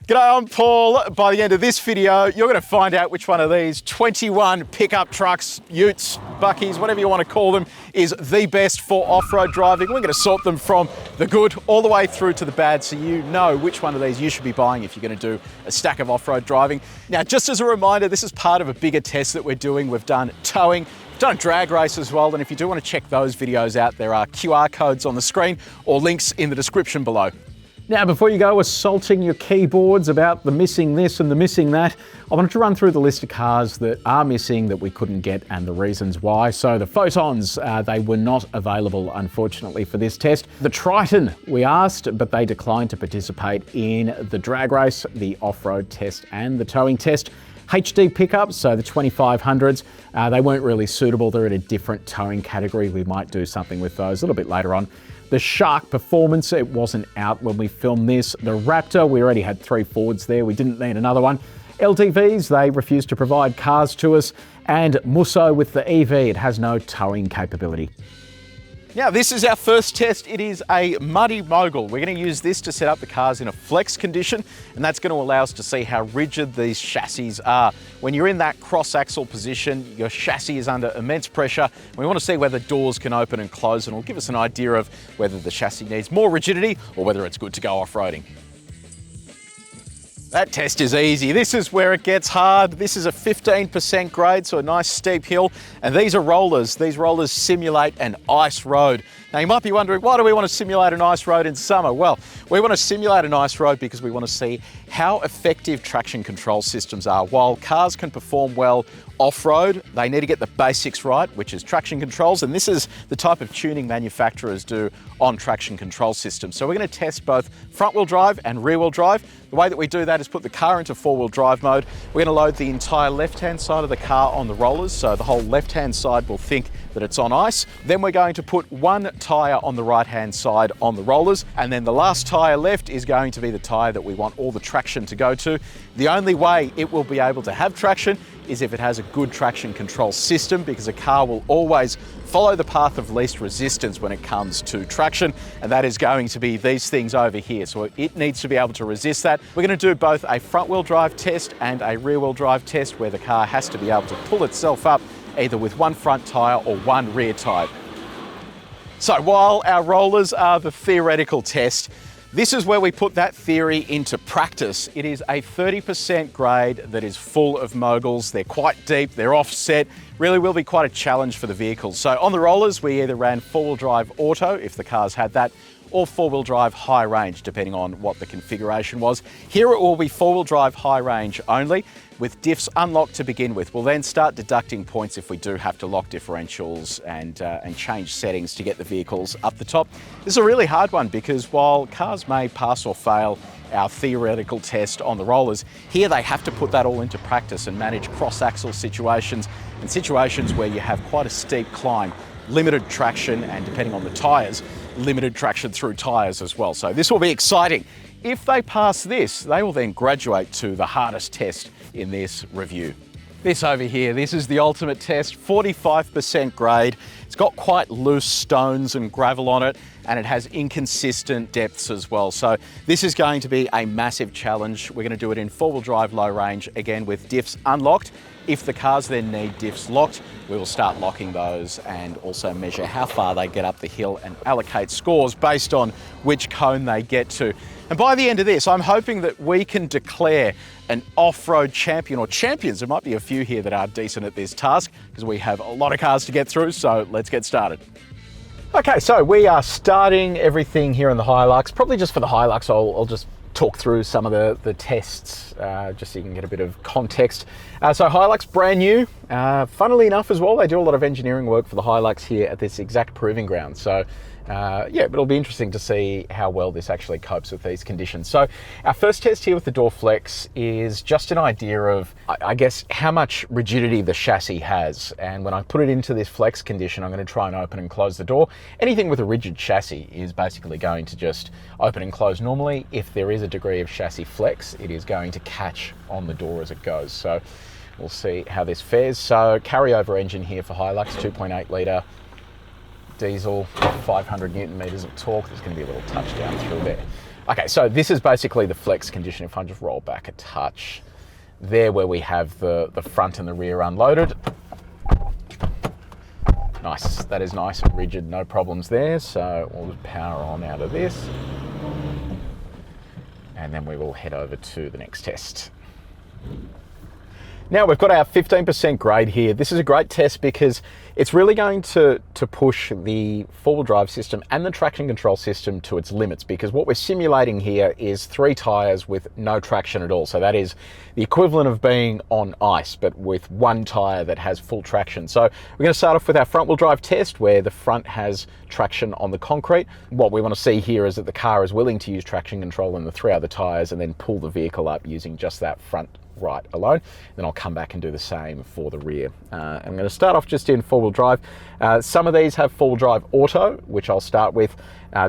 G'day, I'm Paul. By the end of this video, you're going to find out which one of these 21 pickup trucks, utes, bakkies, whatever you want to call them, is the best for off-road driving. We're going to sort them from the good all the way through to the bad, so you know which one of these you should be buying if you're going to do a stack of off-road driving. Now, just as a reminder, this is part of a bigger test that we're doing. We've done towing, we've done a drag race as well, and if you do want to check those videos out, there are QR codes on the screen or links in the description below. Now, before you go assaulting your keyboards about the missing this and the missing that, I wanted to run through the list of cars that are missing that we couldn't get and the reasons why. So the Photons, they were not available, unfortunately, for this test. The Triton, we asked, but they declined to participate in the drag race, the off-road test and the towing test. HD pickups, so the 2500s, they weren't really suitable. They're in a different towing category. We might do something with those a little bit later on. The Shark Performance, it wasn't out when we filmed this. The Raptor, we already had 3 Fords there. We didn't need another one. LTVs, they refused to provide cars to us. And Musso with the EV, it has no towing capability. Now, this is our first test. It is a muddy mogul. We're going to use this to set up the cars in a flex condition, and that's going to allow us to see how rigid these chassis are. When you're in that cross-axle position, your chassis is under immense pressure. We want to see whether doors can open and close, and it'll give us an idea of whether the chassis needs more rigidity or whether it's good to go off-roading. That test is easy. This is where it gets hard. This is a 15% grade, so a nice steep hill. And these are rollers. These rollers simulate an ice road. Now you might be wondering, why do we want to simulate an ice road in summer? Well, we want to simulate an ice road because we want to see how effective traction control systems are. While cars can perform well off-road, they need to get the basics right, which is traction controls, and this is the type of tuning manufacturers do on traction control systems. So we're going to test both front-wheel drive and rear-wheel drive. The way that we do that is put the car into 4-wheel drive mode. We're going to load the entire left-hand side of the car on the rollers, so the whole left-hand side will think that it's on ice. Then we're going to put one tyre on the right-hand side on the rollers, and then the last tyre left is going to be the tyre that we want all the traction to go to. The only way it will be able to have traction is if it has a good traction control system, because a car will always follow the path of least resistance when it comes to traction, and that is going to be these things over here. So it needs to be able to resist that. We're going to do both a front-wheel drive test and a rear-wheel drive test where the car has to be able to pull itself up either with one front tyre or one rear tyre. So while our rollers are the theoretical test, this is where we put that theory into practice. It is a 30% grade that is full of moguls. They're quite deep, they're offset, really will be quite a challenge for the vehicles. So on the rollers, we either ran 4-wheel drive auto, if the cars had that, or 4-wheel drive high range, depending on what the configuration was. Here it will be 4-wheel drive high range only, with diffs unlocked to begin with. We'll then start deducting points if we do have to lock differentials and change settings to get the vehicles up the top. This is a really hard one because while cars may pass or fail our theoretical test on the rollers, here they have to put that all into practice and manage cross-axle situations and situations where you have quite a steep climb, limited traction, and depending on the tyres, limited traction through tyres as well. So this will be exciting. If they pass this, they will then graduate to the hardest test in this review. This over here, this is the ultimate test, 45% grade. It's got quite loose stones and gravel on it, and it has inconsistent depths as well. So this is going to be a massive challenge. We're going to do it in 4-wheel drive low range, again with diffs unlocked. If the cars then need diffs locked, we will start locking those and also measure how far they get up the hill and allocate scores based on which cone they get to. And by the end of this, I'm hoping that we can declare an off-road champion or champions. There might be a few here that are decent at this task because we have a lot of cars to get through, so let's get started. Okay, so we are starting everything here in the HiLux. Probably just for the HiLux, I'll just talk through some of the tests just so you can get a bit of context. So HiLux, brand new. Funnily enough as well, they do a lot of engineering work for the HiLux here at this exact proving ground. So yeah, but it'll be interesting to see how well this actually copes with these conditions. So our first test here with the door flex is just an idea of, I guess, how much rigidity the chassis has. And when I put it into this flex condition, I'm going to try and open and close the door. Anything with a rigid chassis is basically going to just open and close normally. If there is a degree of chassis flex, it is going to catch on the door as it goes. So we'll see how this fares. So carryover engine here for HiLux, 2.8 litre. Diesel, 500 Newton meters of torque. There's going to be a little touchdown through there. Okay, so this is basically the flex condition. If I just roll back a touch, there where we have the front and the rear unloaded. Nice, that is nice and rigid, no problems there. So we'll just power on out of this. And then we will head over to the next test. Now we've got our 15% grade here. This is a great test because it's really going to push the four-wheel drive system and the traction control system to its limits, because what we're simulating here is 3 tyres with no traction at all. So that is the equivalent of being on ice, but with 1 tyre that has full traction. So we're going to start off with our front-wheel drive test where the front has traction on the concrete. What we want to see here is that the car is willing to use traction control on the 3 other tyres and then pull the vehicle up using just that front right alone. Then I'll come back and do the same for the rear. I'm going to start off just in four-wheel drive. Some of these have four-wheel drive auto, which I'll start with.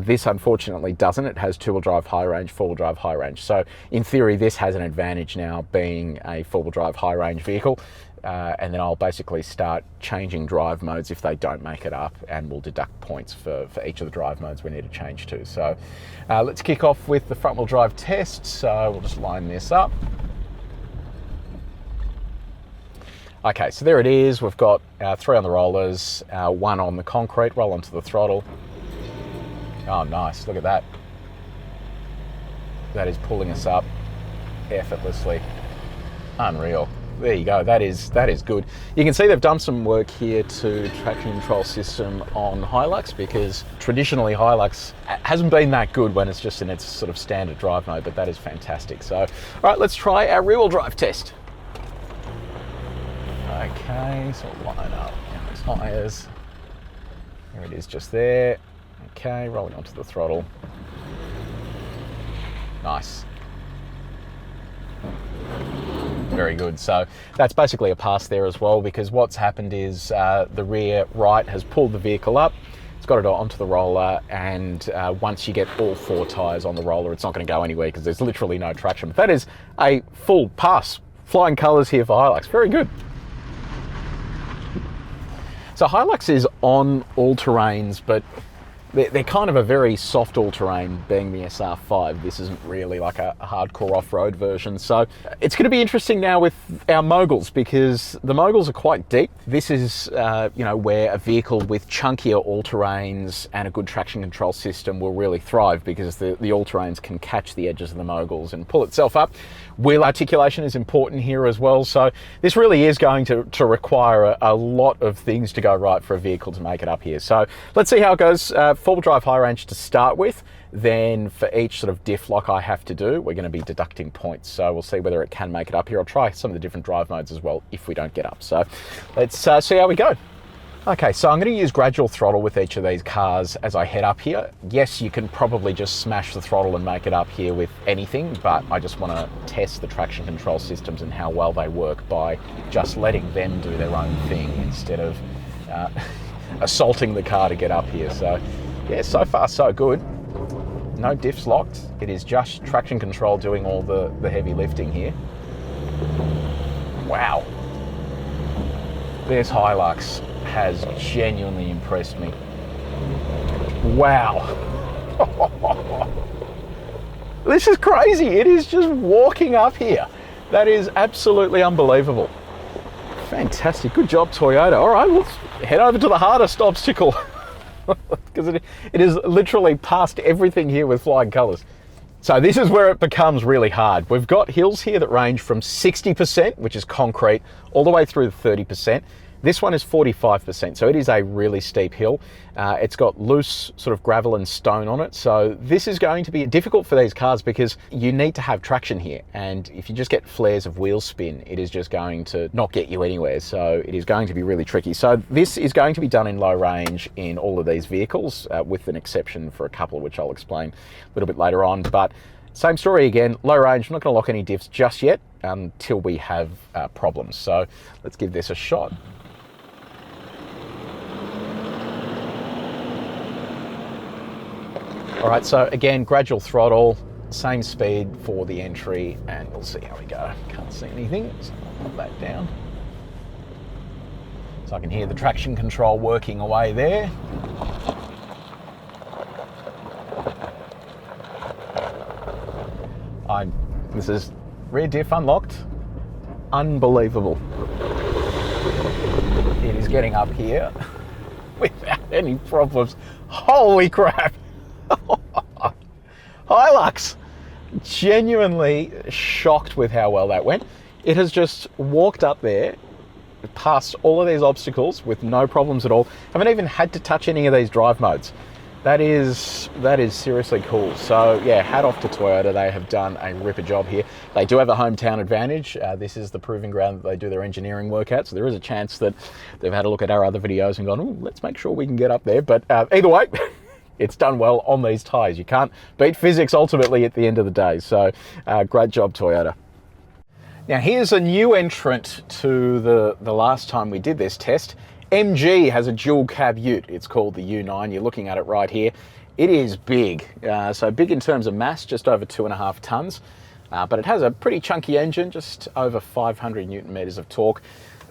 This unfortunately doesn't. It has two-wheel drive high range, four-wheel drive high range. So in theory, this has an advantage now being a four-wheel drive high range vehicle. And then I'll basically start changing drive modes if they don't make it up, and we'll deduct points for each of the drive modes we need to change to. So let's kick off with the front-wheel drive test. So we'll just line this up. Okay, so there it is. We've got 3 on the rollers, 1 on the concrete. Roll onto the throttle. Oh, nice. Look at that. That is pulling us up effortlessly. Unreal. There you go. That is good. You can see they've done some work here to traction control system on HiLux, because traditionally HiLux hasn't been that good when it's just in its sort of standard drive mode, but that is fantastic. So, all right, let's try our rear-wheel drive test. Okay, so we'll line up the tyres. There it is, just there. Okay, rolling onto the throttle. Nice. Very good. So that's basically a pass there as well, because what's happened is the rear right has pulled the vehicle up. It's got it onto the roller, and once you get all 4 tyres on the roller, it's not going to go anywhere because there's literally no traction. But that is a full pass. Flying colours here for HiLux. Very good. So HiLux is on all terrains, but they're kind of a very soft all-terrain, being the SR5. This isn't really like a hardcore off-road version. So it's going to be interesting now with our moguls, because the moguls are quite deep. This is, where a vehicle with chunkier all-terrains and a good traction control system will really thrive, because the all-terrains can catch the edges of the moguls and pull itself up. Wheel articulation is important here as well. So this really is going to require a lot of things to go right for a vehicle to make it up here. So let's see how it goes. Four-wheel drive high range to start with. Then for each sort of diff lock I have to do, we're going to be deducting points. So we'll see whether it can make it up here. I'll try some of the different drive modes as well if we don't get up. So let's see how we go. Okay, so I'm going to use gradual throttle with each of these cars as I head up here. Yes, you can probably just smash the throttle and make it up here with anything, but I just want to test the traction control systems and how well they work by just letting them do their own thing instead of assaulting the car to get up here. So yeah, so far so good. No diffs locked. It is just traction control doing all the heavy lifting here. Wow. This HiLux has genuinely impressed me. Wow. This is crazy. It is just walking up here. That is absolutely unbelievable. Fantastic. Good job, Toyota. All right, let's head over to the hardest obstacle, because it is literally past everything here with flying colours. So this is where it becomes really hard. We've got hills here that range from 60%, which is concrete, all the way through to 30%. This one is 45%, so it is a really steep hill. It's got loose sort of gravel and stone on it, so this is going to be difficult for these cars because you need to have traction here, and if you just get flares of wheel spin, it is just going to not get you anywhere, so it is going to be really tricky. So this is going to be done in low range in all of these vehicles, with an exception for a couple, which I'll explain a little bit later on. But same story again, low range. I'm not going to lock any diffs just yet until we have problems. So let's give this a shot. All right, so again, gradual throttle, same speed for the entry, and we'll see how we go. Can't see anything, so I'll put that down. So I can hear the traction control working away there. This is rear diff unlocked. Unbelievable. It is getting up here without any problems. Holy crap. HiLux. Genuinely shocked with how well that went. It has just walked up there, past all of these obstacles with no problems at all. Haven't even had to touch any of these drive modes. That is seriously cool. So yeah, hat off to Toyota. They have done a ripper job here. They do have a hometown advantage. This is the proving ground that they do their engineering work at. So there is a chance that they've had a look at our other videos and gone, oh, let's make sure we can get up there. But either way, it's done well on these tyres. You can't beat physics ultimately at the end of the day. So great job, Toyota. Now here's a new entrant to the last time we did this test. MG has a dual cab ute. It's called the U9. You're looking at it right here. It is big. So big in terms of mass, just over 2.5 tons. But it has a pretty chunky engine, just over 500 Newton meters of torque.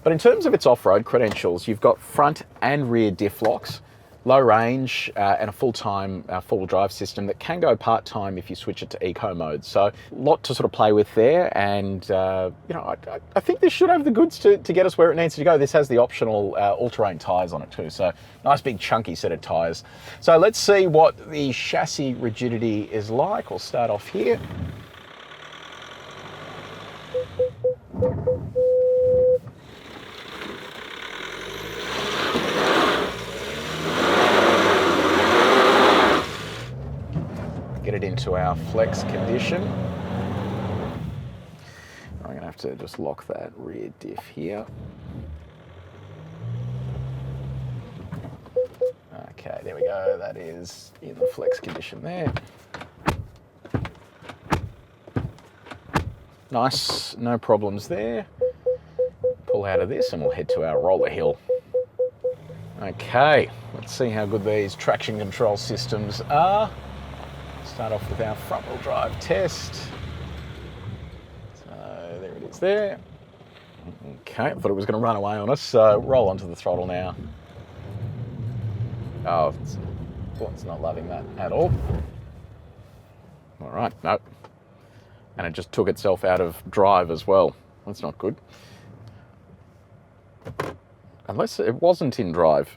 But in terms of its off-road credentials, you've got front and rear diff locks, low range, and a full-time four-wheel drive system that can go part-time if you switch it to eco mode. So a lot to sort of play with there, and you know, I think this should have the goods to get us where it needs to go. This has the optional all-terrain tyres on it too, so nice big chunky set of tyres. So let's see what the chassis rigidity is like. We'll start off here. Get it into our flex condition. I'm going to have to just lock that rear diff here. Okay, there we go. That is in the flex condition there. Nice, no problems there. Pull out of this and we'll head to our roller hill. Okay, let's see how good these traction control systems are. Start off with our front wheel drive test. So there it is there. Okay, I thought it was going to run away on us, so roll onto the throttle now. Oh, it's not loving that at all. All right, nope. And it just took itself out of drive as well. That's not good. Unless it wasn't in drive.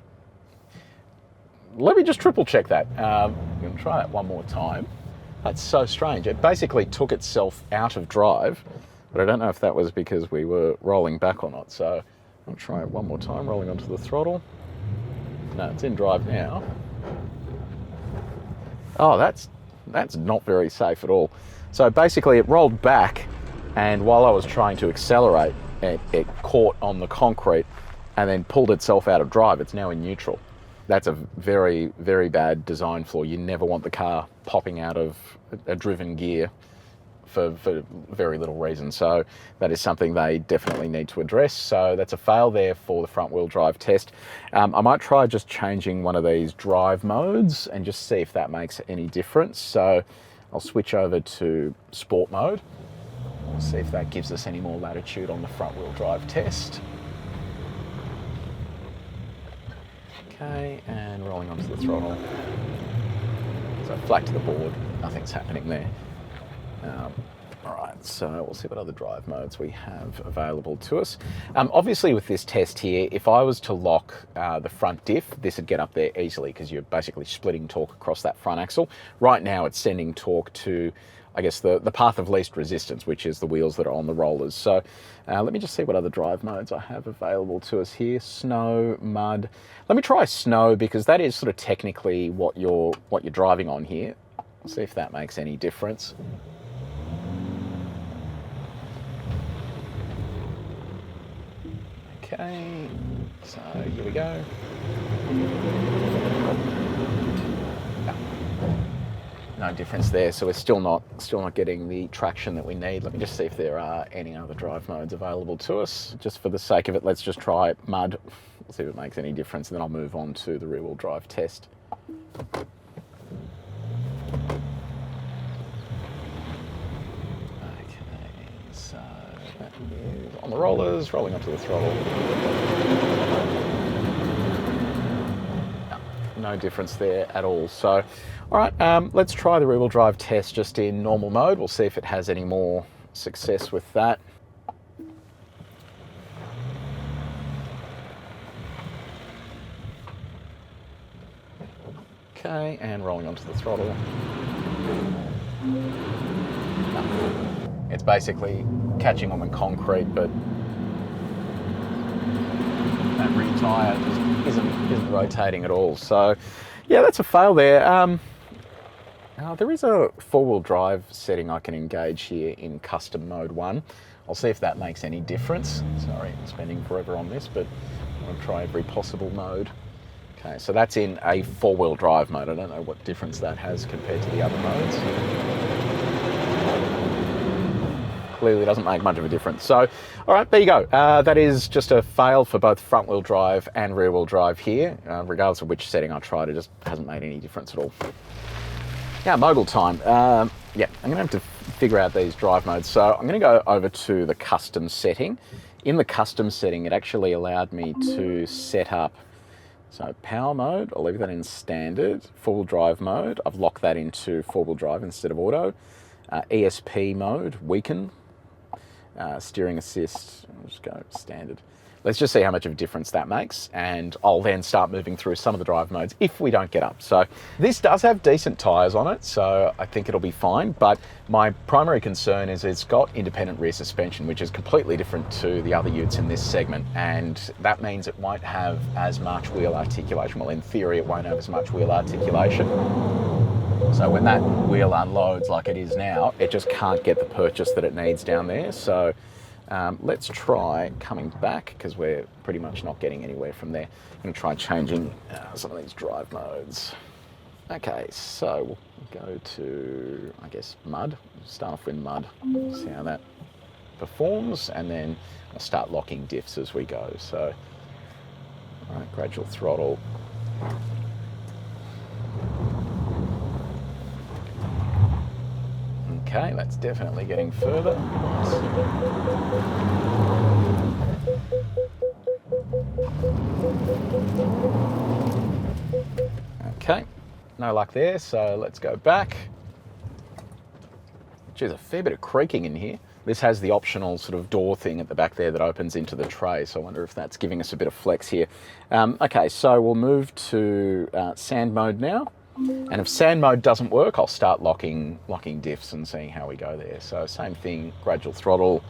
Let me just triple check that. I'm going to try that one more time. That's so strange. It basically took itself out of drive, but I don't know if that was because we were rolling back or not. So I'll try it one more time, rolling onto the throttle. No, it's in drive now. Oh, that's not very safe at all. So basically it rolled back, and while I was trying to accelerate, it caught on the concrete and then pulled itself out of drive. It's now in neutral. That's a very, very bad design flaw. You never want the car popping out of a driven gear for very little reason. So that is something they definitely need to address. So that's a fail there for the front wheel drive test. I might try just changing one of these drive modes and just see if that makes any difference. So I'll switch over to sport mode. We'll see if that gives us any more latitude on the front wheel drive test. Okay, and rolling onto the throttle. So flat to the board, nothing's happening there. All right, so we'll see what other drive modes we have available to us. Obviously with this test here, if I was to lock the front diff, this would get up there easily because you're basically splitting torque across that front axle. Right now it's sending torque to, I guess, the path of least resistance, which is the wheels that are on the rollers. So let me just see what other drive modes I have available to us here. Snow, mud. Let me try snow because that is sort of technically what you're driving on here. See if that makes any difference. Okay, so here we go. No difference there, so we're still not getting the traction that we need. Let me just see if there are any other drive modes available to us. Just for the sake of it, let's just try mud. We'll see if it makes any difference, and then I'll move on to the rear wheel drive test. So that is on the rollers, rolling onto the throttle. No difference there at all. So, all right, let's try the rear wheel drive test just in normal mode. We'll see if it has any more success with that. Okay, and rolling onto the throttle. It's basically catching on the concrete, but that rear tyre just isn't rotating at all. So, yeah, that's a fail there. There is a four-wheel drive setting I can engage here in custom mode 1. I'll see if that makes any difference. Sorry, I'm spending forever on this, but I want to try every possible mode. Okay, so that's in a four-wheel drive mode. I don't know what difference that has compared to the other modes. Clearly doesn't make much of a difference. So, all right, there you go. That is just a fail for both front-wheel drive and rear-wheel drive here. Regardless of which setting I tried, it just hasn't made any difference at all. Now, mogul time. Yeah, I'm going to have to figure out these drive modes. So I'm going to go over to the custom setting. In the custom setting, it actually allowed me to set up, so power mode, I'll leave that in standard. Four-wheel drive mode, I've locked that into four-wheel drive instead of auto. ESP mode, weaken. Steering assist, I'll just go standard. Let's just see how much of a difference that makes, and I'll then start moving through some of the drive modes if we don't get up. So this does have decent tyres on it, so I think it'll be fine, but my primary concern is it's got independent rear suspension, which is completely different to the other utes in this segment, and that means it won't have as much wheel articulation. Well, in theory, it won't have as much wheel articulation. So when that wheel unloads like it is now, it just can't get the purchase that it needs down there. So let's try coming back, because we're pretty much not getting anywhere from there. I'm going to try changing some of these drive modes. Okay, so we'll go to, I guess, mud. Start off with mud, see how that performs, and then I'll start locking diffs as we go. So, all right, gradual throttle. Okay, that's definitely getting further. Okay, no luck there, so let's go back. Geez, a fair bit of creaking in here. This has the optional sort of door thing at the back there that opens into the tray, so I wonder if that's giving us a bit of flex here. Okay, so we'll move to sand mode now. And if sand mode doesn't work, I'll start locking diffs and seeing how we go there. So same thing, gradual throttle.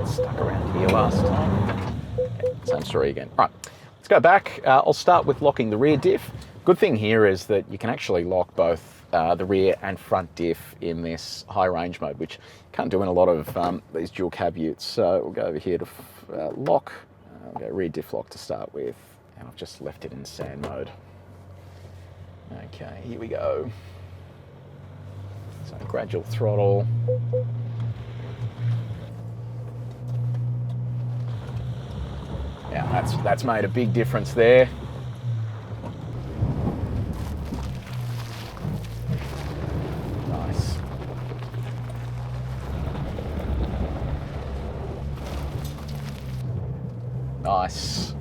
Stuck around here last time. Okay, same story again. Right, let's go back. I'll start with locking the rear diff. Good thing here is that you can actually lock both the rear and front diff in this high range mode, which you can't do in a lot of these dual cab utes. So we'll go over here to lock. We'll go rear diff lock to start with, and I've just left it in sand mode. Okay, here we go. So gradual throttle. Yeah, that's made a big difference there. Nice. Nice.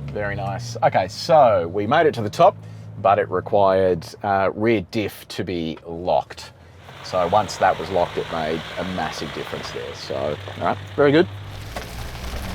Very nice. Okay, so we made it to the top, but it required rear diff to be locked. So once that was locked, it made a massive difference there. So, all right, very good.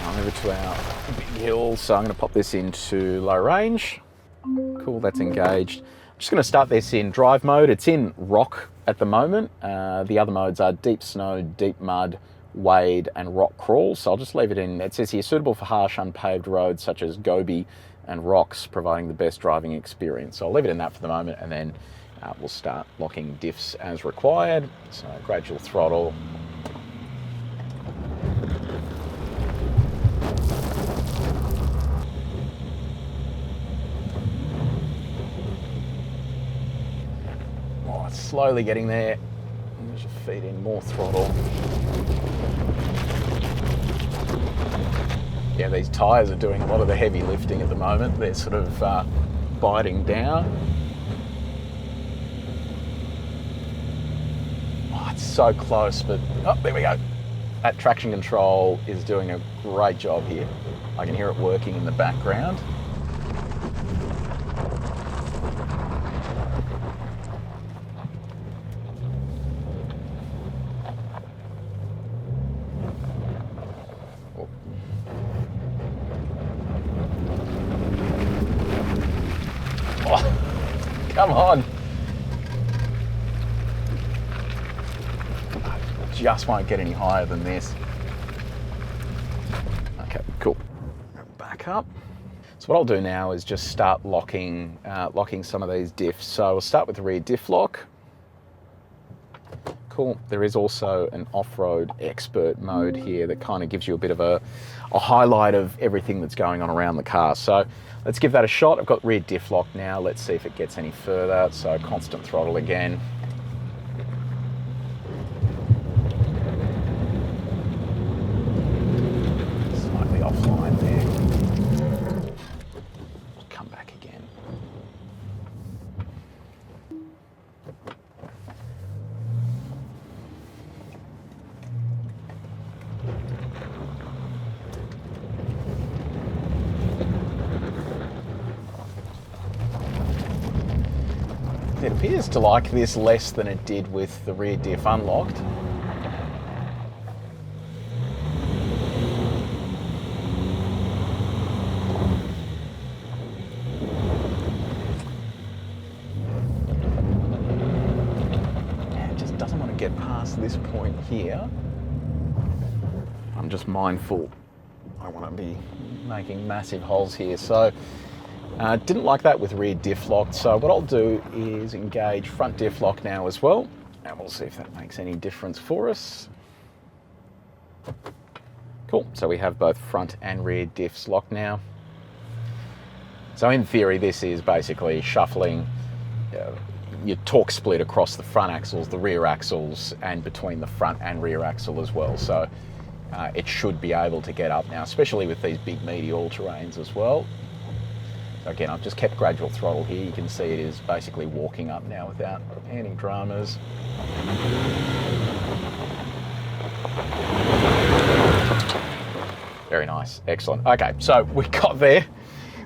I'll move it to our big hill. So I'm going to pop this into low range. Cool, that's engaged. I'm just going to start this in drive mode. It's in rock at the moment. The other modes are deep snow, deep mud, wade, and rock crawl. So I'll just leave it in. It says here, suitable for harsh, unpaved roads such as Gobi and rocks, providing the best driving experience. So I'll leave it in that for the moment, and then we'll start locking diffs as required. So gradual throttle. Oh, it's slowly getting there. Just feed in more throttle. Yeah, these tyres are doing a lot of the heavy lifting at the moment. They're sort of biting down. So close, but oh, there we go. That traction control is doing a great job here. I can hear it working in the background. Oh, come on. Just won't get any higher than this. Okay, cool. Back up. So what I'll do now is just start locking some of these diffs. So we'll start with the rear diff lock. Cool. There is also an off-road expert mode here that kind of gives you a bit of a highlight of everything that's going on around the car. So let's give that a shot. I've got rear diff lock now. Let's see if it gets any further. So constant throttle again. Offline there. Come back again. It appears to like this less than it did with the rear diff unlocked. Get past this point here. I'm just mindful I want to be making massive holes here, so didn't like that with rear diff lock. So what I'll do is engage front diff lock now as well, and we'll see if that makes any difference for us. Cool, so we have both front and rear diffs locked now. So in theory this is basically shuffling your torque split across the front axles, the rear axles, and between the front and rear axle as well. So it should be able to get up now, especially with these big meaty all-terrains as well. So again, I've just kept gradual throttle here. You can see it is basically walking up now without any dramas. Very nice, excellent. Okay, so we got there.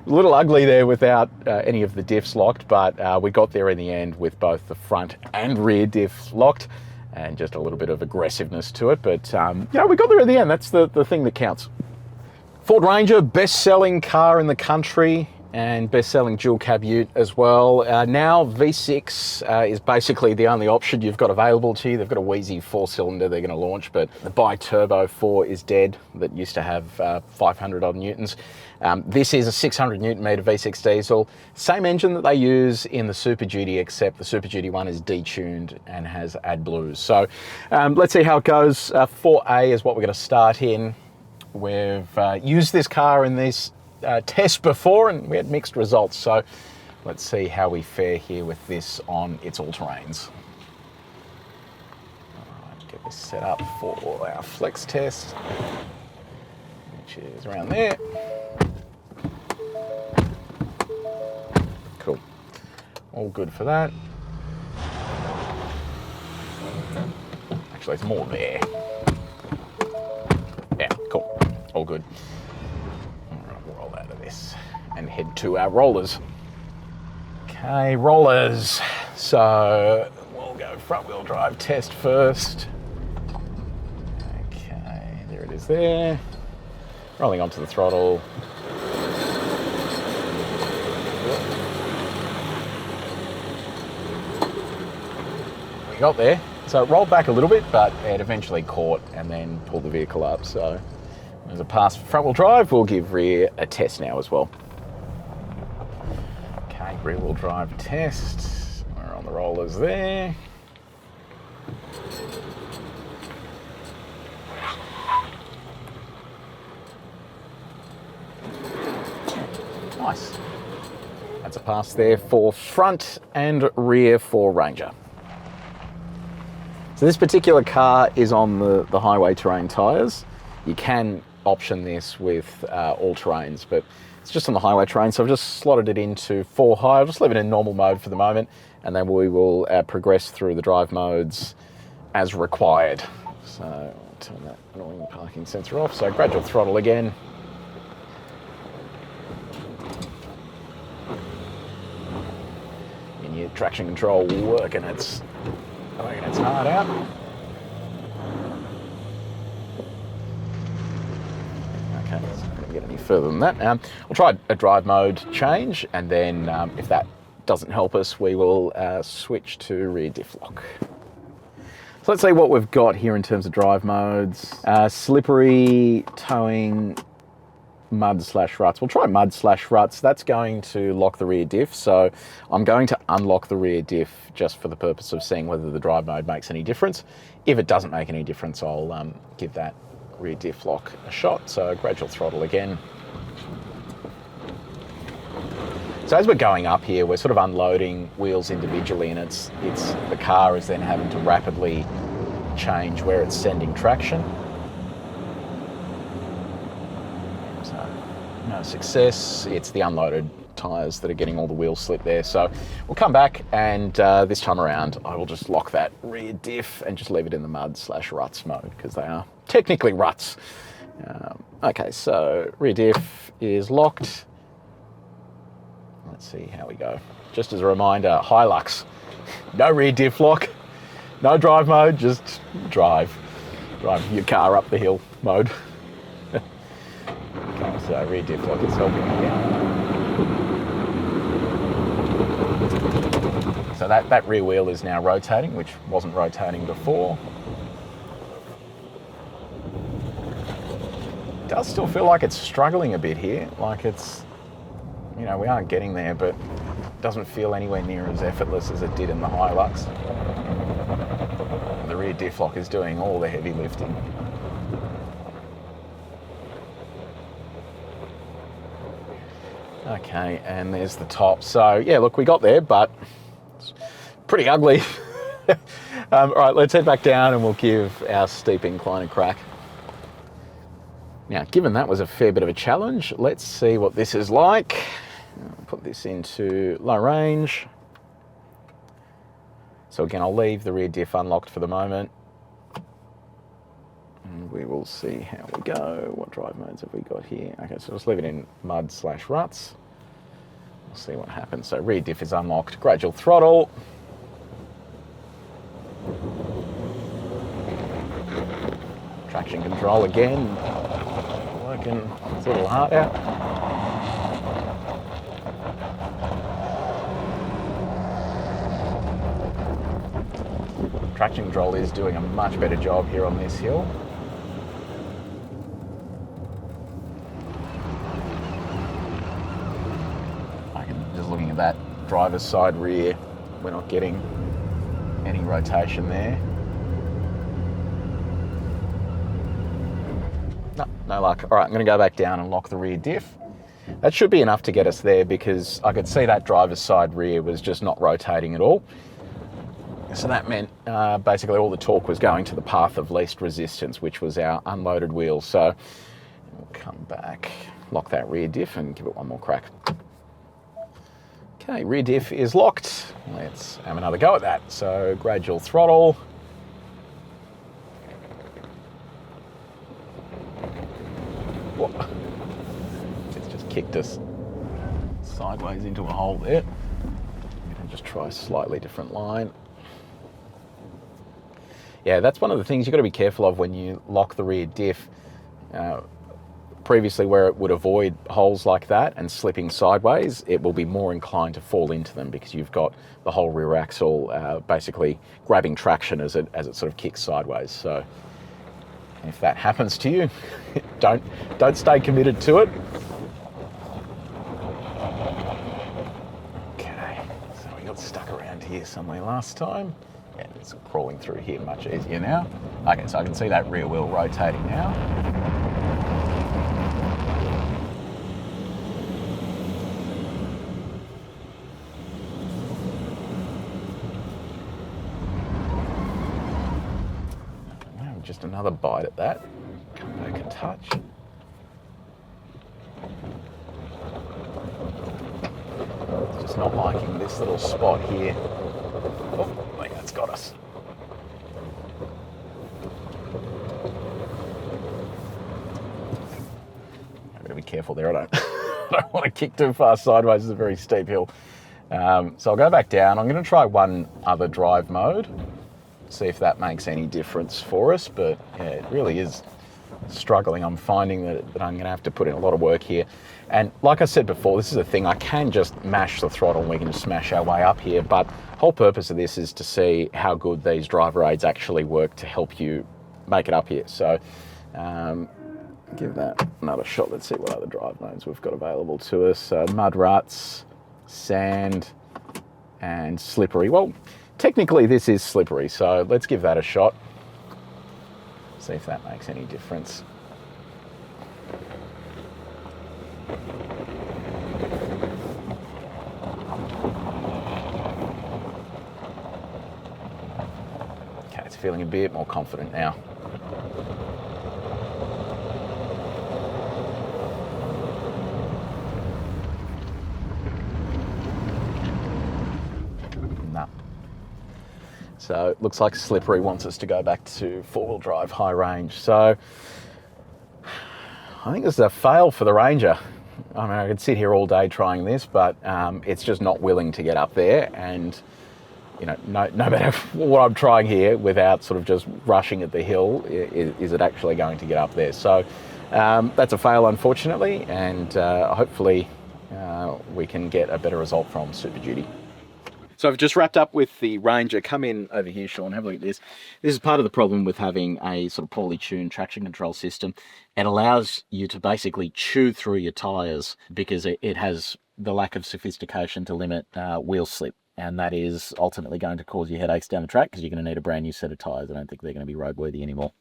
A little ugly there without any of the diffs locked, but we got there in the end with both the front and rear diffs locked, and just a little bit of aggressiveness to it. But yeah, we got there in the end. That's the thing that counts. Ford Ranger, best-selling car in the country, and best-selling dual cab ute as well. Now V6 is basically the only option you've got available to you. They've got a wheezy 4-cylinder they're going to launch, but the bi-turbo 4 is dead that used to have 500 odd newtons. This is a 600 newton meter V6 diesel, same engine that they use in the Super Duty, except the Super Duty one is detuned and has AdBlues. So let's see how it goes. 4A is what we're going to start in. We've used this car in this test before and we had mixed results, so let's see how we fare here with this on its all-terrains. Alright, get this set up for our flex test, which is around there. Cool, all good for that. Actually, it's more there. Yeah, cool, all good. Roll out of this and head to our rollers. Okay, rollers. So we'll go front wheel drive test first. Okay, there it is there. Rolling onto the throttle. We got there. So it rolled back a little bit, but it eventually caught and then pulled the vehicle up. So as a pass for front wheel drive, we'll give rear a test now as well. Okay, rear wheel drive test. We're on the rollers there. Nice. That's a pass there for front and rear for Ranger. So this particular car is on the highway terrain tyres. You can option this with all terrains, but it's just on the highway terrain, so I've just slotted it into 4 high. I'll just leave it in normal mode for the moment, and then we will progress through the drive modes as required. So turn that annoying parking sensor off. So gradual throttle again. And your traction control working its heart out. Okay, so I'm not going to get any further than that. We'll try a drive mode change, and then if that doesn't help us, we will switch to rear diff lock. So let's see what we've got here in terms of drive modes. Slippery, towing, mud/ruts. We'll try mud/ruts. That's going to lock the rear diff. So I'm going to unlock the rear diff just for the purpose of seeing whether the drive mode makes any difference. If it doesn't make any difference, I'll give that rear diff lock a shot. So gradual throttle again. So as we're going up here, we're sort of unloading wheels individually, and it's the car is then having to rapidly change where it's sending traction. So no success. It's the unloaded tyres that are getting all the wheel slip there. So we'll come back, and this time around I will just lock that rear diff and just leave it in the mud/ruts mode, because they are technically ruts. Okay, so rear diff is locked. Let's see how we go. Just as a reminder, HiLux, no rear diff lock, no drive mode, just drive your car up the hill mode. Okay, so rear diff lock is helping here. So that rear wheel is now rotating, which wasn't rotating before. It does still feel like it's struggling a bit here, like it's, you know, we aren't getting there, but it doesn't feel anywhere near as effortless as it did in the HiLux. The rear diff lock is doing all the heavy lifting. Okay, and there's the top. So yeah, look, we got there, but it's pretty ugly. All right, let's head back down and we'll give our steep incline a crack. Now, given that was a fair bit of a challenge, let's see what this is like. I'll put this into low range. So again, I'll leave the rear diff unlocked for the moment. And we will see how we go. What drive modes have we got here? Okay, so let's leave it in mud/ruts. We'll see what happens. So rear diff is unlocked. Gradual throttle. Traction control again. Working its little heart out. Traction control is doing a much better job here on this hill. Just looking at that driver's side rear, we're not getting any rotation there. No luck. All right, I'm going to go back down and lock the rear diff. That should be enough to get us there, because I could see that driver's side rear was just not rotating at all. So that meant basically all the torque was going to the path of least resistance, which was our unloaded wheels. So we'll come back, lock that rear diff and give it one more crack. Okay, rear diff is locked. Let's have another go at that. So gradual throttle. Whoa. It's just kicked us sideways into a hole there. And just try a slightly different line. Yeah, that's one of the things you've got to be careful of when you lock the rear diff. Previously, where it would avoid holes like that and slipping sideways, it will be more inclined to fall into them, because you've got the whole rear axle basically grabbing traction as it sort of kicks sideways. So if that happens to you, don't stay committed to it. Okay, so we got stuck around here somewhere last time. Yeah, it's crawling through here much easier now. Okay, so I can see that rear wheel rotating now. Just another bite at that. Come back a touch. Just not liking this little spot here. Oh, I think that's got us. careful there. I don't want to kick too far sideways. It's a very steep hill. So I'll go back down. I'm going to try one other drive mode, see if that makes any difference for us. But yeah, it really is struggling. I'm finding that I'm going to have to put in a lot of work here. And like I said before, this is a thing, I can just mash the throttle and we can just smash our way up here. But the whole purpose of this is to see how good these driver aids actually work to help you make it up here. So give that another shot. Let's see what other drive modes we've got available to us. Mud ruts, sand, and slippery. Well, technically this is slippery, so let's give that a shot. See if that makes any difference. Okay, it's feeling a bit more confident now. So it looks like slippery wants us to go back to four-wheel drive high range. So I think this is a fail for the Ranger. I mean, I could sit here all day trying this, but it's just not willing to get up there. And you know, no matter what I'm trying here, without sort of just rushing at the hill, is it actually going to get up there? So that's a fail, unfortunately, and hopefully we can get a better result from Super Duty. So I've just wrapped up with the Ranger. Come in over here, Sean, have a look at this. This is part of the problem with having a sort of poorly tuned traction control system. It allows you to basically chew through your tyres because it has the lack of sophistication to limit wheel slip. And that is ultimately going to cause you headaches down the track because you're going to need a brand new set of tyres. I don't think they're going to be roadworthy anymore.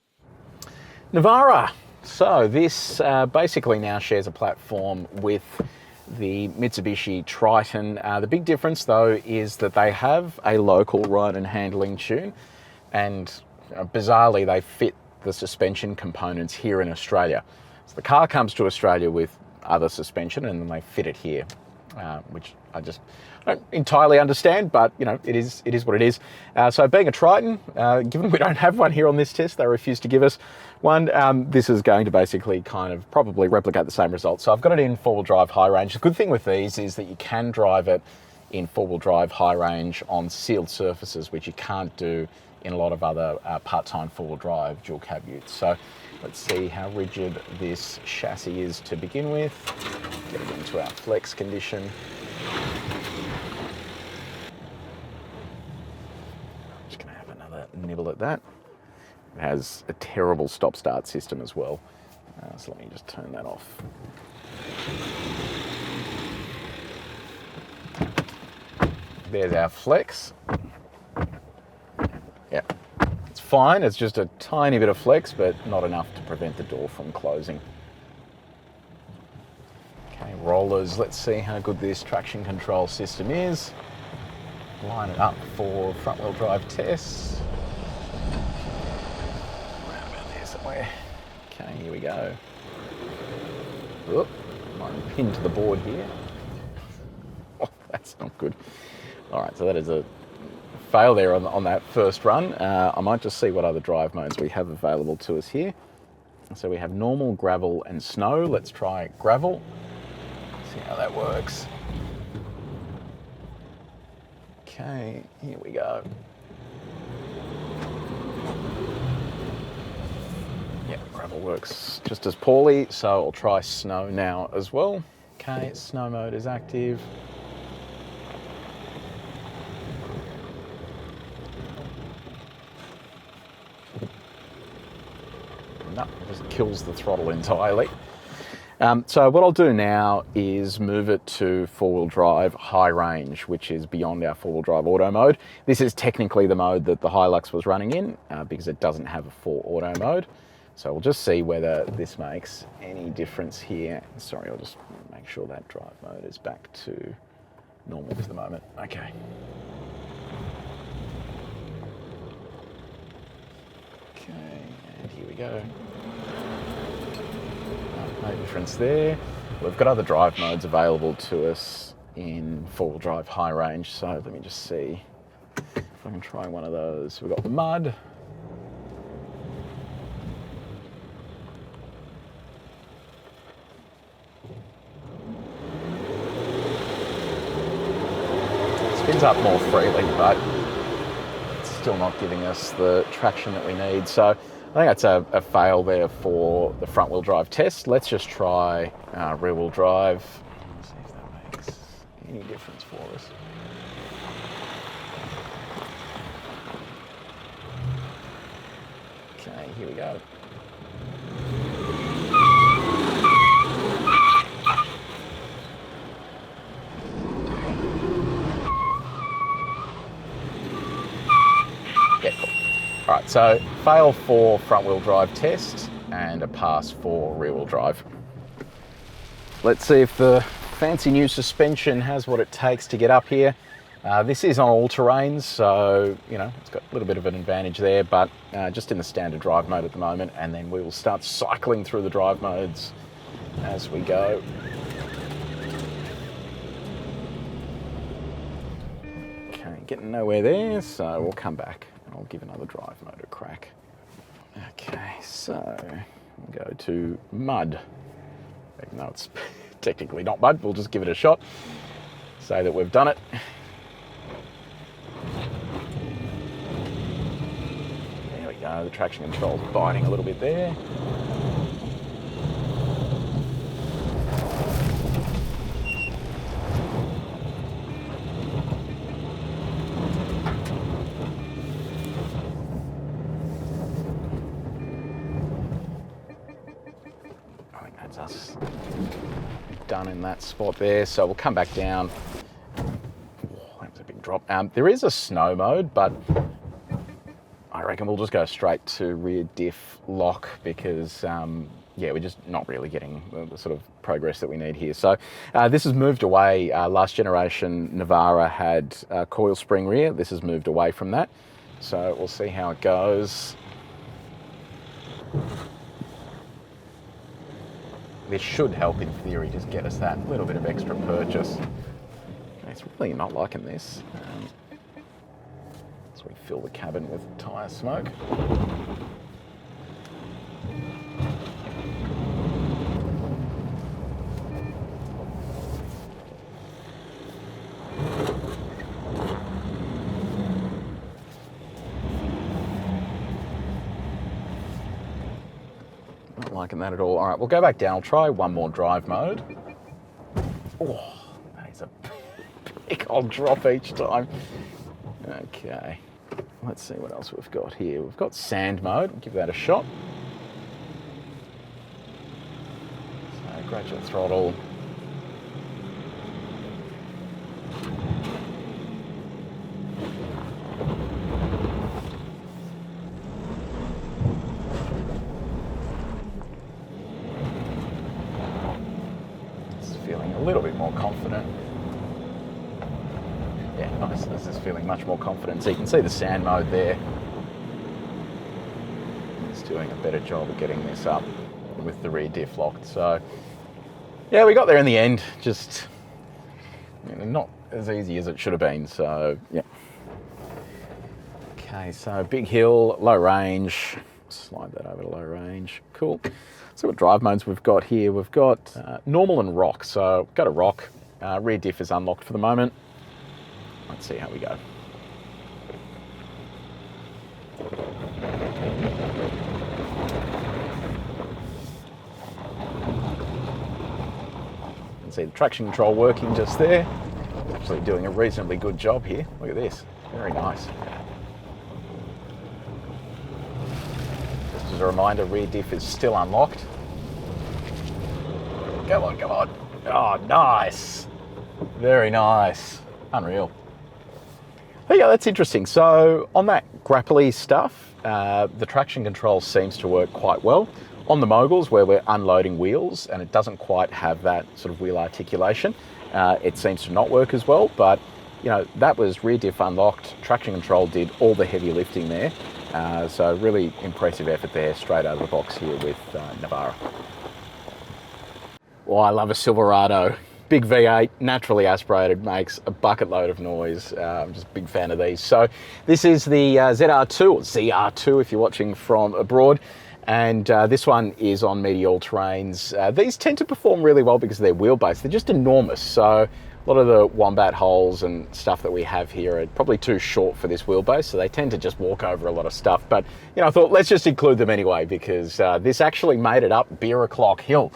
Navara. So this basically now shares a platform with the Mitsubishi Triton. The big difference though is that they have a local ride and handling tune, and bizarrely they fit the suspension components here in Australia. So the car comes to Australia with other suspension and then they fit it here, which I don't entirely understand, but you know, it is what it is. So being a Triton, given we don't have one here on this test, they refuse to give us one. This is going to basically kind of probably replicate the same result. So I've got it in four-wheel drive high range. The good thing with these is that you can drive it in four-wheel drive high range on sealed surfaces, which you can't do in a lot of other part-time four-wheel drive dual cab utes. So let's see how rigid this chassis is to begin with. Get it into our flex condition. Just gonna have another nibble at that. It has a terrible stop-start system as well. So let me just turn that off. There's our flex. Yeah, it's fine. It's just a tiny bit of flex, but not enough to prevent the door from closing. Okay, rollers. Let's see how good this traction control system is. Line it up for front-wheel drive tests. Around about there somewhere. Okay, here we go. Oop, I'm pinned to the board here. Oh, that's not good. All right, so that is a fail there on that first run. I might just see what other drive modes we have available to us here. So we have normal, gravel, and snow. Let's try gravel. See how that works. Okay, here we go. Yeah, gravel works just as poorly, so I'll try snow now as well. Okay, snow mode is active. No, it just kills the throttle entirely. So what I'll do now is move it to four-wheel drive high range, which is beyond our four-wheel drive auto mode. This is technically the mode that the HiLux was running in because it doesn't have a full auto mode. So we'll just see whether this makes any difference here. Sorry, I'll just make sure that drive mode is back to normal for the moment. Okay. Okay, and here we go. No difference there. We've got other drive modes available to us in four-wheel drive high range, so let me just see if I can try one of those. We've got mud. spins up more freely, but it's still not giving us the traction that we need. So I think that's a fail there for the front wheel drive test. Let's just try rear wheel drive. Let's see if that makes any difference for us. Okay, here we go. Yeah, cool. All right, so fail for front wheel drive test and a pass for rear wheel drive. Let's see if the fancy new suspension has what it takes to get up here. This is on all terrains, so you know it's got a little bit of an advantage there, but just in the standard drive mode at the moment, and then we will start cycling through the drive modes as we go. Okay, getting nowhere there, so we'll come back and I'll give another drive mode a crack. Okay, so we'll go to mud. Even though it's technically not mud, we'll just give it a shot. Say that we've done it. There we go, the traction control's biting a little bit there. I think that's us done in that spot there, so we'll come back down. That was a big drop. There is a snow mode, but I reckon we'll just go straight to rear diff lock because yeah, we're just not really getting the sort of progress that we need here. So this has moved away. Last generation Navara had coil spring rear. This has moved away from that, so we'll see how it goes. This should help, in theory, just get us that little bit of extra purchase. It's really not liking this. So we fill the cabin with tyre smoke. Not liking that at all. All right, we'll go back down. I'll try one more drive mode. Oh, that is a big old drop each time. Okay, let's see what else we've got here. We've got sand mode. We'll give that a shot. So gradual throttle. Feeling a little bit more confident. Yeah, nice. This is feeling much more confident. So you can see the sand mode there. It's doing a better job of getting this up with the rear diff locked. So yeah, we got there in the end. Just not as easy as it should have been. So yeah. Okay, so big hill, low range. Slide that over to low range. Cool. So what drive modes we've got here? We've got normal and rock. So go to rock. Rear diff is unlocked for the moment. Let's see how we go. You can see the traction control working just there. It's actually doing a reasonably good job here. Look at this. Very nice. As a reminder, rear diff is still unlocked. Come on, come on. Oh, nice. Very nice. Unreal. But yeah, that's interesting. So on that grapply stuff, the traction control seems to work quite well. On the moguls, where we're unloading wheels and it doesn't quite have that sort of wheel articulation, it seems to not work as well. But you know, that was rear diff unlocked. Traction control did all the heavy lifting there. So really impressive effort there, straight out of the box here with Navara. Well, I love a Silverado. Big V8, naturally aspirated, makes a bucket load of noise. I'm just a big fan of these. So this is the ZR2, or ZR2 if you're watching from abroad. And this one is on medial terrains. These tend to perform really well because of their wheelbase. They're just enormous. So A lot of the wombat holes and stuff that we have here are probably too short for this wheelbase, so they tend to just walk over a lot of stuff. But, you know, I thought let's just include them anyway, because this actually made it up Beer O'Clock Hill.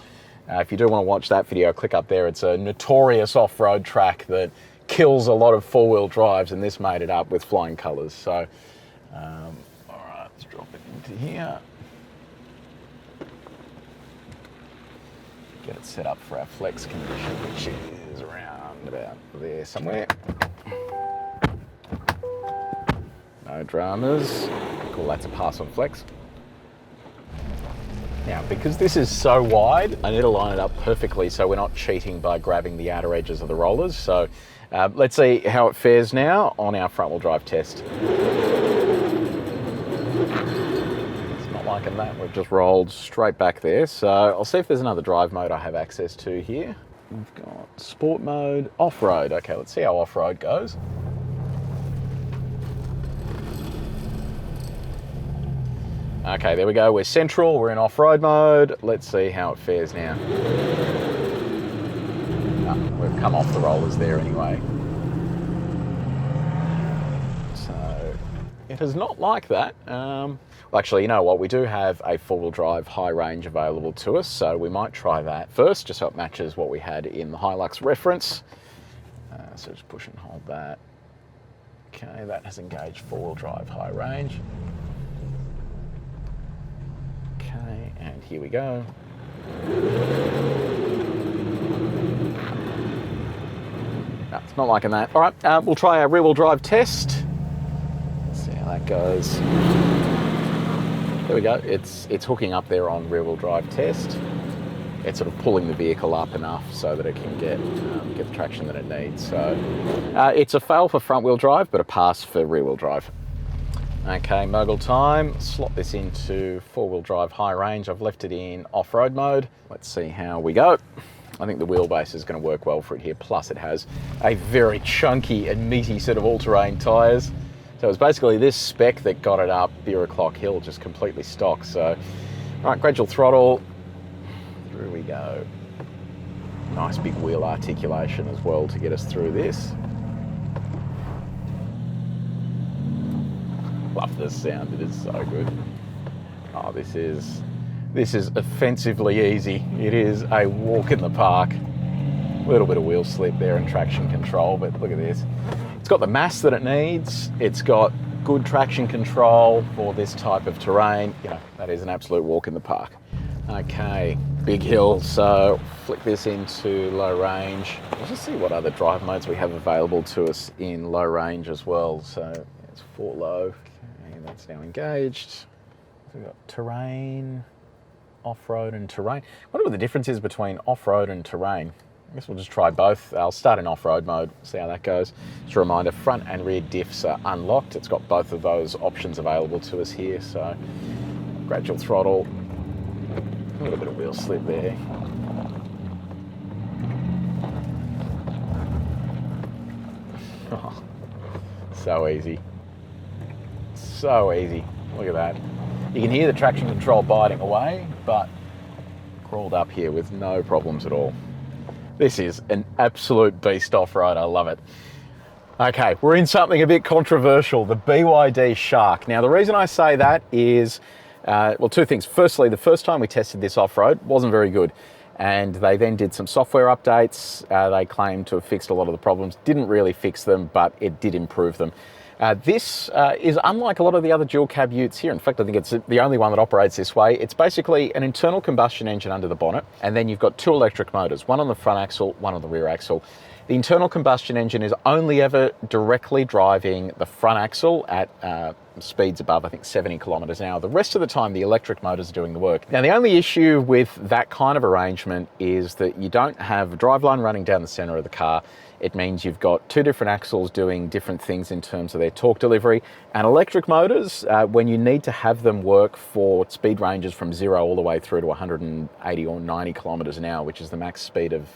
If you do want to watch that video, click up there. It's a notorious off-road track that kills a lot of four-wheel drives, and this made it up with flying colours. So, all right, let's drop it into here. Get it set up for our flex condition, which is around about there somewhere. No dramas. Cool, that's a pass on flex. Now, because this is so wide, I need to line it up perfectly so we're not cheating by grabbing the outer edges of the rollers. So let's see how it fares now on our front wheel drive test. Liking that, we've just rolled straight back there. So I'll see if there's another drive mode I have access to here. We've got sport mode, off-road. Okay, let's see how off-road goes. Okay, there we go. We're central, we're in off-road mode. Let's see how it fares now. Oh, we've come off the rollers there anyway. So it is not like that. Well, actually, you know what? We do have a four-wheel drive high range available to us, so we might try that first, just so it matches what we had in the HiLux reference. So just push and hold that. Okay, that has engaged four-wheel drive high range. Okay, and here we go. No, it's not liking that. All right, we'll try our rear-wheel drive test. Let's see how that goes. There we go, it's hooking up there on rear wheel drive test. It's sort of pulling the vehicle up enough so that it can get the traction that it needs. So it's a fail for front wheel drive, but a pass for rear wheel drive. Okay, mogul time, slot this into four wheel drive high range. I've left it in off-road mode. Let's see how we go. I think the wheelbase is going to work well for it here. Plus it has a very chunky and meaty set of all-terrain tyres. So it was basically this spec that got it up Beer O'Clock Hill, just completely stock. So, all right, gradual throttle, through we go. Nice big wheel articulation as well to get us through this. Love this sound, it is so good. Oh, this is offensively easy. It is a walk in the park. A little bit of wheel slip there and traction control, but look at this. It's got the mass that it needs. It's got good traction control for this type of terrain. You know, that is an absolute walk in the park. Okay, big hill, so flick this into low range. Let's just see what other drive modes we have available to us in low range as well. So it's 4 low, okay, that's now engaged. So we've got terrain, off-road and terrain. I wonder what the difference is between off-road and terrain. I guess we'll just try both. I'll start in off-road mode, see how that goes. Just a reminder, front and rear diffs are unlocked. It's got both of those options available to us here. So gradual throttle, a little bit of wheel slip there. Oh, so easy. So easy. Look at that. You can hear the traction control biting away, but crawled up here with no problems at all. This is an absolute beast off-road, I love it. Okay, we're in something a bit controversial, the BYD Shark. Now the reason I say that is, well, two things. Firstly, the first time we tested this off-road wasn't very good. And they then did some software updates. They claimed to have fixed a lot of the problems. Didn't really fix them, but it did improve them. This is unlike a lot of the other dual cab utes here. In fact, I think it's the only one that operates this way. It's basically an internal combustion engine under the bonnet, and then you've got 2 electric motors, one on the front axle, one on the rear axle. The internal combustion engine is only ever directly driving the front axle at speeds above, I think, 70 kilometers an hour. The rest of the time, the electric motors are doing the work. Now, the only issue with that kind of arrangement is that you don't have a driveline running down the center of the car. It means you've got 2 different axles doing different things in terms of their torque delivery. And electric motors, when you need to have them work for speed ranges from 0 all the way through to 180 or 90 kilometers an hour, which is the max speed of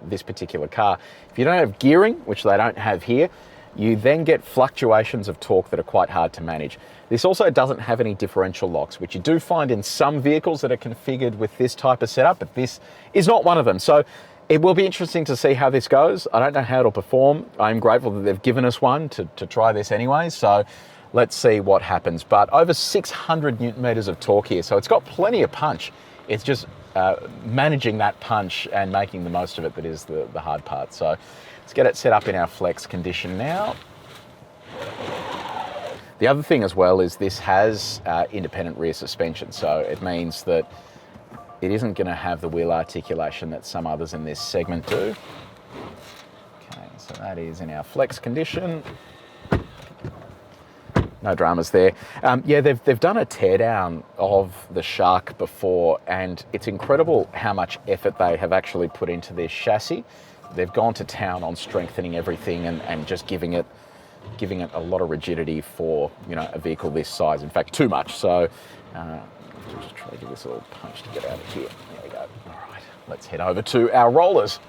this particular car, if you don't have gearing, which they don't have here, you then get fluctuations of torque that are quite hard to manage. This also doesn't have any differential locks, which you do find in some vehicles that are configured with this type of setup, but this is not one of them. So It will be interesting to see how this goes. I don't know how it'll perform. I'm grateful that they've given us one to try this anyway, so let's see what happens. But over 600 Newton meters of torque here, so it's got plenty of punch. It's just managing that punch and making the most of it that is the hard part. So let's get it set up in our flex condition now. The other thing as well is this has independent rear suspension, so it means that it isn't going to have the wheel articulation that some others in this segment do. Okay, so that is in our flex condition. No dramas there. Yeah, they've done a teardown of the Shark before, and it's incredible how much effort they have actually put into this chassis. They've gone to town on strengthening everything and just giving it a lot of rigidity for, you know, a vehicle this size. In fact, too much. So just try to give this a little punch to get out of here. There we go. All right, let's head over to our rollers.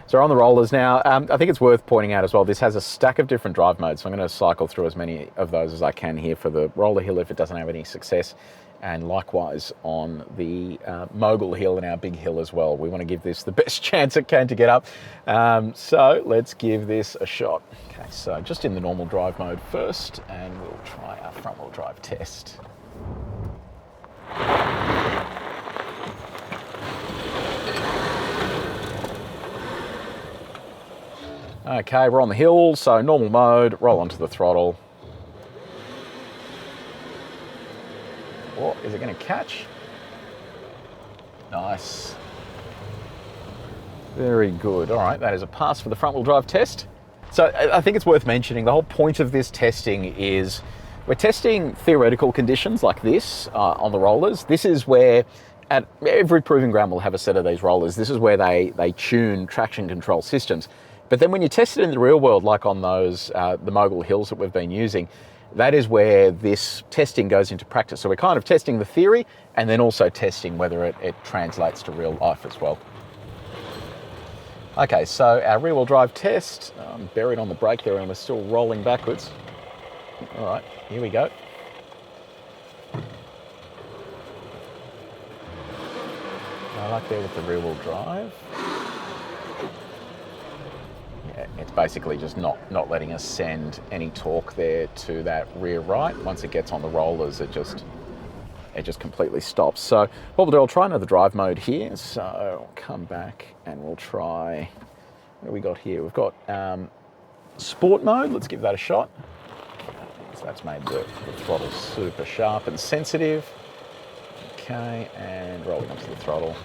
So we're on the rollers now. I think it's worth pointing out as well, this has a stack of different drive modes. So I'm going to cycle through as many of those as I can here for the roller hill if it doesn't have any success. And likewise on the mogul hill and our big hill as well. We want to give this the best chance it can to get up. So let's give this a shot. Okay, so just in the normal drive mode first, and we'll try our front wheel drive test. Okay, we're on the hill, so normal mode, roll onto the throttle. Oh, is it going to catch? Nice. Very good. All right, that is a pass for the front wheel drive test. So I think it's worth mentioning, the whole point of this testing is we're testing theoretical conditions like this on the rollers. This is where, at every proving ground will have a set of these rollers. This is where they tune traction control systems. But then when you test it in the real world, like on those, the mogul hills that we've been using, that is where this testing goes into practice. So we're kind of testing the theory and then also testing whether it translates to real life as well. Okay, so our rear wheel drive test, I'm buried on the brake there and we're still rolling backwards. All right, here we go. I like there with the rear wheel drive. Yeah, it's basically just not letting us send any torque there to that rear right. Once it gets on the rollers, it just completely stops. So what we'll do, I'll try another drive mode here. So I'll come back and we'll try, what do we got here? We've got sport mode. Let's give that a shot. So that's made the throttle super sharp and sensitive. Okay, and rolling onto the throttle.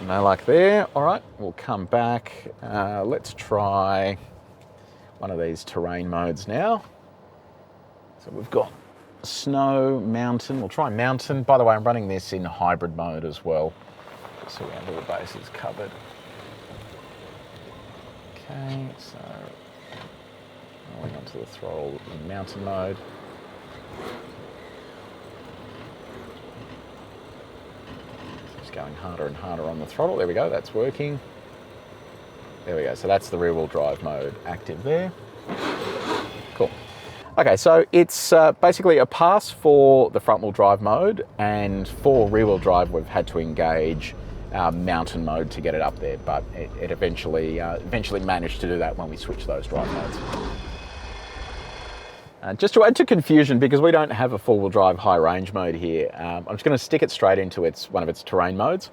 No luck there. All right, we'll come back. Let's try one of these terrain modes now. So we've got snow, mountain. We'll try mountain. By the way, I'm running this in hybrid mode as well, just so we have all the bases covered. Okay, so rolling onto the throttle in mountain mode. Going harder and harder on the throttle. There we go, that's working. There we go, so that's the rear wheel drive mode active there. Cool. Okay, so it's basically a pass for the front wheel drive mode, and for rear wheel drive we've had to engage mountain mode to get it up there, but it eventually managed to do that when we switched those drive modes. Just to add to confusion, because we don't have a four-wheel drive high range mode here, I'm just going to stick it straight into one of its terrain modes,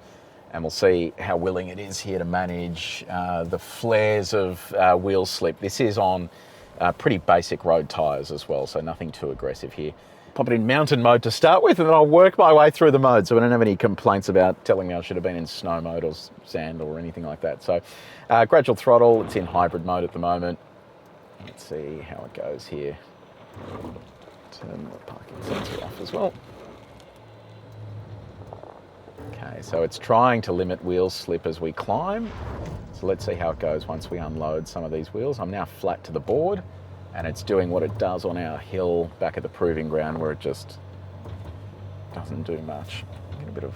and we'll see how willing it is here to manage the flares of wheel slip. This is on pretty basic road tyres as well, so nothing too aggressive here. Pop it in mountain mode to start with, and then I'll work my way through the mode, so I don't have any complaints about telling me I should have been in snow mode or sand or anything like that. So gradual throttle, it's in hybrid mode at the moment. Let's see how it goes here. Turn the parking sensor off as well. Okay, so it's trying to limit wheel slip as we climb. So let's see how it goes once we unload some of these wheels. I'm now flat to the board, and it's doing what it does on our hill back at the proving ground, where it just doesn't do much. Get a bit of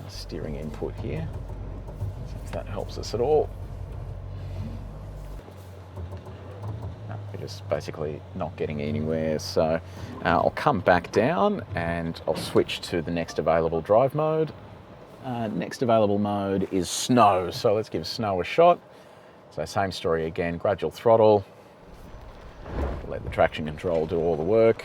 steering input here, see if that helps us at all. No, just basically not getting anywhere. So I'll come back down and I'll switch to the next available drive mode. Next available mode is snow. So let's give snow a shot. So same story again, gradual throttle. Let the traction control do all the work.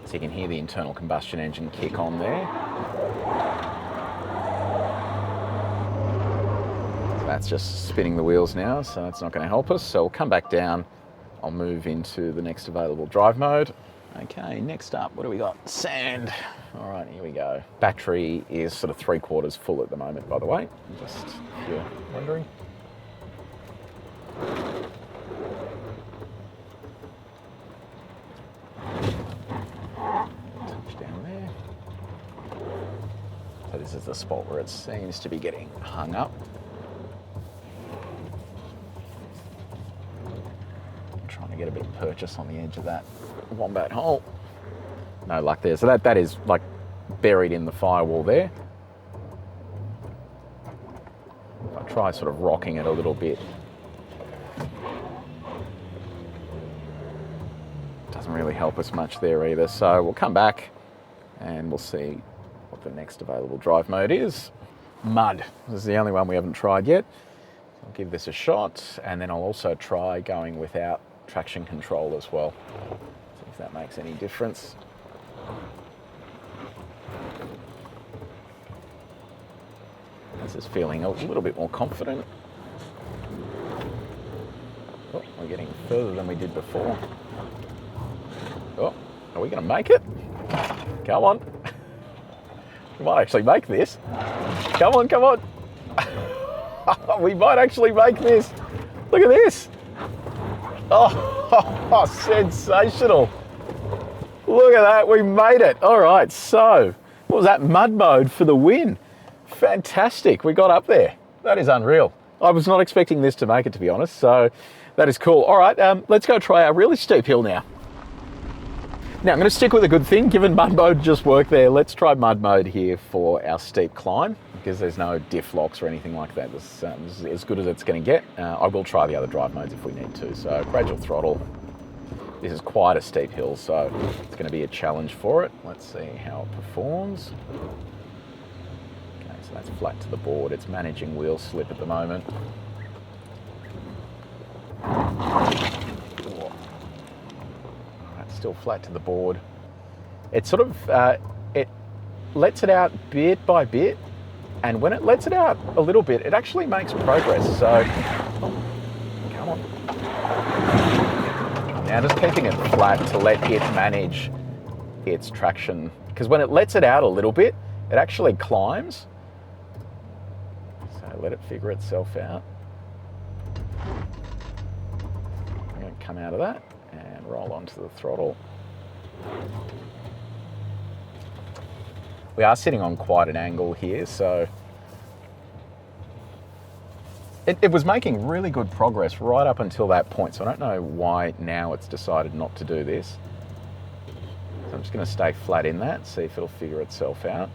So you can hear the internal combustion engine kick on there. So that's just spinning the wheels now, so that's not going to help us. So we'll come back down. I'll move into the next available drive mode. Okay, next up, what do we got? Sand. All right, here we go. Battery is sort of 3/4 full at the moment, by the way, just if you're wondering. Touch down there. So this is the spot where it seems to be getting hung up. I'm trying to get a bit of purchase on the edge of that wombat hole. No luck there. So that is like buried in the firewall there. If I try sort of rocking it a little bit, doesn't really help us much there either. So we'll come back and we'll see what the next available drive mode is. Mud. This is the only one we haven't tried yet. I'll give this a shot, and then I'll also try going without traction control as well. See if that makes any difference. This is feeling a little bit more confident. Oh, we're getting further than we did before. Oh, are we going to make it? Come on. We might actually make this. Come on, come on. We might actually make this. Look at this. Oh, sensational. Look at that, we made it. All right, so what was that? Mud mode for the win. Fantastic, we got up there. That is unreal. I was not expecting this to make it, to be honest, so that is cool. All right, let's go try our really steep hill now. Now, I'm going to stick with a good thing, given mud mode just worked there. Let's try mud mode here for our steep climb, because there's no diff locks or anything like that. This is as good as it's going to get. I will try the other drive modes if we need to. So gradual throttle. This is quite a steep hill, so it's going to be a challenge for it. Let's see how it performs. Okay, so that's flat to the board. It's managing wheel slip at the moment. Still flat to the board. It sort of, it lets it out bit by bit, and when it lets it out a little bit, it actually makes progress. So, oh, come on. Now just keeping it flat to let it manage its traction, because when it lets it out a little bit, it actually climbs. So let it figure itself out. I'm going to come out of that and roll onto the throttle. We are sitting on quite an angle here, so it was making really good progress right up until that point, so I don't know why now it's decided not to do this. So I'm just going to stay flat in that, see if it'll figure itself out.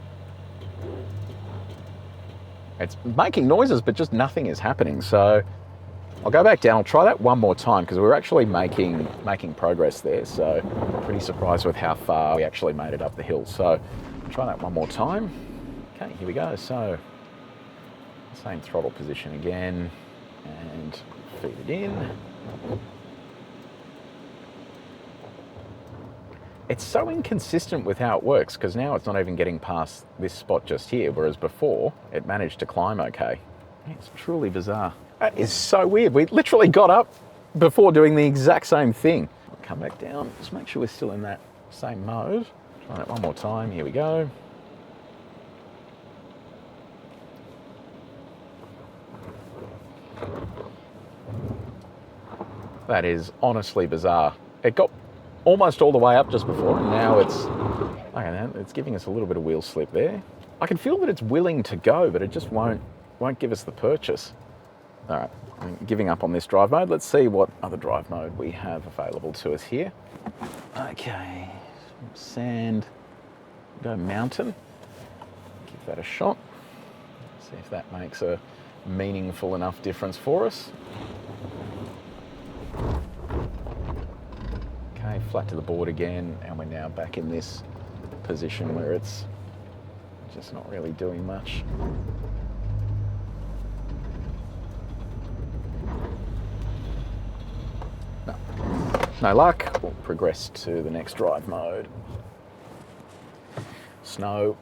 It's making noises, but just nothing is happening, so I'll go back down. I'll try that one more time, because we're actually making progress there. So I'm pretty surprised with how far we actually made it up the hill. So I'll try that one more time. Okay, here we go. So same throttle position again, and feed it in. It's so inconsistent with how it works, because now it's not even getting past this spot just here, whereas before it managed to climb okay. It's truly bizarre. That is so weird. We literally got up before doing the exact same thing. I'll come back down, just make sure we're still in that same mode. Try that one more time, here we go. That is honestly bizarre. It got almost all the way up just before, and now it's giving us a little bit of wheel slip there. I can feel that it's willing to go, but it just won't give us the purchase. All right, I'm giving up on this drive mode. Let's see what other drive mode we have available to us here. Okay, sand, go mountain. Give that a shot. See if that makes a meaningful enough difference for us. Okay, flat to the board again, and we're now back in this position where it's just not really doing much. No luck. We'll progress to the next drive mode. Snow.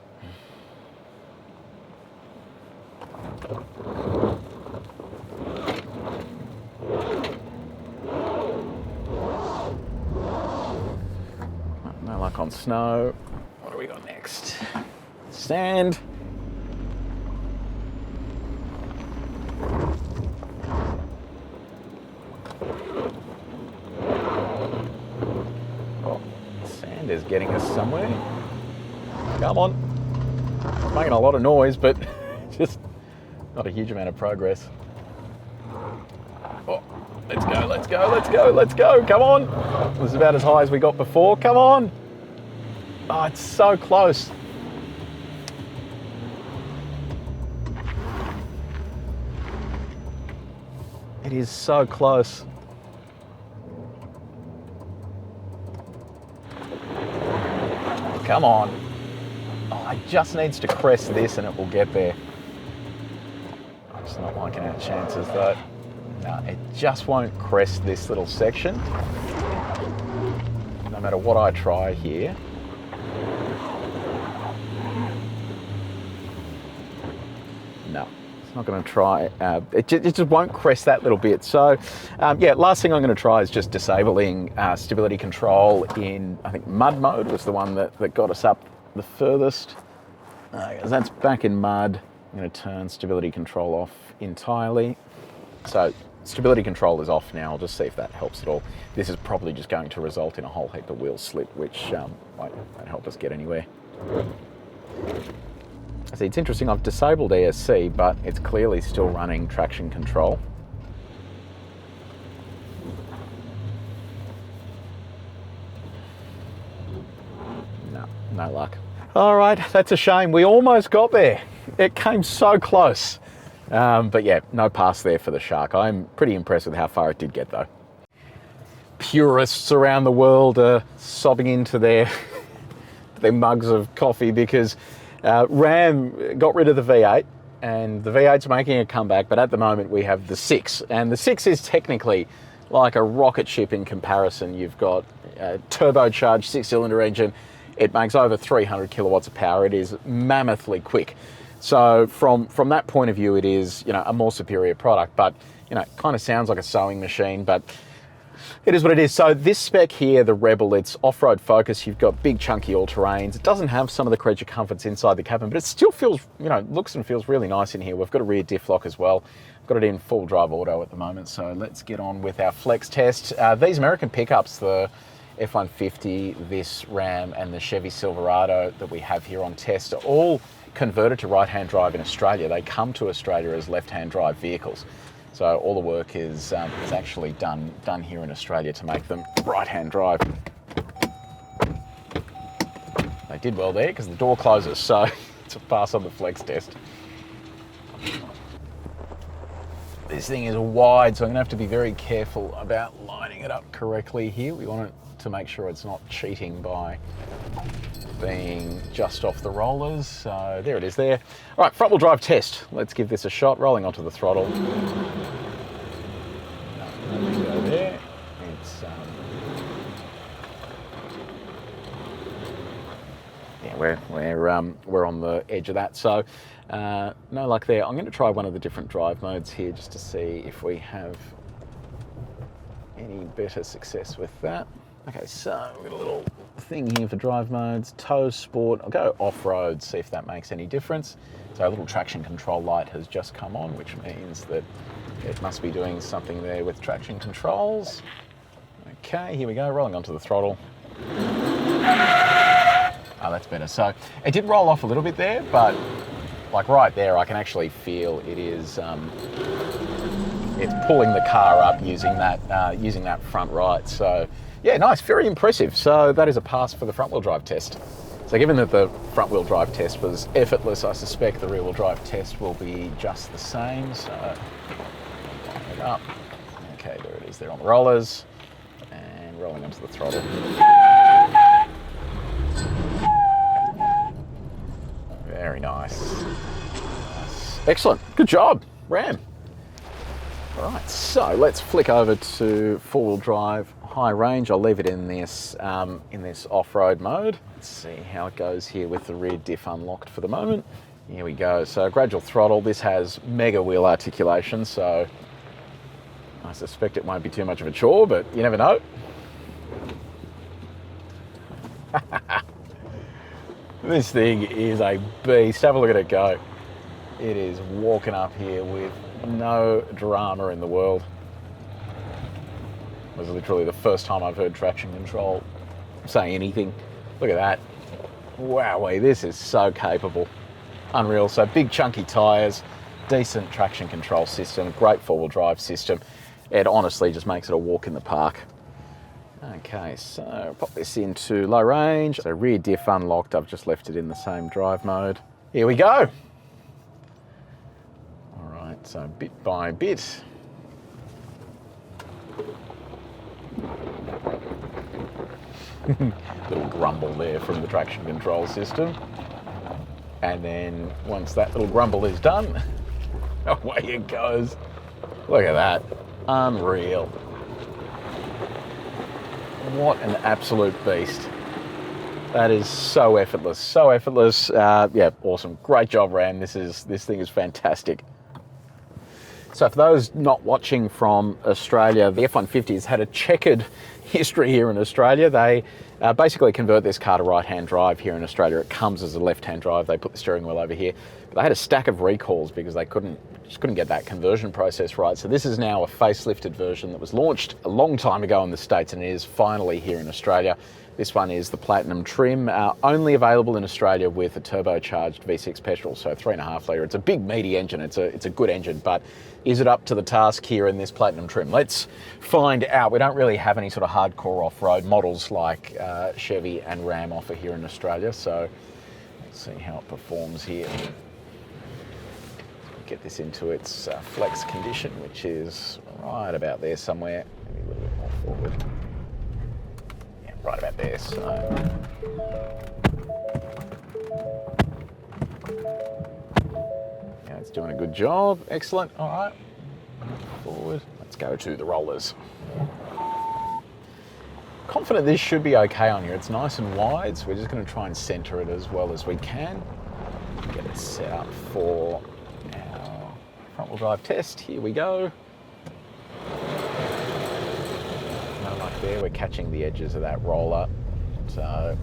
No luck on snow. What do we got next? Sand. Is getting us somewhere. Come on. It's making a lot of noise, but just not a huge amount of progress. Oh, let's go, let's go, let's go, let's go. Come on. It was about as high as we got before. Come on. Oh, it's so close. It is so close. Come on. Oh, it just needs to crest this and it will get there. I'm just not liking our chances though. No, it just won't crest this little section. No matter what I try here. No, it's not going to try. It just won't crest that little bit. So, yeah, last thing I'm going to try is just disabling stability control in, I think, mud mode was the one that got us up the furthest. That's back in mud. I'm going to turn stability control off entirely. So stability control is off now. I'll just see if that helps at all. This is probably just going to result in a whole heap of wheel slip, which won't help us get anywhere. See, it's interesting, I've disabled ESC, but it's clearly still running traction control. No luck. All right, that's a shame. We almost got there. It came so close. But yeah, no pass there for the Shark. I'm pretty impressed with how far it did get though. Purists around the world are sobbing into their mugs of coffee because Ram got rid of the V8 and the V8's making a comeback, but at the moment we have the 6. And the 6 is technically like a rocket ship in comparison. You've got a turbocharged 6-cylinder engine. It makes over 300 kilowatts of power. It is mammothly quick. So from that point of view, it is, you know, a more superior product, but, you know, it kind of sounds like a sewing machine, but it is what it is. So this spec here, the Rebel, it's off-road focus. You've got big chunky all-terrains. It doesn't have some of the creature comforts inside the cabin, but it still feels, you know, looks and feels really nice in here. We've got a rear diff lock as well. I've got it in full drive auto at the moment. So let's get on with our flex test. These American pickups, the F-150, this Ram and the Chevy Silverado that we have here on test are all converted to right-hand drive in Australia. They come to Australia as left-hand drive vehicles. So all the work is actually done here in Australia to make them right-hand drive. They did well there because the door closes, so it's a pass on the flex test. This thing is wide, so I'm gonna have to be very careful about lining it up correctly here. We want it to make sure it's not cheating by being just off the rollers. So there it is there. All right, front wheel drive test. Let's give this a shot. Rolling onto the throttle. Nothing go there. It's yeah, we're on the edge of that. So no luck there. I'm going to try one of the different drive modes here just to see if we have any better success with that. Okay, so we've got a little thing here for drive modes, tow, sport. I'll go off-road, see if that makes any difference. So a little traction control light has just come on, which means that it must be doing something there with traction controls. Okay, here we go, rolling onto the throttle. Oh, that's better. So it did roll off a little bit there, but like right there, I can actually feel it is, it's pulling the car up using that front right. So yeah, nice, very impressive. So that is a pass for the front wheel drive test. So given that the front wheel drive test was effortless, I suspect the rear wheel drive test will be just the same. So line it up. Okay, there it is there on the rollers and rolling onto the throttle. Very nice. Excellent, good job, Ram. All right, so let's flick over to four-wheel drive high range. I'll leave it in this off-road mode. Let's see how it goes here with the rear diff unlocked for the moment. Here we go. So gradual throttle. This has mega wheel articulation, so I suspect it won't be too much of a chore, but you never know. This thing is a beast. Have a look at it go. It is walking up here with no drama in the world. It was literally the first time I've heard traction control say anything. Look at that. Wowee, this is so capable. Unreal. So big chunky tyres, decent traction control system, great four-wheel drive system. It honestly just makes it a walk in the park. Okay, so pop this into low range. So rear diff unlocked. I've just left it in the same drive mode. Here we go. All right, so bit by bit. Little grumble there from the traction control system. And then once that little grumble is done, away it goes. Look at that. Unreal. What an absolute beast. That is so effortless, so effortless. Yeah, awesome. Great job, Ram. This thing is fantastic. So for those not watching from Australia, the F-150 has had a checkered history here in Australia. They basically convert this car to right-hand drive here in Australia. It comes as a left-hand drive. They put the steering wheel over here. But they had a stack of recalls because they just couldn't get that conversion process right. So this is now a facelifted version that was launched a long time ago in the States and it is finally here in Australia. This one is the Platinum trim, only available in Australia with a turbocharged V6 petrol, so 3.5 litre. It's a big meaty engine, it's a good engine, but is it up to the task here in this Platinum trim? Let's find out. We don't really have any sort of hardcore off-road models like Chevy and Ram offer here in Australia, so let's see how it performs here. Get this into its flex condition, which is right about there somewhere, maybe a little bit more forward. Right about there, so. Yeah, it's doing a good job. Excellent. All right. Forward. Let's go to the rollers. Confident this should be okay on here. It's nice and wide, so we're just going to try and center it as well as we can. Get it set up for our front-wheel drive test. Here we go. There, we're catching the edges of that roller, so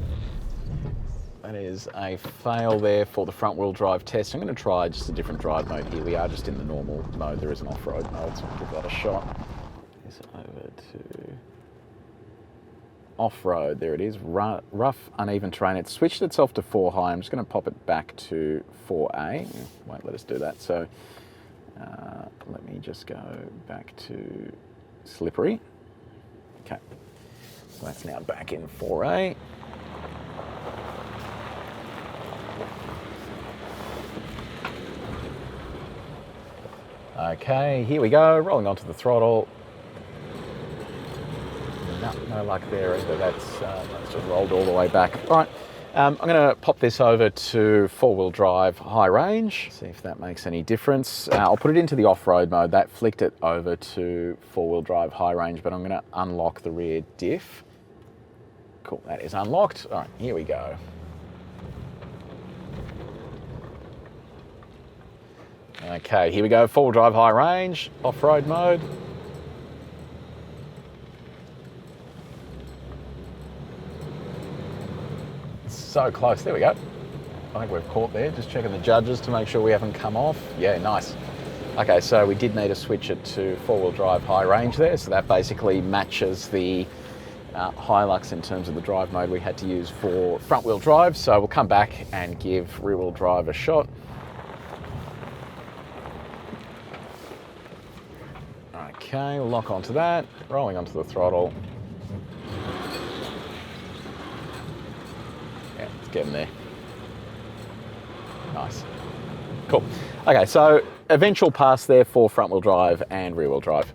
that is a fail there for the front wheel drive test. I'm going to try just a different drive mode here. We are just in the normal mode, there is an off-road mode, so we'll give that a shot. Is it over to off-road? There it is, rough uneven terrain. It's switched itself to 4 high. I'm just going to pop it back to 4A. It won't let us do that, so let me just go back to slippery. Okay, so that's now back in 4A. Okay, here we go, rolling onto the throttle. No luck there either, that's just rolled all the way back. All right, I'm going to pop this over to four-wheel drive high range, see if that makes any difference. I'll put it into the off-road mode. That flicked it over to four-wheel drive high range, but I'm going to unlock the rear diff. Cool, that is unlocked. All right, here we go. Okay, here we go, four-wheel drive high range, off-road mode. So close, there we go. I think we've caught there, just checking the judges to make sure we haven't come off. Yeah, nice. Okay, so we did need to switch it to four-wheel drive high range there, so that basically matches the HiLux in terms of the drive mode we had to use for front-wheel drive. So we'll come back and give rear-wheel drive a shot. Okay, we'll lock onto that, rolling onto the throttle. Get in there. Nice. Cool. Okay, so eventual pass there for front wheel drive and rear wheel drive.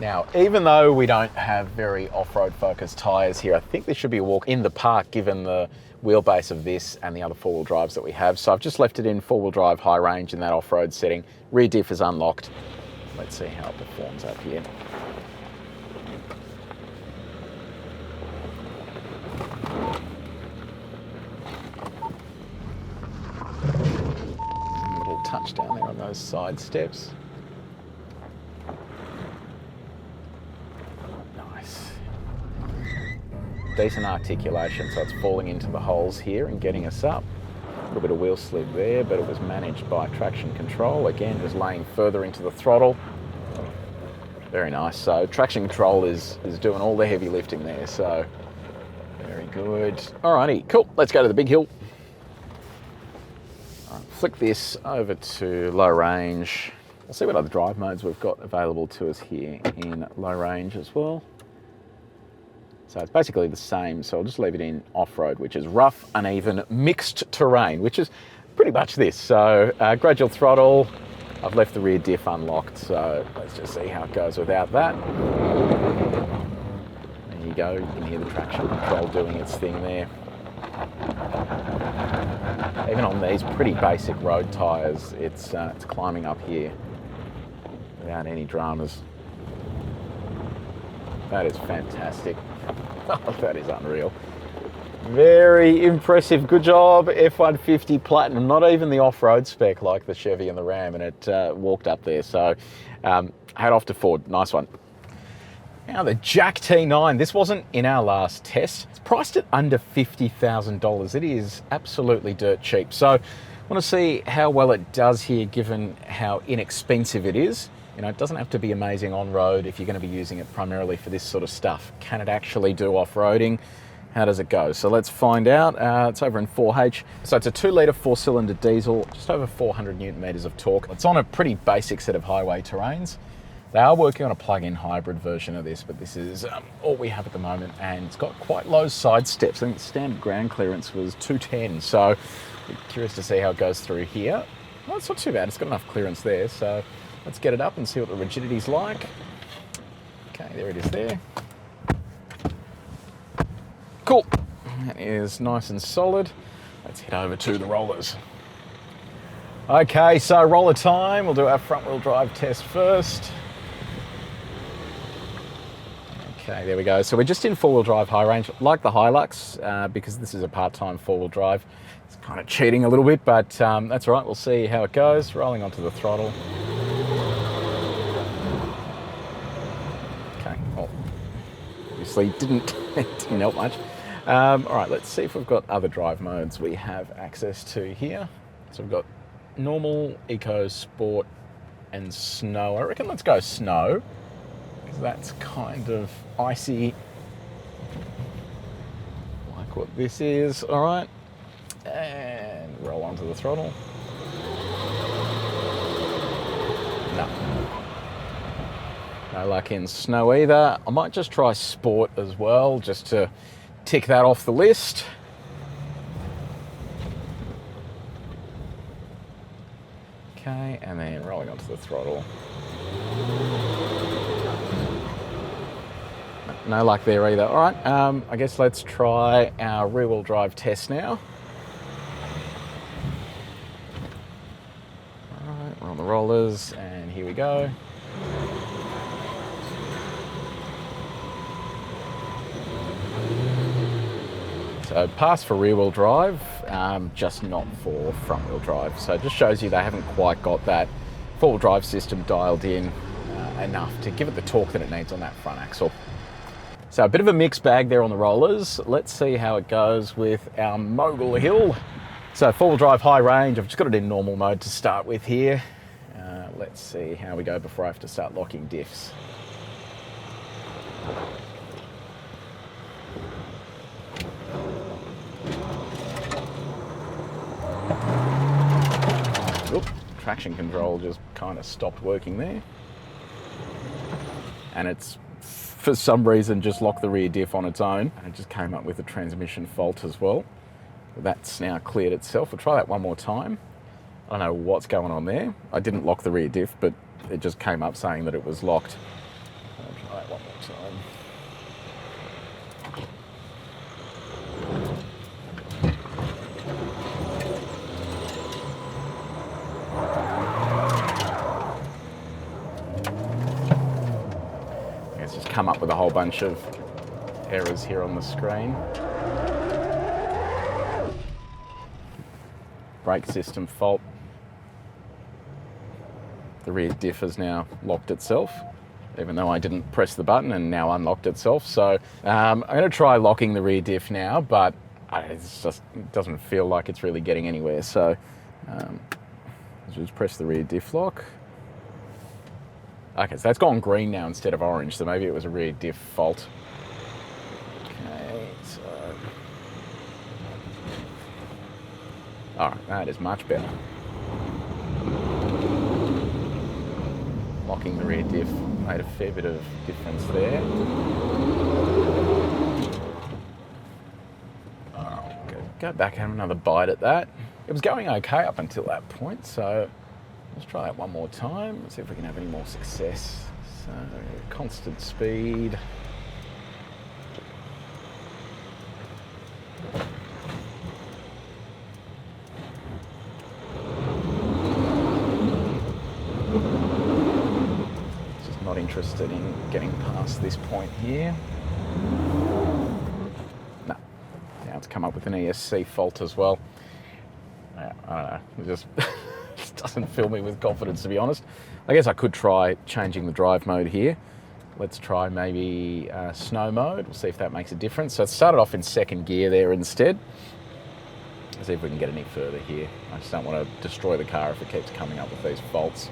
Now, even though we don't have very off-road focused tyres here, I think this should be a walk in the park given the wheelbase of this and the other four-wheel drives that we have. So I've just left it in four-wheel drive high range in that off-road setting. Rear diff is unlocked. Let's see how it performs up here. A little touchdown there on those side steps. Decent articulation, so it's falling into the holes here and getting us up. A little bit of wheel slip there, but it was managed by traction control. Again, just laying further into the throttle. Very nice. So traction control is doing all the heavy lifting there, so very good. Alrighty, cool. Let's go to the big hill. All right, flick this over to low range. We'll see what other drive modes we've got available to us here in low range as well. So it's basically the same, so I'll just leave it in off-road, which is rough, uneven, mixed terrain, which is pretty much this. So gradual throttle, I've left the rear diff unlocked, so let's just see how it goes without that. There you go, you can hear the traction control doing its thing there. Even on these pretty basic road tyres, it's climbing up here without any dramas. That is fantastic. Oh, that is unreal. Very impressive. Good job, F-150 Platinum. Not even the off-road spec like the Chevy and the Ram, and it walked up there. So hat off to Ford. Nice one. Now the Jack T9. This wasn't in our last test. It's priced at under $50,000. It is absolutely dirt cheap. So I want to see how well it does here given how inexpensive it is. You know, it doesn't have to be amazing on-road if you're going to be using it primarily for this sort of stuff. Can it actually do off-roading? How does it go? So let's find out. It's over in 4H. So it's a 2-litre 4-cylinder diesel, just over 400 Newton meters of torque. It's on a pretty basic set of highway terrains. They are working on a plug-in hybrid version of this, but this is all we have at the moment, and it's got quite low side steps. I think the standard ground clearance was 210, so curious to see how it goes through here. Well, it's not too bad. It's got enough clearance there, so let's get it up and see what the rigidity's like. Okay, there it is there. Cool. That is nice and solid. Let's head over to the rollers. Okay, so roller time. We'll do our front wheel drive test first. Okay, there we go. So we're just in four-wheel drive high range, like the HiLux, because this is a part-time four-wheel drive. It's kind of cheating a little bit, but that's all right. We'll see how it goes. Rolling onto the throttle. Okay, well, obviously didn't help much. All right, let's see if we've got other drive modes we have access to here. So we've got normal, eco, sport, and snow. I reckon let's go snow, because that's kind of icy, like what this is. All right, and roll onto the throttle. No luck in snow either. I might just try sport as well, just to tick that off the list. Okay, and then rolling onto the throttle. No luck there either. All right, I guess let's try our rear-wheel drive test now. All right, we're on the rollers, and here we go. So pass for rear-wheel drive, just not for front-wheel drive. So it just shows you they haven't quite got that four-wheel drive system dialed in enough to give it the torque that it needs on that front axle. So a bit of a mixed bag there on the rollers. Let's see how it goes with our mogul hill. So four-wheel drive high range, I've just got it in normal mode to start with here. Let's see how we go before I have to start locking diffs. Oop, traction control just kind of stopped working there. And it's, for some reason, just locked the rear diff on its own. And it just came up with a transmission fault as well. That's now cleared itself. We'll try that one more time. I don't know what's going on there. I didn't lock the rear diff, but it just came up saying that it was locked. I'll try that one more time. It's just come up with a whole bunch of errors here on the screen. Brake system fault. The rear diff has now locked itself, even though I didn't press the button, and now unlocked itself. So I'm going to try locking the rear diff now, but it doesn't feel like it's really getting anywhere. So just press the rear diff lock. Okay, so that's gone green now instead of orange, so maybe it was a rear diff fault. Okay, so... all right, that is much better. Locking the rear diff made a fair bit of difference there. Go back and have another bite at that. It was going okay up until that point, so let's try that one more time. Let's see if we can have any more success. So, constant speed. Just not interested in getting past this point here. No. Now it's come up with an ESC fault as well. I don't know. It just doesn't fill me with confidence, to be honest. I guess I could try changing the drive mode here. Let's try maybe snow mode. We'll see if that makes a difference. So it started off in second gear there instead. Let's see if we can get any further here. I just don't want to destroy the car if it keeps coming up with these faults.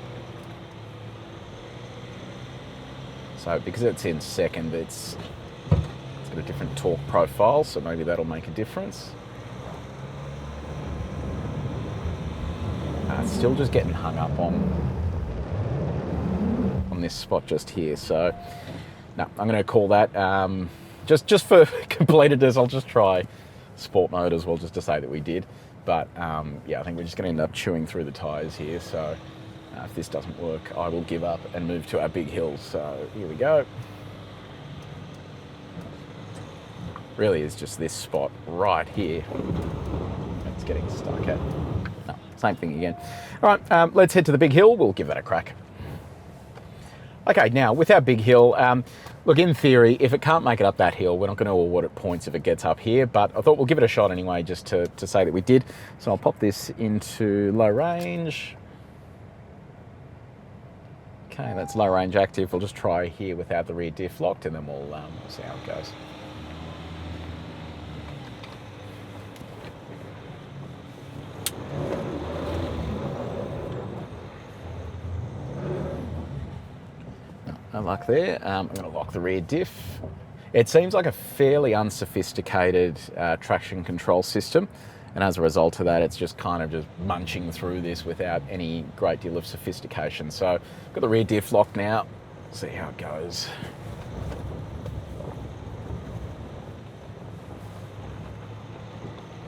So because it's in second, it's got a different torque profile, so maybe that'll make a difference. Still just getting hung up on this spot just here. So no, I'm going to call that just for completedness. I'll just try sport mode as well, just to say that we did. But yeah, I think we're just going to end up chewing through the tyres here. So if this doesn't work, I will give up and move to our big hill. So here we go. Really is just this spot right here. It's getting stuck at. No, same thing again. All right, let's head to the big hill. We'll give that a crack. Okay, now with our big hill, look, in theory, if it can't make it up that hill, we're not going to award it points if it gets up here, but I thought we'll give it a shot anyway, just to say that we did. So I'll pop this into low range. Okay, that's low range active. We'll just try here without the rear diff locked, and then we'll see how it goes. No luck there. I'm going to lock the rear diff. It seems like a fairly unsophisticated traction control system, and as a result of that, it's just kind of just munching through this without any great deal of sophistication. So I've got the rear diff locked now. See how it goes.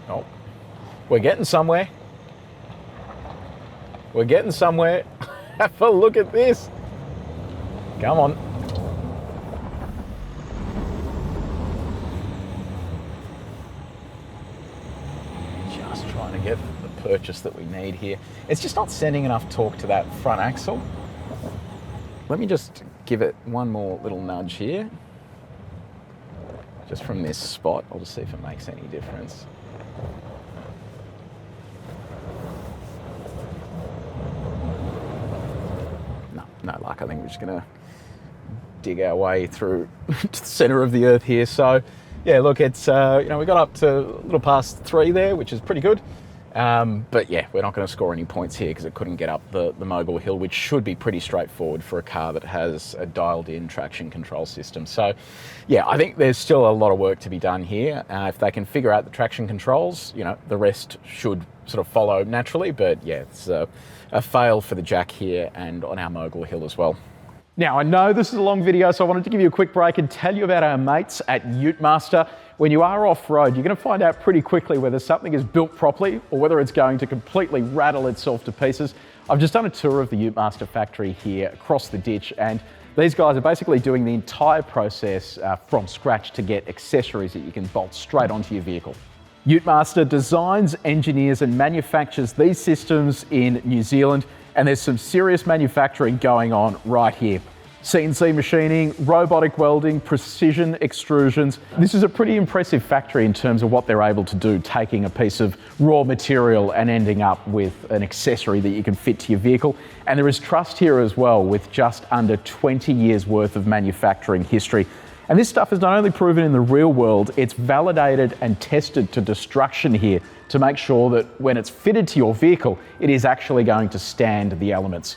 Oh, we're getting somewhere. We're getting somewhere. Have a look at this. Come on. Just trying to get the purchase that we need here. It's just not sending enough torque to that front axle. Let me just give it one more little nudge here. Just from this spot. I'll just see if it makes any difference. No luck. I think we're just going to dig our way through to the centre of the earth here. So yeah, look, it's we got up to a little past 3 there, which is pretty good. But yeah, we're not going to score any points here because it couldn't get up the mogul hill, which should be pretty straightforward for a car that has a dialed-in traction control system. So yeah, I think there's still a lot of work to be done here. If they can figure out the traction controls, the rest should sort of follow naturally. But yeah, it's a fail for the jack here and on our mogul hill as well. Now, I know this is a long video, so I wanted to give you a quick break and tell you about our mates at Ute Master. When you are off-road, you're going to find out pretty quickly whether something is built properly or whether it's going to completely rattle itself to pieces. I've just done a tour of the Ute Master factory here across the ditch, and these guys are basically doing the entire process from scratch to get accessories that you can bolt straight onto your vehicle. Ute Master designs, engineers and manufactures these systems in New Zealand, and there's some serious manufacturing going on right here. CNC machining, robotic welding, precision extrusions. This is a pretty impressive factory in terms of what they're able to do, taking a piece of raw material and ending up with an accessory that you can fit to your vehicle. And there is trust here as well, with just under 20 years worth of manufacturing history. And this stuff is not only proven in the real world, it's validated and tested to destruction here to make sure that when it's fitted to your vehicle, it is actually going to stand the elements.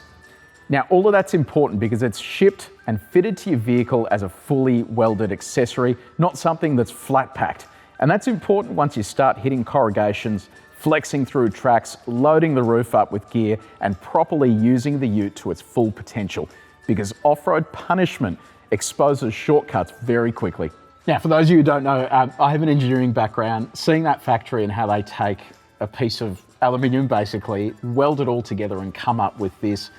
Now, all of that's important because it's shipped and fitted to your vehicle as a fully welded accessory, not something that's flat packed. And that's important once you start hitting corrugations, flexing through tracks, loading the roof up with gear, and properly using the ute to its full potential, because off-road punishment exposes shortcuts very quickly. Now, for those of you who don't know, I have an engineering background. Seeing that factory and how they take a piece of aluminium, basically, weld it all together and come up with this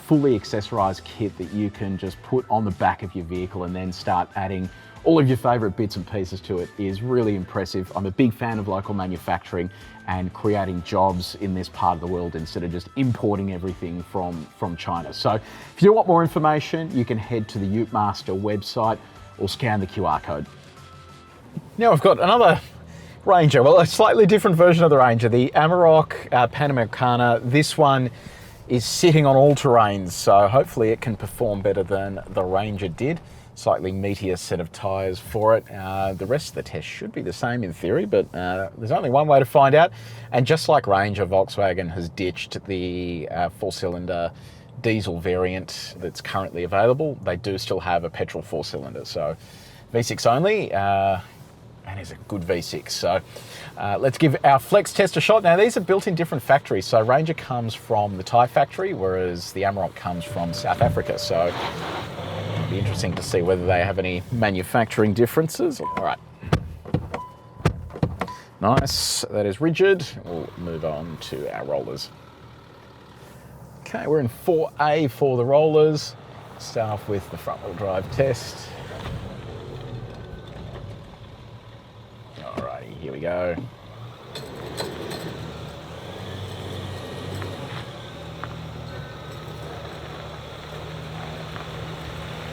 fully accessorized kit that you can just put on the back of your vehicle and then start adding all of your favorite bits and pieces to it is really impressive. I'm a big fan of local manufacturing and creating jobs in this part of the world instead of just importing everything from China. So if you want more information, you can head to the Ute Master website or scan the QR code. Now I've got another Ranger, well, a slightly different version of the Ranger, the Amarok Panamericana. This one is sitting on all terrains, so hopefully it can perform better than the Ranger did. Slightly meatier set of tyres for it. The rest of the test should be the same in theory, but there's only one way to find out. And just like Ranger, Volkswagen has ditched the four-cylinder diesel variant that's currently available. They do still have a petrol four-cylinder, so V6 only, and it's a good V6. So let's give our flex test a shot. Now, these are built in different factories. So Ranger comes from the Thai factory, whereas the Amarok comes from South Africa. So it'll be interesting to see whether they have any manufacturing differences. All right. Nice, that is rigid. We'll move on to our rollers. Okay, we're in 4A for the rollers. Start off with the front wheel drive test. Alrighty, here we go.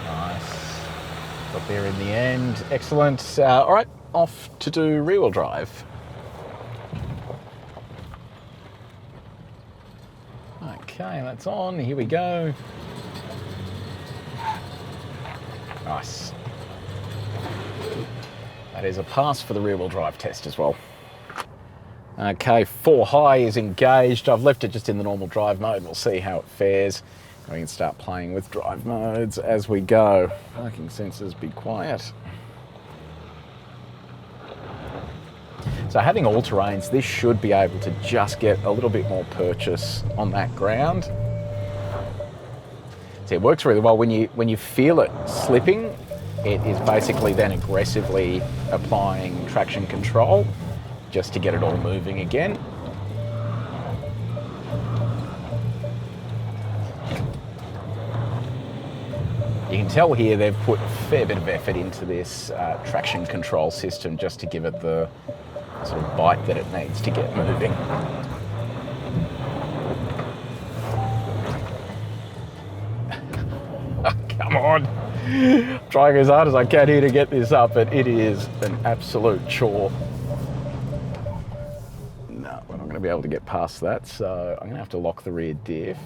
Nice. Got there in the end. Excellent. All right, off to do rear wheel drive. Okay, that's on. Here we go. Nice. That is a pass for the rear wheel drive test as well. Okay, 4 high is engaged. I've left it just in the normal drive mode. We'll see how it fares. We can start playing with drive modes as we go. Parking sensors, be quiet. So having all terrains, this should be able to just get a little bit more purchase on that ground. So it works really well. When you feel it slipping, it is basically then aggressively applying traction control just to get it all moving again. You can tell here they've put a fair bit of effort into this traction control system just to give it the sort of bite that it needs to get moving. Come on. I'm trying as hard as I can here to get this up, but it is an absolute chore. No, we're not going to be able to get past that, so I'm going to have to lock the rear diff.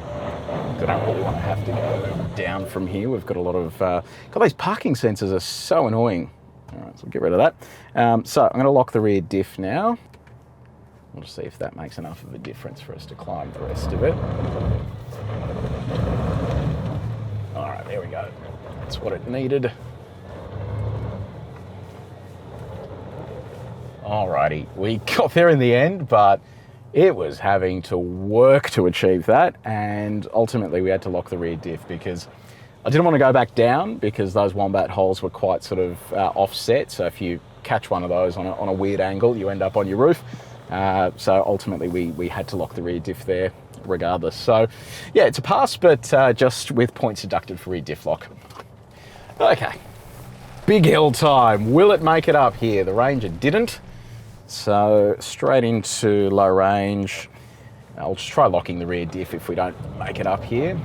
I don't really want to have to go down from here. We've got a lot of... God, these parking sensors are so annoying. All right, so we'll get rid of that. So I'm going to lock the rear diff now. We'll just see if that makes enough of a difference for us to climb the rest of it. All right, there we go. That's what it needed. Alrighty, we got there in the end, but it was having to work to achieve that, and ultimately we had to lock the rear diff because I didn't want to go back down because those wombat holes were quite sort of offset. So if you catch one of those on a weird angle, you end up on your roof. So ultimately we had to lock the rear diff there regardless. So yeah, it's a pass, but just with points deducted for rear diff lock. Okay, big hill time. Will it make it up here? The Ranger didn't. So straight into low range. I'll just try locking the rear diff if we don't make it up here.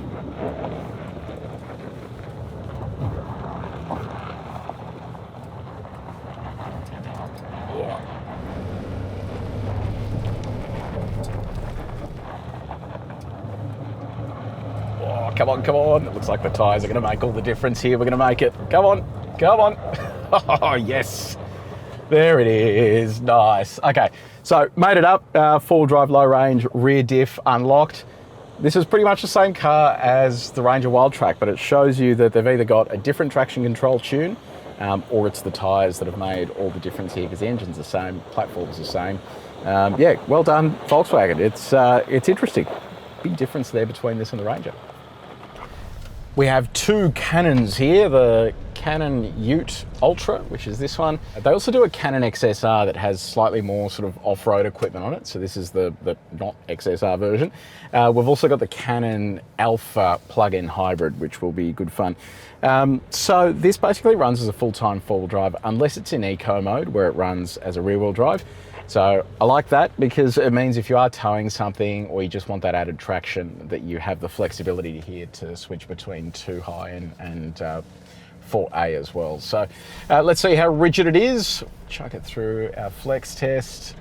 Oh, come on, come on. It looks like the tyres are going to make all the difference here. We're going to make it. Come on, come on. Oh, yes. There it is. Nice. Okay, so made it up. Four-wheel drive, low range, rear diff unlocked. This is pretty much the same car as the Ranger Wildtrak, but it shows you that they've either got a different traction control tune or it's the tyres that have made all the difference here because the engine's the same, platform's the same. Yeah, well done, Volkswagen. It's interesting. Big difference there between this and the Ranger. We have two Cannons here, the Cannon Ute Ultra, which is this one. They also do a Cannon XSR that has slightly more sort of off-road equipment on it. So this is the not XSR version. We've also got the Cannon Alpha plug-in hybrid, which will be good fun. So this basically runs as a full-time four-wheel drive, unless it's in eco mode where it runs as a rear-wheel drive. So I like that because it means if you are towing something or you just want that added traction, that you have the flexibility here to switch between 2-high and 4A as well. So let's see how rigid it is. Chuck it through our flex test.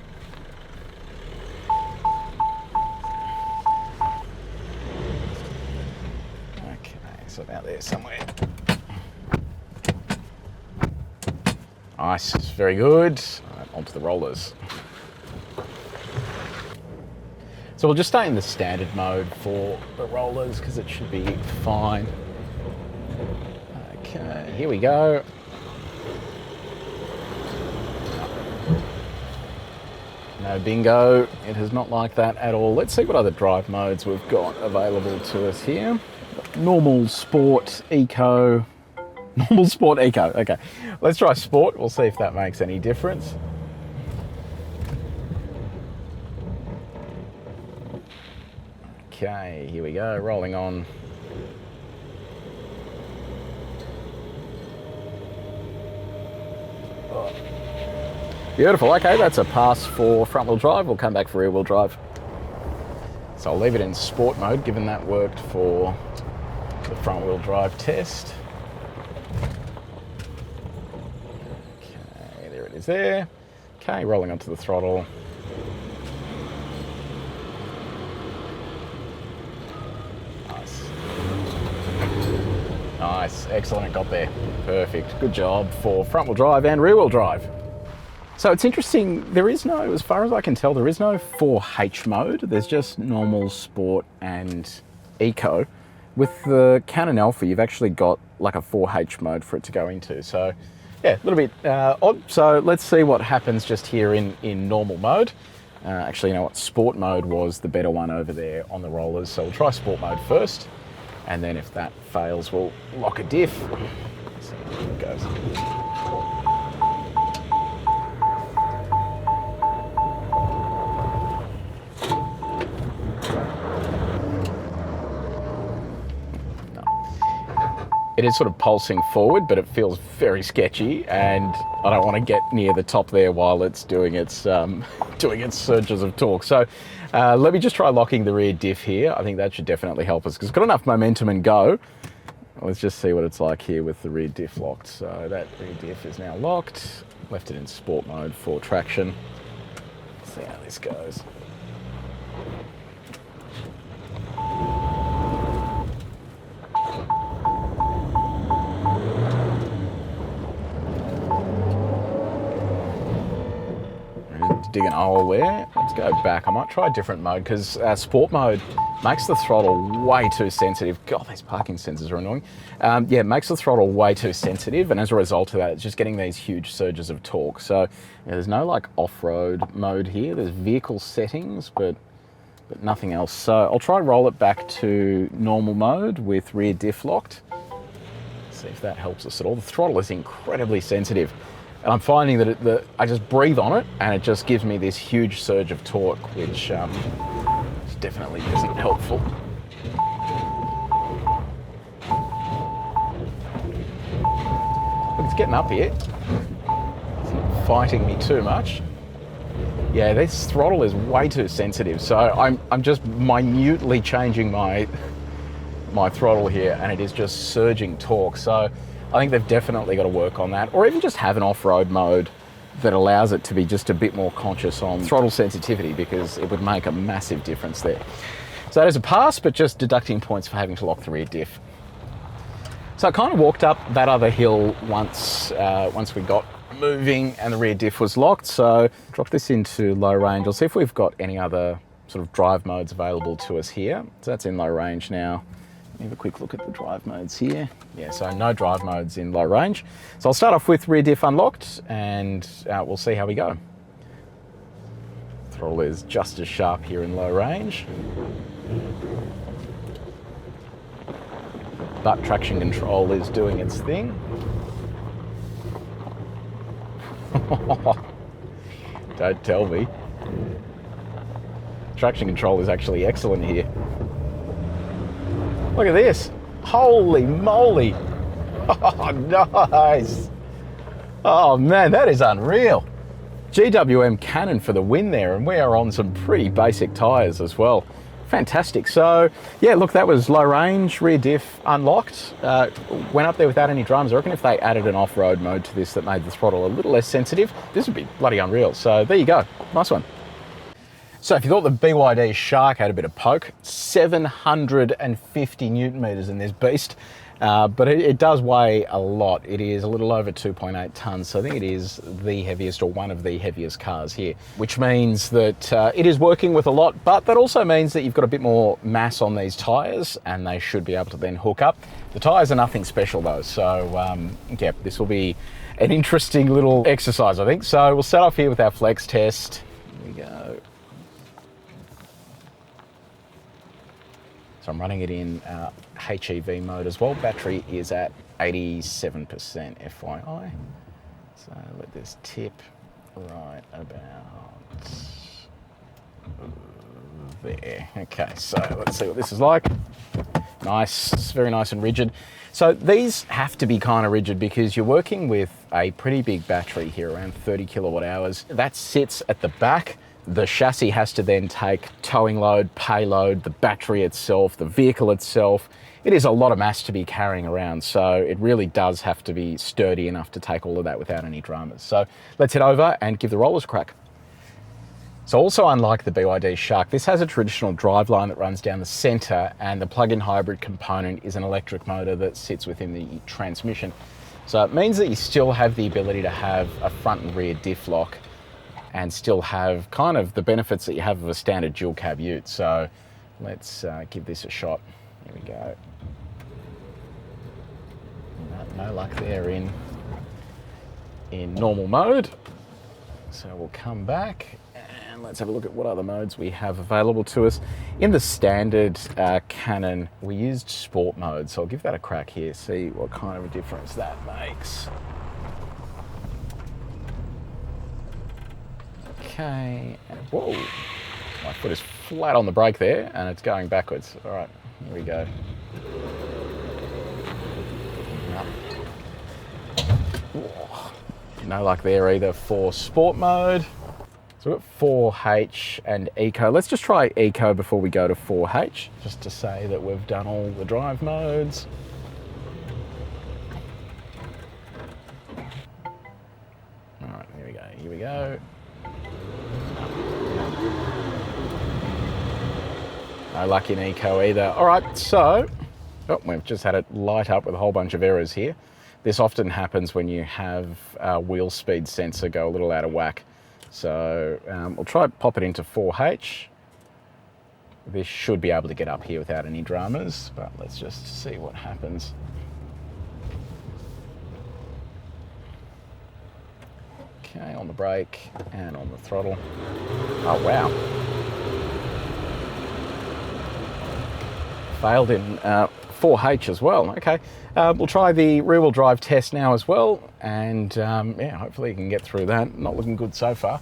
Okay, so out there somewhere. Nice, very good. Right, onto the rollers. So we'll just stay in the standard mode for the rollers because it should be fine. Okay, here we go. No bingo, it is not like that at all. Let's see what other drive modes we've got available to us here. Normal, sport, eco. Normal, sport, eco, okay. Let's try sport, we'll see if that makes any difference. Okay, here we go, rolling on. Oh. Beautiful, okay, that's a pass for front wheel drive. We'll come back for rear wheel drive. So I'll leave it in sport mode, given that worked for the front wheel drive test. Okay, there it is there. Okay, rolling onto the throttle. Nice, excellent, it got there. Perfect, good job for front wheel drive and rear wheel drive. So it's interesting, there is no, as far as I can tell, there is no 4H mode. There's just normal, sport and eco. With the Cannon Alpha, you've actually got like a 4H mode for it to go into. So yeah, a little bit odd. So let's see what happens just here in normal mode. Actually, you know what, sport mode was the better one over there on the rollers. So we'll try sport mode first. And then if that fails, we'll lock a diff. See how it goes. It is sort of pulsing forward, but it feels very sketchy, and I don't want to get near the top there while it's doing its surges of torque. So let me just try locking the rear diff here. I think that should definitely help us because it's got enough momentum and go. Let's just see what it's like here with the rear diff locked. So that rear diff is now locked. Left it in sport mode for traction. Let's see how this goes. Digging a hole there. Let's go back. I might try a different mode because sport mode makes the throttle way too sensitive. God, these parking sensors are annoying. Yeah, it makes the throttle way too sensitive, and as a result of that, it's just getting these huge surges of torque. So yeah, there's no like off-road mode here. There's vehicle settings, but nothing else. So I'll try roll it back to normal mode with rear diff locked. see if that helps us at all. The throttle is incredibly sensitive. And I'm finding that I just breathe on it and it just gives me this huge surge of torque, which definitely isn't helpful. Look, it's getting up here. It's not fighting me too much. Yeah, this throttle is way too sensitive. So I'm just minutely changing my throttle here and it is just surging torque. So I think they've definitely got to work on that, or even just have an off-road mode that allows it to be just a bit more conscious on throttle sensitivity, because it would make a massive difference there. So that is a pass, but just deducting points for having to lock the rear diff. So I kind of walked up that other hill once we got moving and the rear diff was locked. So drop this into low range. I'll see if we've got any other sort of drive modes available to us here. So that's in low range now. Have a quick look at the drive modes here. Yeah, so no drive modes in low range. So I'll start off with rear diff unlocked and we'll see how we go. Throttle is just as sharp here in low range. But traction control is doing its thing. Don't tell me. Traction control is actually excellent here. Look at this. Holy moly. Oh, nice. Oh man, that is unreal. GWM Cannon for the win there, and we are on some pretty basic tyres as well. Fantastic. So yeah, look, that was low range, rear diff unlocked. Went up there without any dramas. I reckon if they added an off-road mode to this that made the throttle a little less sensitive, this would be bloody unreal. So there you go. Nice one. So if you thought the BYD Shark had a bit of poke, 750 Newton meters in this beast, but it does weigh a lot. It is a little over 2.8 tons, so I think it is the heaviest, or one of the heaviest cars here, which means that it is working with a lot, but that also means that you've got a bit more mass on these tyres and they should be able to then hook up. The tyres are nothing special though, so yeah, this will be an interesting little exercise, I think. So we'll start off here with our flex test. Here we go. So I'm running it in HEV mode as well. Battery is at 87%, FYI. So let this tip right about there. Okay, so let's see what this is like. Nice, it's very nice and rigid. So these have to be kind of rigid because you're working with a pretty big battery here, around 30 kilowatt hours. That sits at the back. The chassis has to then take towing load, payload, the battery itself, the vehicle itself. It is a lot of mass to be carrying around, so it really does have to be sturdy enough to take all of that without any dramas. So let's head over and give the rollers a crack. So also, unlike the BYD Shark, this has a traditional driveline that runs down the center, and the plug-in hybrid component is an electric motor that sits within the transmission. So it means that you still have the ability to have a front and rear diff lock and still have kind of the benefits that you have of a standard dual cab ute. So let's give this a shot. Here we go. No luck there in normal mode. So we'll come back and let's have a look at what other modes we have available to us. In the standard Cannon, we used sport mode. So I'll give that a crack here, see what kind of a difference that makes. Okay, whoa, my foot is flat on the brake there and it's going backwards. All right, here we go. No luck there either for sport mode. So we've got 4H and Eco. Let's just try Eco before we go to 4H, just to say that we've done all the drive modes. All right, here we go, here we go. No luck in Eco either. All right, so we've just had it light up with a whole bunch of errors here. This often happens when you have a wheel speed sensor go a little out of whack. So we'll try pop it into 4H. This should be able to get up here without any dramas, but let's just see what happens. Okay, on the brake and on the throttle. Oh, wow. failed in 4H as well. Okay, we'll try the rear-wheel drive test now as well, and yeah, hopefully you can get through that. Not looking good so far.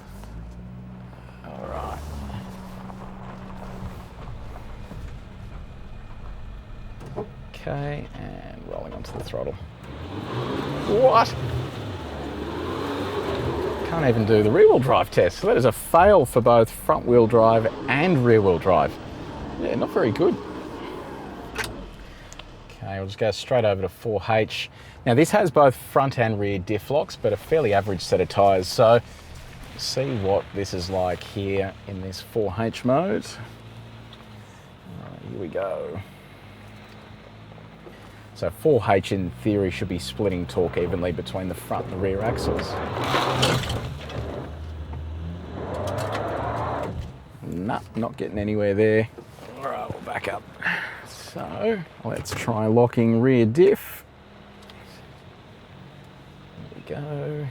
All right. Okay, and rolling onto the throttle. What? Can't even do the rear-wheel drive test. So that is a fail for both front-wheel drive and rear-wheel drive. Yeah, not very good. Okay, we'll just go straight over to 4H. Now this has both front and rear diff locks, but a fairly average set of tyres. So see what this is like here in this 4H mode. All right, here we go. So 4H in theory should be splitting torque evenly between the front and the rear axles. Nah, not getting anywhere there. All right, we'll back up. So let's try locking rear diff. There we go.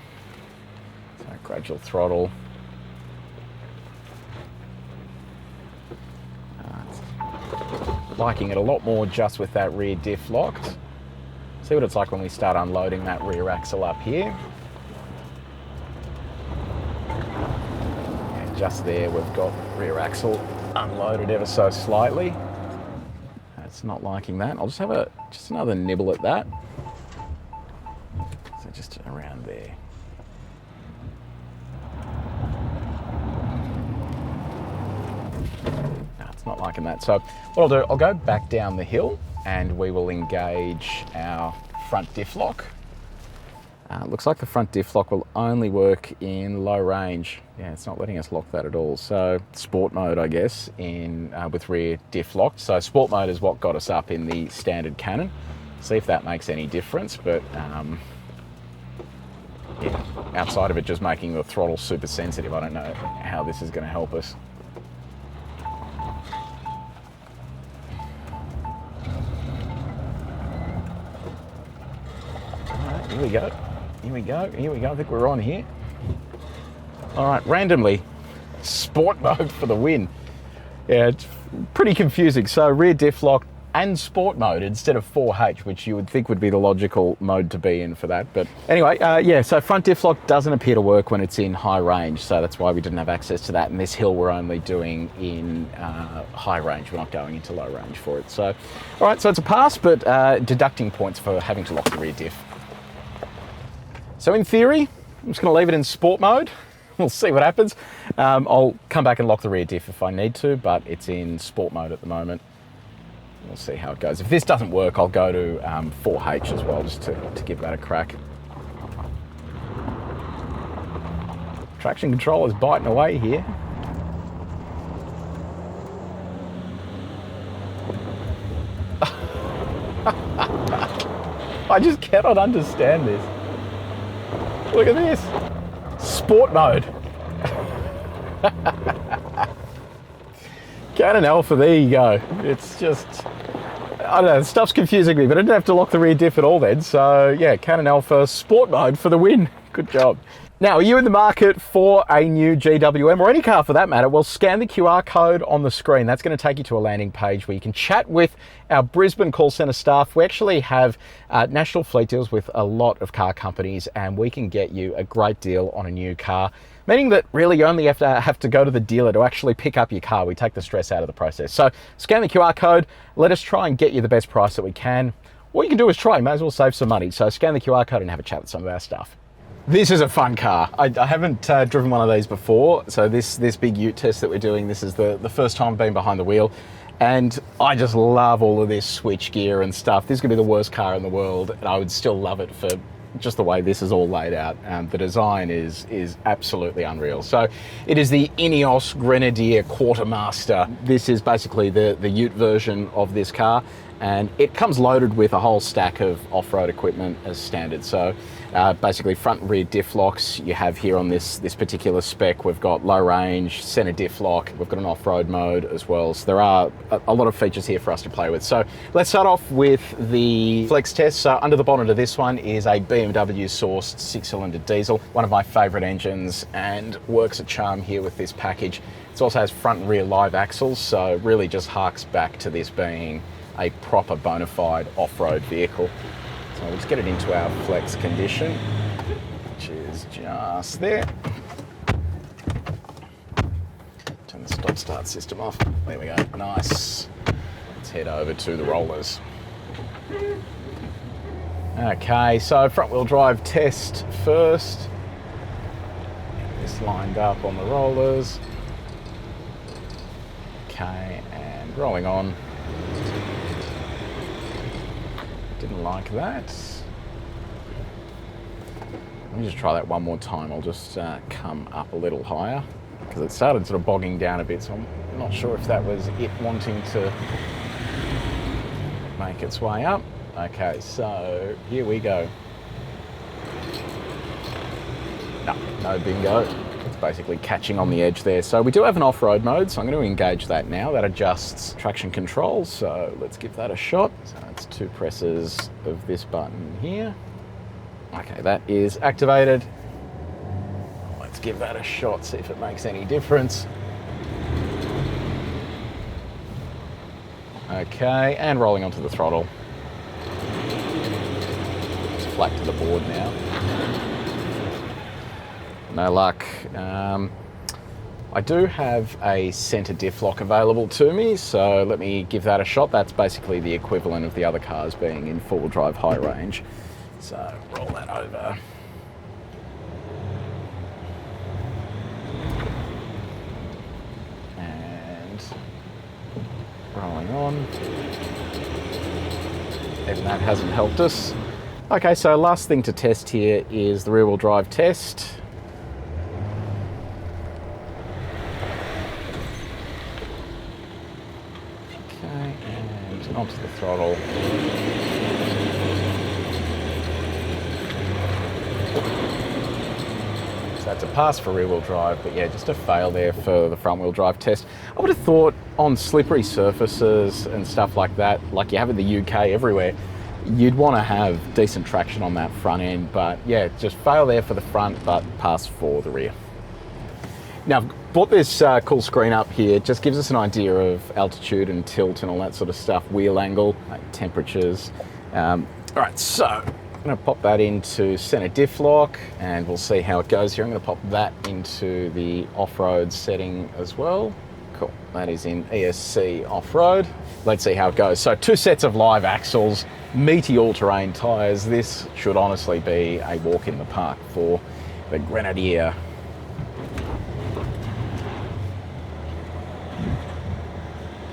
So gradual throttle. Liking it a lot more just with that rear diff locked. See what it's like when we start unloading that rear axle up here. And just there we've got rear axle unloaded ever so slightly. It's not liking that. I'll just have just another nibble at that. So just around there. Not liking that. So what I'll do, I'll go back down the hill and we will engage our front diff lock. Looks like the front diff lock will only work in low range. Yeah, it's not letting us lock that at all. So sport mode, I guess, in with rear diff locked. So sport mode is what got us up in the standard Cannon. See if that makes any difference, but yeah, outside of it just making the throttle super sensitive, I don't know how this is going to help us. Here we go, here we go, here we go. I think we're on here. All right, randomly, sport mode for the win. Yeah, it's pretty confusing. So rear diff lock and sport mode instead of 4H, which you would think would be the logical mode to be in for that. But anyway, yeah, so front diff lock doesn't appear to work when it's in high range. So that's why we didn't have access to that. And this hill we're only doing in high range. We're not going into low range for it. So, all right, so it's a pass, but deducting points for having to lock the rear diff. So in theory, I'm just going to leave it in sport mode. We'll see what happens. I'll come back and lock the rear diff if I need to, but it's in sport mode at the moment. We'll see how it goes. If this doesn't work, I'll go to 4H as well, just to give that a crack. Traction control is biting away here. I just cannot understand this. Look at this. Sport mode. Cannon Alpha, there you go. It's just, I don't know, stuff's confusing me, but I didn't have to lock the rear diff at all then. So yeah, Cannon Alpha sport mode for the win. Good job. Now, are you in the market for a new GWM or any car for that matter? Well, scan the QR code on the screen. That's going to take you to a landing page where you can chat with our Brisbane call centre staff. We actually have national fleet deals with a lot of car companies, and we can get you a great deal on a new car, meaning that really you only have to go to the dealer to actually pick up your car. We take the stress out of the process. So scan the QR code. Let us try and get you the best price that we can. What you can do is try. You may as well save some money. So scan the QR code and have a chat with some of our staff. This is a fun car. I haven't driven one of these before, so this big ute test that we're doing, this is the first time I've been behind the wheel, and I just love all of this switch gear and stuff. This could be the worst car in the world, and I would still love it for just the way this is all laid out. The design is absolutely unreal. So it is the INEOS Grenadier Quartermaster. This is basically the ute version of this car, and it comes loaded with a whole stack of off-road equipment as standard. So basically front and rear diff locks you have here on this particular spec. We've got low range, center diff lock, we've got an off-road mode as well. So there are a lot of features here for us to play with. So let's start off with the flex test. So under the bonnet of this one is a BMW sourced 6-cylinder diesel, one of my favorite engines, and works a charm here with this package. It also has front and rear live axles, so really just harks back to this being a proper bona fide off-road vehicle. So we'll just get it into our flex condition, which is just there. Turn the stop-start system off. There we go, nice. Let's head over to the rollers. Okay, so front-wheel drive test first. Get this lined up on the rollers. Okay, and rolling on. Didn't like that. Let me just try that one more time. I'll just come up a little higher because it started sort of bogging down a bit, so I'm not sure if that was it wanting to make its way up. Okay, so here we go. No bingo. It's basically catching on the edge there. So we do have an off-road mode, so I'm going to engage that now. That adjusts traction control, so let's give that a shot. So it's 2 presses of this button here. Okay, that is activated. Let's give that a shot, see if it makes any difference. Okay, and rolling onto the throttle. It's flat to the board now. No luck. I do have a centre diff lock available to me, so let me give that a shot. That's basically the equivalent of the other cars being in four-wheel drive high range. So roll that over. And rolling on. Even that hasn't helped us. Okay, so last thing to test here is the rear-wheel drive test. Okay, and onto the throttle. So that's a pass for rear-wheel drive, but yeah, just a fail there for the front-wheel drive test. I would have thought on slippery surfaces and stuff like that, like you have in the UK everywhere, you'd want to have decent traction on that front end, but yeah, just fail there for the front, but pass for the rear. Now, I've brought this cool screen up here. It just gives us an idea of altitude and tilt and all that sort of stuff, wheel angle, temperatures. All right, so I'm going to pop that into center diff lock and we'll see how it goes here. I'm going to pop that into the off-road setting as well. Cool, that is in ESC off-road. Let's see how it goes. So 2 sets of live axles, meaty all-terrain tyres. This should honestly be a walk in the park for the Grenadier.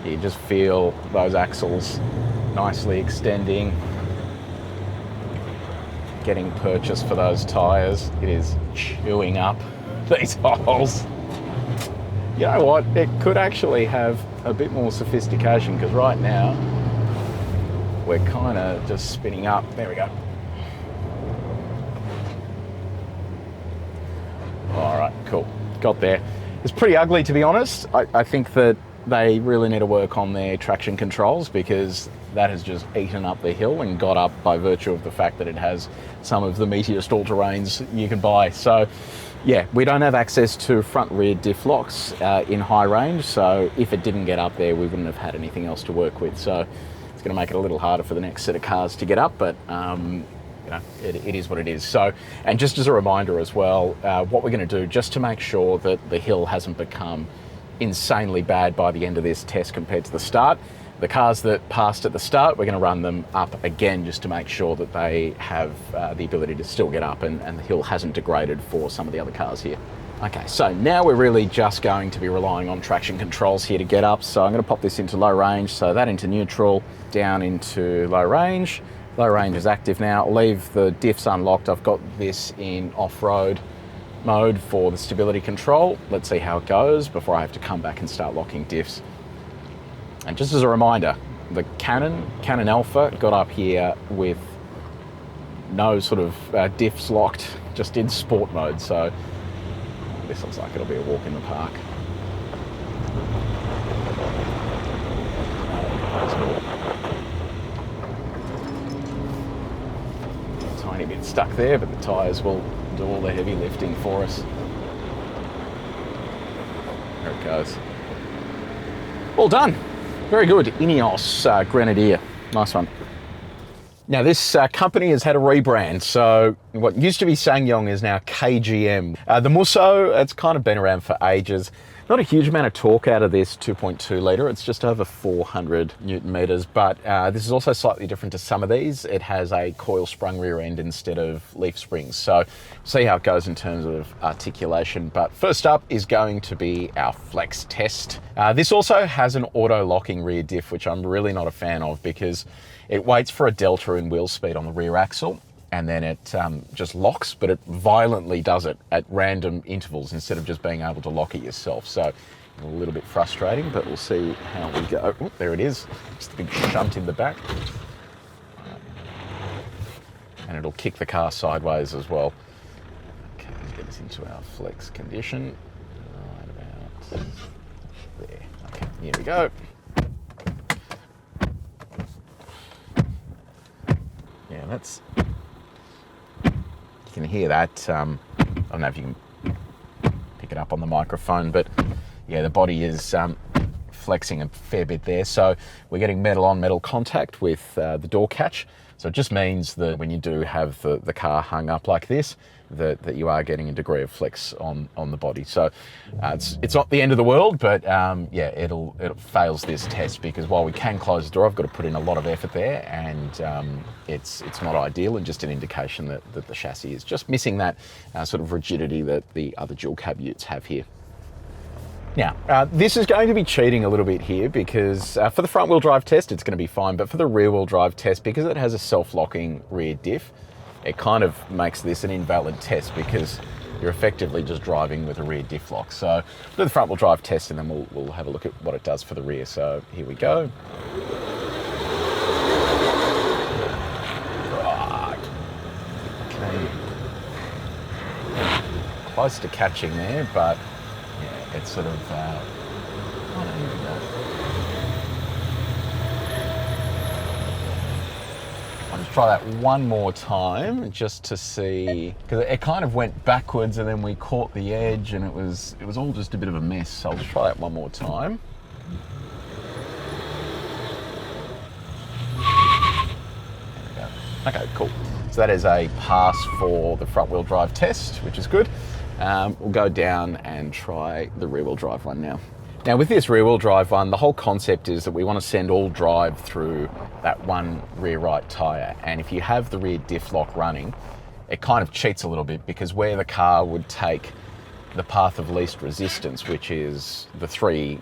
You just feel those axles nicely extending, getting purchased for those tyres. It is chewing up these holes. You know what, it could actually have a bit more sophistication because right now we're kind of just spinning up. There we go. All right, cool, got there. It's pretty ugly, to be honest. I think that they really need to work on their traction controls because that has just eaten up the hill and got up by virtue of the fact that it has some of the meatiest all-terrains you can buy. So yeah, we don't have access to front rear diff locks in high range, so if it didn't get up there, we wouldn't have had anything else to work with. So it's going to make it a little harder for the next set of cars to get up, but you know, it is what it is. So, and just as a reminder as well, what we're going to do just to make sure that the hill hasn't become insanely bad by the end of this test compared to the start, the cars that passed at the start, we're going to run them up again just to make sure that they have the ability to still get up and the hill hasn't degraded for some of the other cars here. Okay, so now we're really just going to be relying on traction controls here to get up. So I'm going to pop this into low range, so that into neutral, down into low range. Low range is active now. I'll leave the diffs unlocked. I've got this in off-road mode for the stability control. Let's see how it goes before I have to come back and start locking diffs. And just as a reminder, the Cannon Alpha got up here with no sort of diffs locked, just in sport mode. So this looks like it'll be a walk in the park. A tiny bit stuck there, but the tyres will do all the heavy lifting for us. There it goes. All done. Very good, INEOS Grenadier, nice one. Now this company has had a rebrand, so what used to be SsangYong is now KGM. The Musso, it's kind of been around for ages. Not a huge amount of torque out of this 2.2 litre, it's just over 400 Newton meters, but this is also slightly different to some of these. It has a coil sprung rear end instead of leaf springs, so see how it goes in terms of articulation. But first up is going to be our flex test. This also has an auto locking rear diff, which I'm really not a fan of because it waits for a delta in wheel speed on the rear axle and then it just locks, but it violently does it at random intervals instead of just being able to lock it yourself. So a little bit frustrating, but we'll see how we go. Oh, there it is, just a big shunt in the back. And it'll kick the car sideways as well. Okay, let's get this into our flex condition. Right about there. Okay, here we go. Yeah, that's, you can hear that. I don't know if you can pick it up on the microphone, but yeah, the body is flexing a fair bit there. So we're getting metal on metal contact with the door catch. So it just means that when you do have the car hung up like this, that you are getting a degree of flex on the body. So it's not the end of the world, but yeah, it fails this test because while we can close the door, I've got to put in a lot of effort there, and it's not ideal, and just an indication that the chassis is just missing that sort of rigidity that the other dual cab utes have here. Now, this is going to be cheating a little bit here because for the front wheel drive test, it's going to be fine, but for the rear wheel drive test, because it has a self-locking rear diff, it kind of makes this an invalid test because you're effectively just driving with a rear diff lock. So we'll do the front wheel drive test and then we'll have a look at what it does for the rear. So here we go. Right. Okay. Close to catching there, but yeah, it's sort of, oh, no, here we go. I'll just try that one more time just to see, because it kind of went backwards and then we caught the edge and it was all just a bit of a mess. So I'll just try that one more time. There we go. Okay, cool. So that is a pass for the front wheel drive test, which is good. We'll go down and try the rear wheel drive one now. Now with this rear wheel drive one, the whole concept is that we want to send all drive through that one rear right tyre. And if you have the rear diff lock running, it kind of cheats a little bit because where the car would take the path of least resistance, which is the three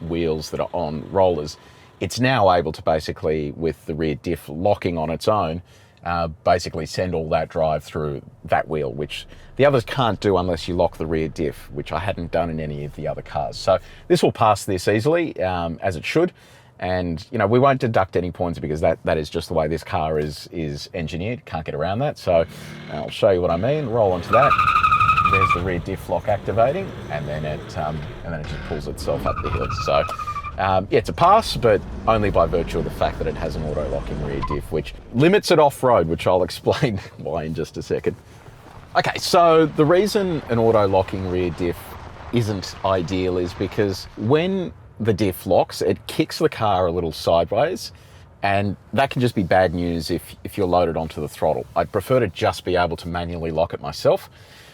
wheels that are on rollers, it's now able to basically, with the rear diff locking on its own, basically send all that drive through that wheel, which the others can't do unless you lock the rear diff, which I hadn't done in any of the other cars. So this will pass this easily, as it should. And you know, we won't deduct any points because that is just the way this car is engineered. Can't get around that. So I'll show you what I mean. Roll onto that. There's the rear diff lock activating, and then it just pulls itself up the hill. So yeah, it's a pass, but only by virtue of the fact that it has an auto-locking rear diff, which limits it off-road, which I'll explain why in just a second. Okay, so the reason an auto-locking rear diff isn't ideal is because when the diff locks, it kicks the car a little sideways, and that can just be bad news if you're loaded onto the throttle. I'd prefer to just be able to manually lock it myself.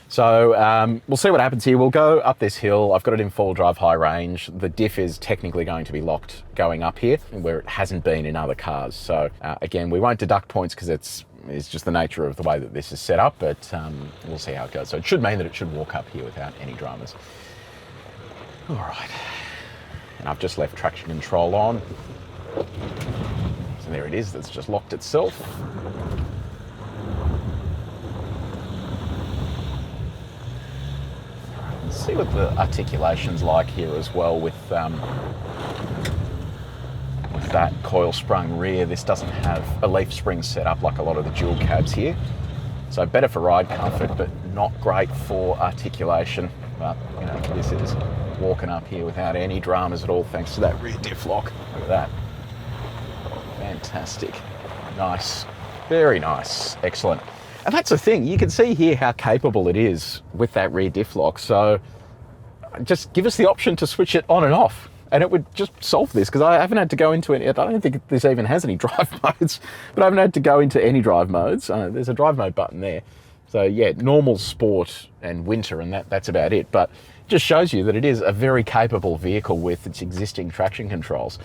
So we'll see what happens here. We'll go up this hill. I've got it in four-wheel drive high range. The diff is technically going to be locked going up here where it hasn't been in other cars. So again, we won't deduct points because it's just the nature of the way that this is set up, but we'll see how it goes. So it should mean that it should walk up here without any dramas. All right. And I've just left traction control on. So there it is. That's just locked itself. Let's see what the articulation's like here as well with that coil sprung rear. This doesn't have a leaf spring set up like a lot of the dual cabs here. So better for ride comfort, but not great for articulation. But you know, this is walking up here without any dramas at all thanks to that rear diff lock. Look at that. Fantastic. Nice. Very nice. Excellent. And that's the thing, you can see here how capable it is with that rear diff lock. So just give us the option to switch it on and off. And it would just solve this, because I haven't had to go into it. I don't think this even has any drive modes, but I haven't had to go into any drive modes. There's a drive mode button there. So yeah, normal, sport and winter, and that's about it. But it just shows you that it is a very capable vehicle with its existing traction controls.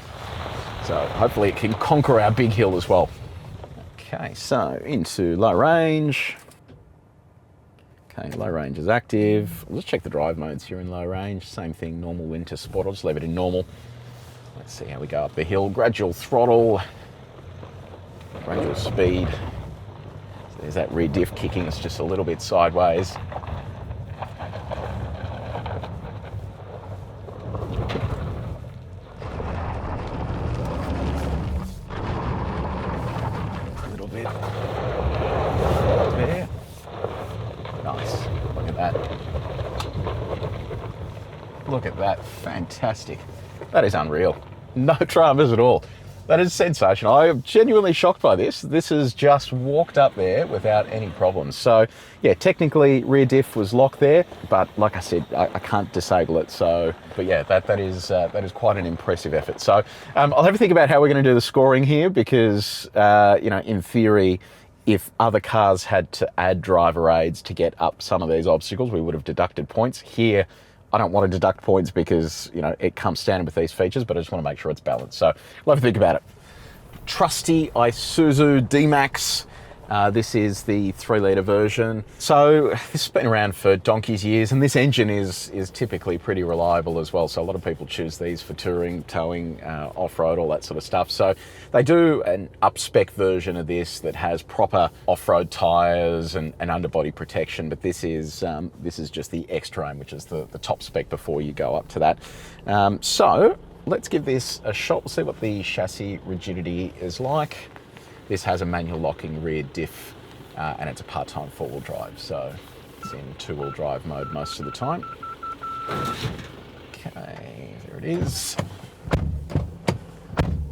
So hopefully it can conquer our big hill as well. Okay, so into low range. Okay, low range is active. Let's check the drive modes here in low range. Same thing, normal, winter, sport. I'll just leave it in normal. Let's see how we go up the hill. Gradual throttle, gradual speed. So there's that rear diff kicking us just a little bit sideways. A little bit there. Nice. Look at that. Look at that. Fantastic. That is unreal. No dramas at all. That is sensational. I am genuinely shocked by this. This has just walked up there without any problems. So yeah, technically rear diff was locked there, but like I said, I can't disable it. So, but yeah, that is quite an impressive effort. So I'll have a think about how we're going to do the scoring here, because you know, in theory, if other cars had to add driver aids to get up some of these obstacles, we would have deducted points. Here, I don't want to deduct points because, you know, it comes standard with these features, but I just want to make sure it's balanced. So we'll have a think about it. Trusty Isuzu D-Max. This is the 3-litre version. So this has been around for donkey's years, and this engine is typically pretty reliable as well. So a lot of people choose these for touring, towing, off-road, all that sort of stuff. So they do an up-spec version of this that has proper off-road tyres and underbody protection, but this is just the X-Terrain, which is the top spec before you go up to that. So let's give this a shot. We'll see what the chassis rigidity is like. This has a manual locking rear diff, and it's a part-time 4-wheel drive, so it's in 2-wheel drive mode most of the time. Okay, there it is.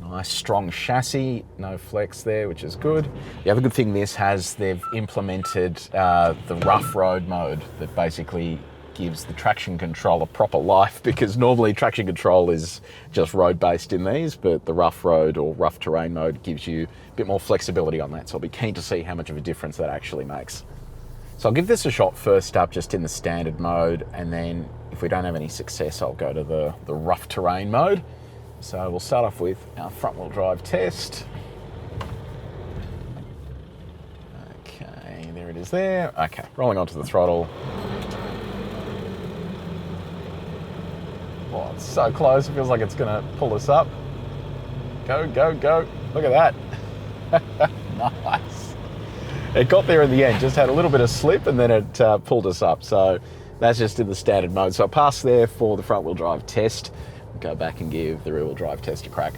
Nice strong chassis, no flex there, which is good. The other good thing this has, they've implemented the rough road mode that basically gives the traction control a proper life, because normally traction control is just road-based in these, but the rough road or rough terrain mode gives you a bit more flexibility on that. So I'll be keen to see how much of a difference that actually makes. So I'll give this a shot first up just in the standard mode, and then if we don't have any success, I'll go to the rough terrain mode. So we'll start off with our front-wheel drive test. Okay, there it is there. Okay, rolling onto the throttle. Oh, it's so close, it feels like it's gonna pull us up. Go, go, go. Look at that. Nice. It got there in the end, just had a little bit of slip, and then it pulled us up. So that's just in the standard mode. So I passed there for the front wheel drive test. Go back and give the rear wheel drive test a crack.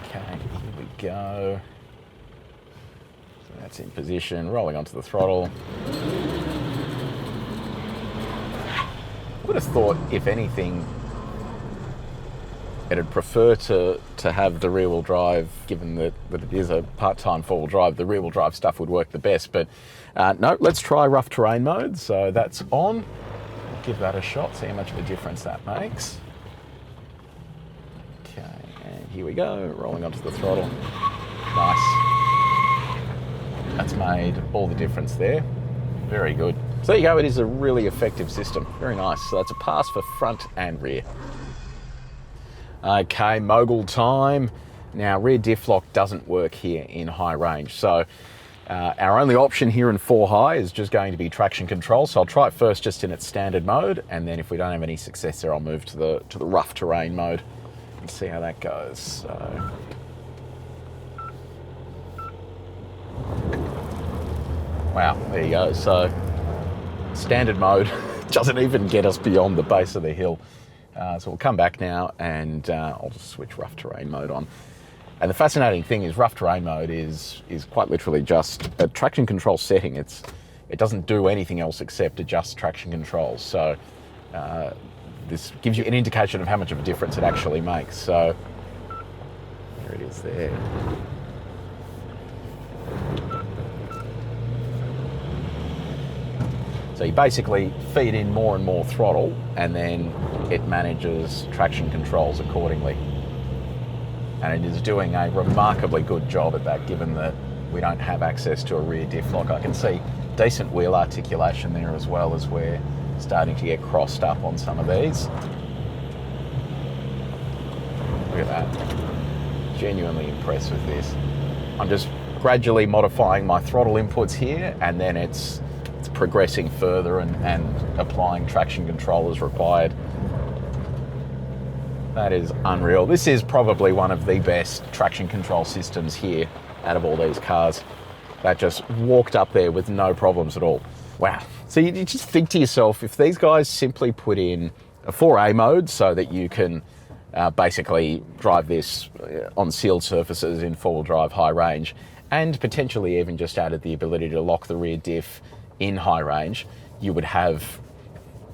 Okay, here we go. So that's in position, rolling onto the throttle. I would have thought, if anything, it'd prefer to have the rear-wheel drive, given that it is a part-time 4-wheel drive, the rear-wheel drive stuff would work the best. But no, let's try rough terrain mode. So that's on. Give that a shot, see how much of a difference that makes. Okay, and here we go, rolling onto the throttle. Nice. That's made all the difference there. Very good. So there you go, it is a really effective system. Very nice. So that's a pass for front and rear. Okay, mogul time. Now, rear diff lock doesn't work here in high range. So our only option here in 4 high is just going to be traction control. So I'll try it first just in its standard mode, and then if we don't have any success there, I'll move to the rough terrain mode and see how that goes. So wow, there you go. So standard mode doesn't even get us beyond the base of the hill. So we'll come back now, and I'll just switch rough terrain mode on. And the fascinating thing is rough terrain mode is quite literally just a traction control setting. It doesn't do anything else except adjust traction controls. So this gives you an indication of how much of a difference it actually makes. So there it is there. So you basically feed in more and more throttle, and then it manages traction controls accordingly. And it is doing a remarkably good job at that, given that we don't have access to a rear diff lock. I can see decent wheel articulation there as well, as we're starting to get crossed up on some of these. Look at that. Genuinely impressed with this. I'm just gradually modifying my throttle inputs here, and then it's progressing further and applying traction control as required. That is unreal. This is probably one of the best traction control systems here out of all these cars. That just walked up there with no problems at all. Wow. So you just think to yourself, if these guys simply put in a 4A mode so that you can basically drive this on sealed surfaces in four-wheel drive high range, and potentially even just added the ability to lock the rear diff in high range, you would have,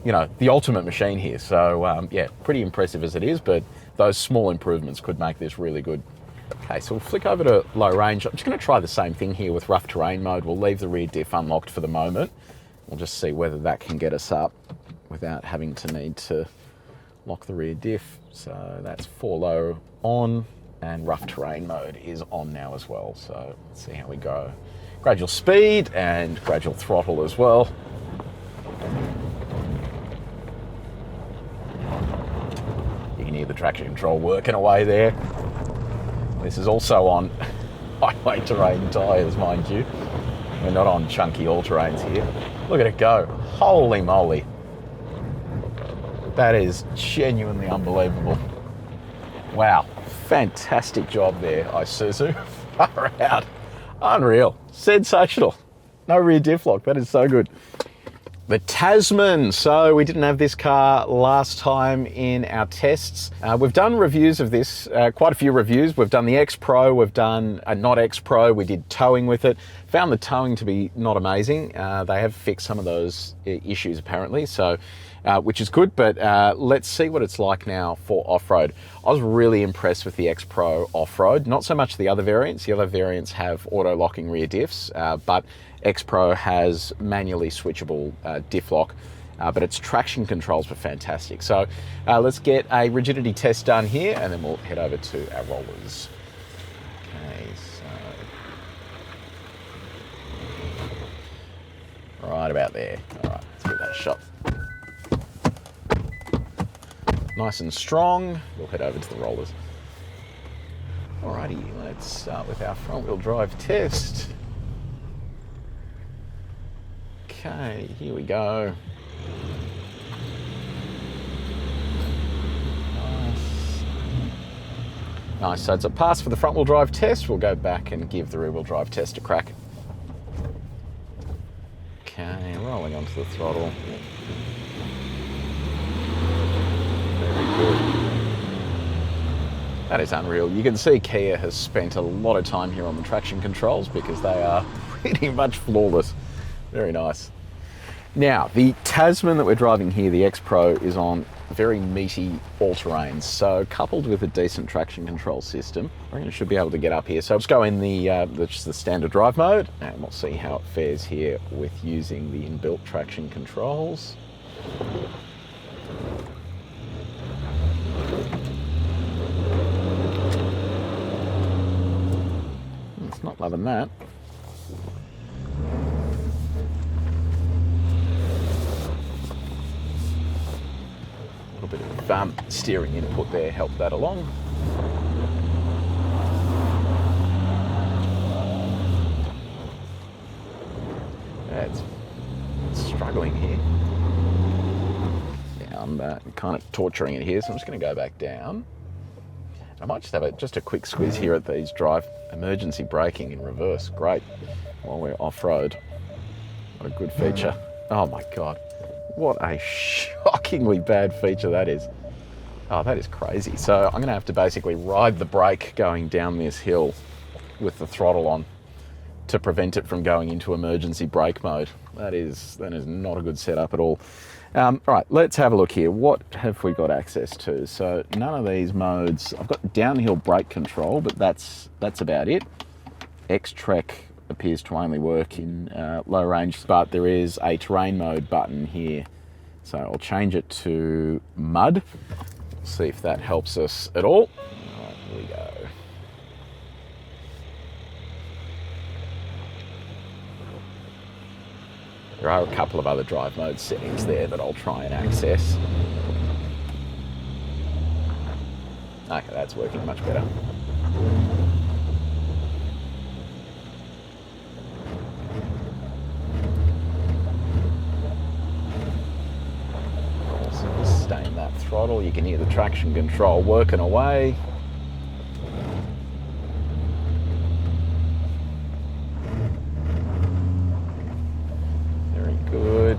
you know, the ultimate machine here. So yeah, pretty impressive as it is, but those small improvements could make this really good. Okay, so we'll flick over to low range. I'm just going to try the same thing here with rough terrain mode. We'll leave the rear diff unlocked for the moment. We'll just see whether that can get us up without having to need to lock the rear diff. So that's 4 low on, and rough terrain mode is on now as well. So let's see how we go. Gradual speed and gradual throttle as well. You can hear the traction control working away there. This is also on highway terrain tyres, mind you. We're not on chunky all-terrains here. Look at it go. Holy moly. That is genuinely unbelievable. Wow. Fantastic job there, Isuzu. Far out. Unreal. Sensational. No rear diff lock. That is so good. The Tasman. So we didn't have this car last time in our tests. We've done reviews of this, quite a few reviews. We've done the X Pro, we've done a not X Pro, we did towing with it. Found the towing to be not amazing. They have fixed some of those issues apparently, so which is good, but let's see what it's like now for off-road. I was really impressed with the X Pro off-road, not so much the other variants. The other variants have auto-locking rear diffs, but X Pro has manually switchable diff lock, but its traction controls were fantastic. So let's get a rigidity test done here, and then we'll head over to our rollers. Okay, so right about there. All right, let's give that a shot. Nice and strong. We'll head over to the rollers. Alrighty, let's start with our front wheel drive test. Okay, here we go. Nice, so it's a pass for the front wheel drive test. We'll go back and give the rear wheel drive test a crack. Okay, rolling onto the throttle. That is unreal. You can see Kia has spent a lot of time here on the traction controls because they are pretty much flawless. Very nice. Now, the Tasman that we're driving here, the X Pro, is on very meaty all-terrains. So coupled with a decent traction control system, I reckon it should be able to get up here. So let's go in just the standard drive mode, and we'll see how it fares here with using the inbuilt traction controls. It's not loving that. A little bit of steering input there helped that along. Yeah, it's struggling here. Yeah, I'm kind of torturing it here, so I'm just going to go back down. I might just have just a quick squeeze here at these drive emergency braking in reverse. Great, while we're off-road. What a good feature. Oh my God, what a shockingly bad feature that is. Oh, that is crazy. So I'm gonna have to basically ride the brake going down this hill with the throttle on to prevent it from going into emergency brake mode. That is not a good setup at all. All right, let's have a look here. What have we got access to? So none of these modes. I've got downhill brake control, but that's about it. X-Trek appears to only work in low range, but there is a terrain mode button here. So I'll change it to mud. See if that helps us at all. All right, here we go. There are a couple of other drive mode settings there that I'll try and access. Okay, that's working much better. Sustain that throttle. You can hear the traction control working away. Very good.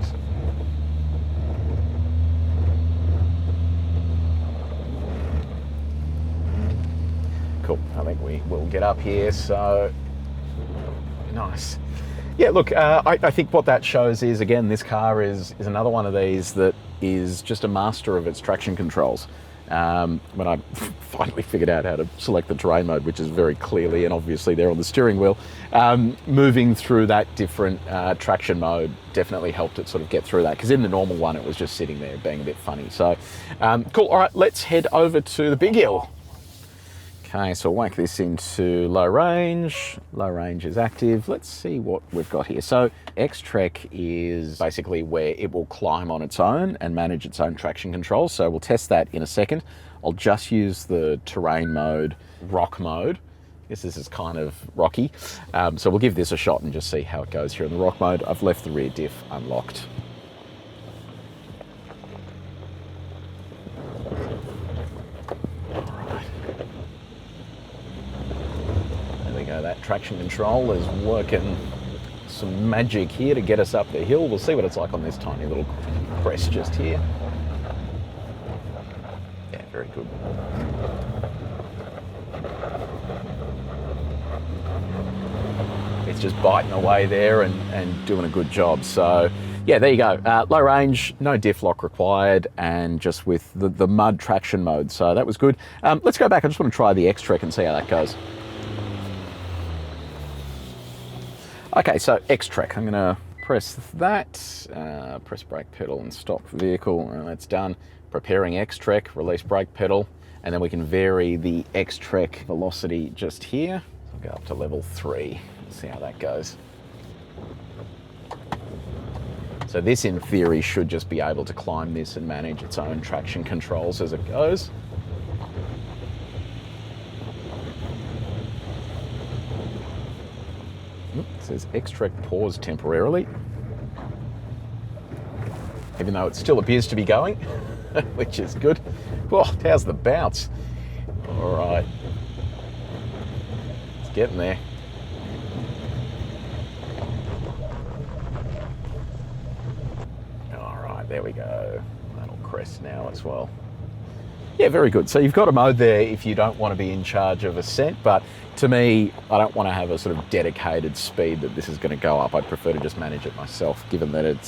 Cool. I think we will get up here. So nice. Yeah, look, I think what that shows is, again, this car is another one of these that is just a master of its traction controls. When I finally figured out how to select the terrain mode, which is very clearly and obviously there on the steering wheel, moving through that different traction mode definitely helped it sort of get through that, because in the normal one it was just sitting there being a bit funny. So cool. All right, let's head over to the big hill. Okay, so I'll whack this into low range. Low range is active. Let's see what we've got here. So X-Trek is basically where it will climb on its own and manage its own traction controls. So we'll test that in a second. I'll just use the terrain mode, rock mode. I guess this is kind of rocky. So we'll give this a shot and just see how it goes here in the rock mode. I've left the rear diff unlocked. That traction control is working some magic here to get us up the hill. We'll see what it's like on this tiny little crest just here. Yeah, very good. It's just biting away there and doing a good job. So yeah, there you go. Low range, no diff lock required, and just with the mud traction mode. So that was good. Let's go back. I just want to try the X-Trek and see how that goes. Okay, so X-Trek, I'm gonna press that, press brake pedal and stop vehicle, and that's done. Preparing X-Trek, release brake pedal, and then we can vary the X-Trek velocity just here. I'll go up to level 3, see how that goes. So this, in theory, should just be able to climb this and manage its own traction controls as it goes. It says X-Trek pause temporarily, even though it still appears to be going, which is good. Oh, how's the bounce? All right, it's getting there. All right, there we go. That'll crest now as well. Yeah, very good. So you've got a mode there if you don't want to be in charge of ascent, but to me, I don't want to have a sort of dedicated speed that this is going to go up. I'd prefer to just manage it myself, given that it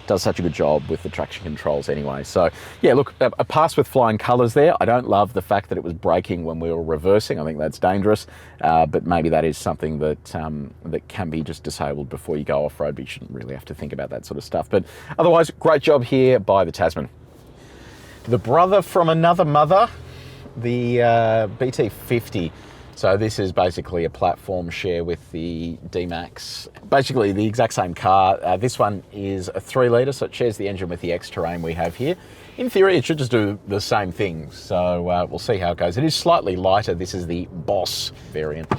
does such a good job with the traction controls anyway. So yeah, look, a pass with flying colours there. I don't love the fact that it was braking when we were reversing. I think that's dangerous, but maybe that is something that that can be just disabled before you go off-road, but you shouldn't really have to think about that sort of stuff. But otherwise, great job here by the Tasman. The brother from another mother, the BT-50. So this is basically a platform share with the D-Max. Basically the exact same car. This one is a 3-litre, so it shares the engine with the X-Terrain we have here. In theory, it should just do the same thing. So we'll see how it goes. It is slightly lighter. This is the Boss variant.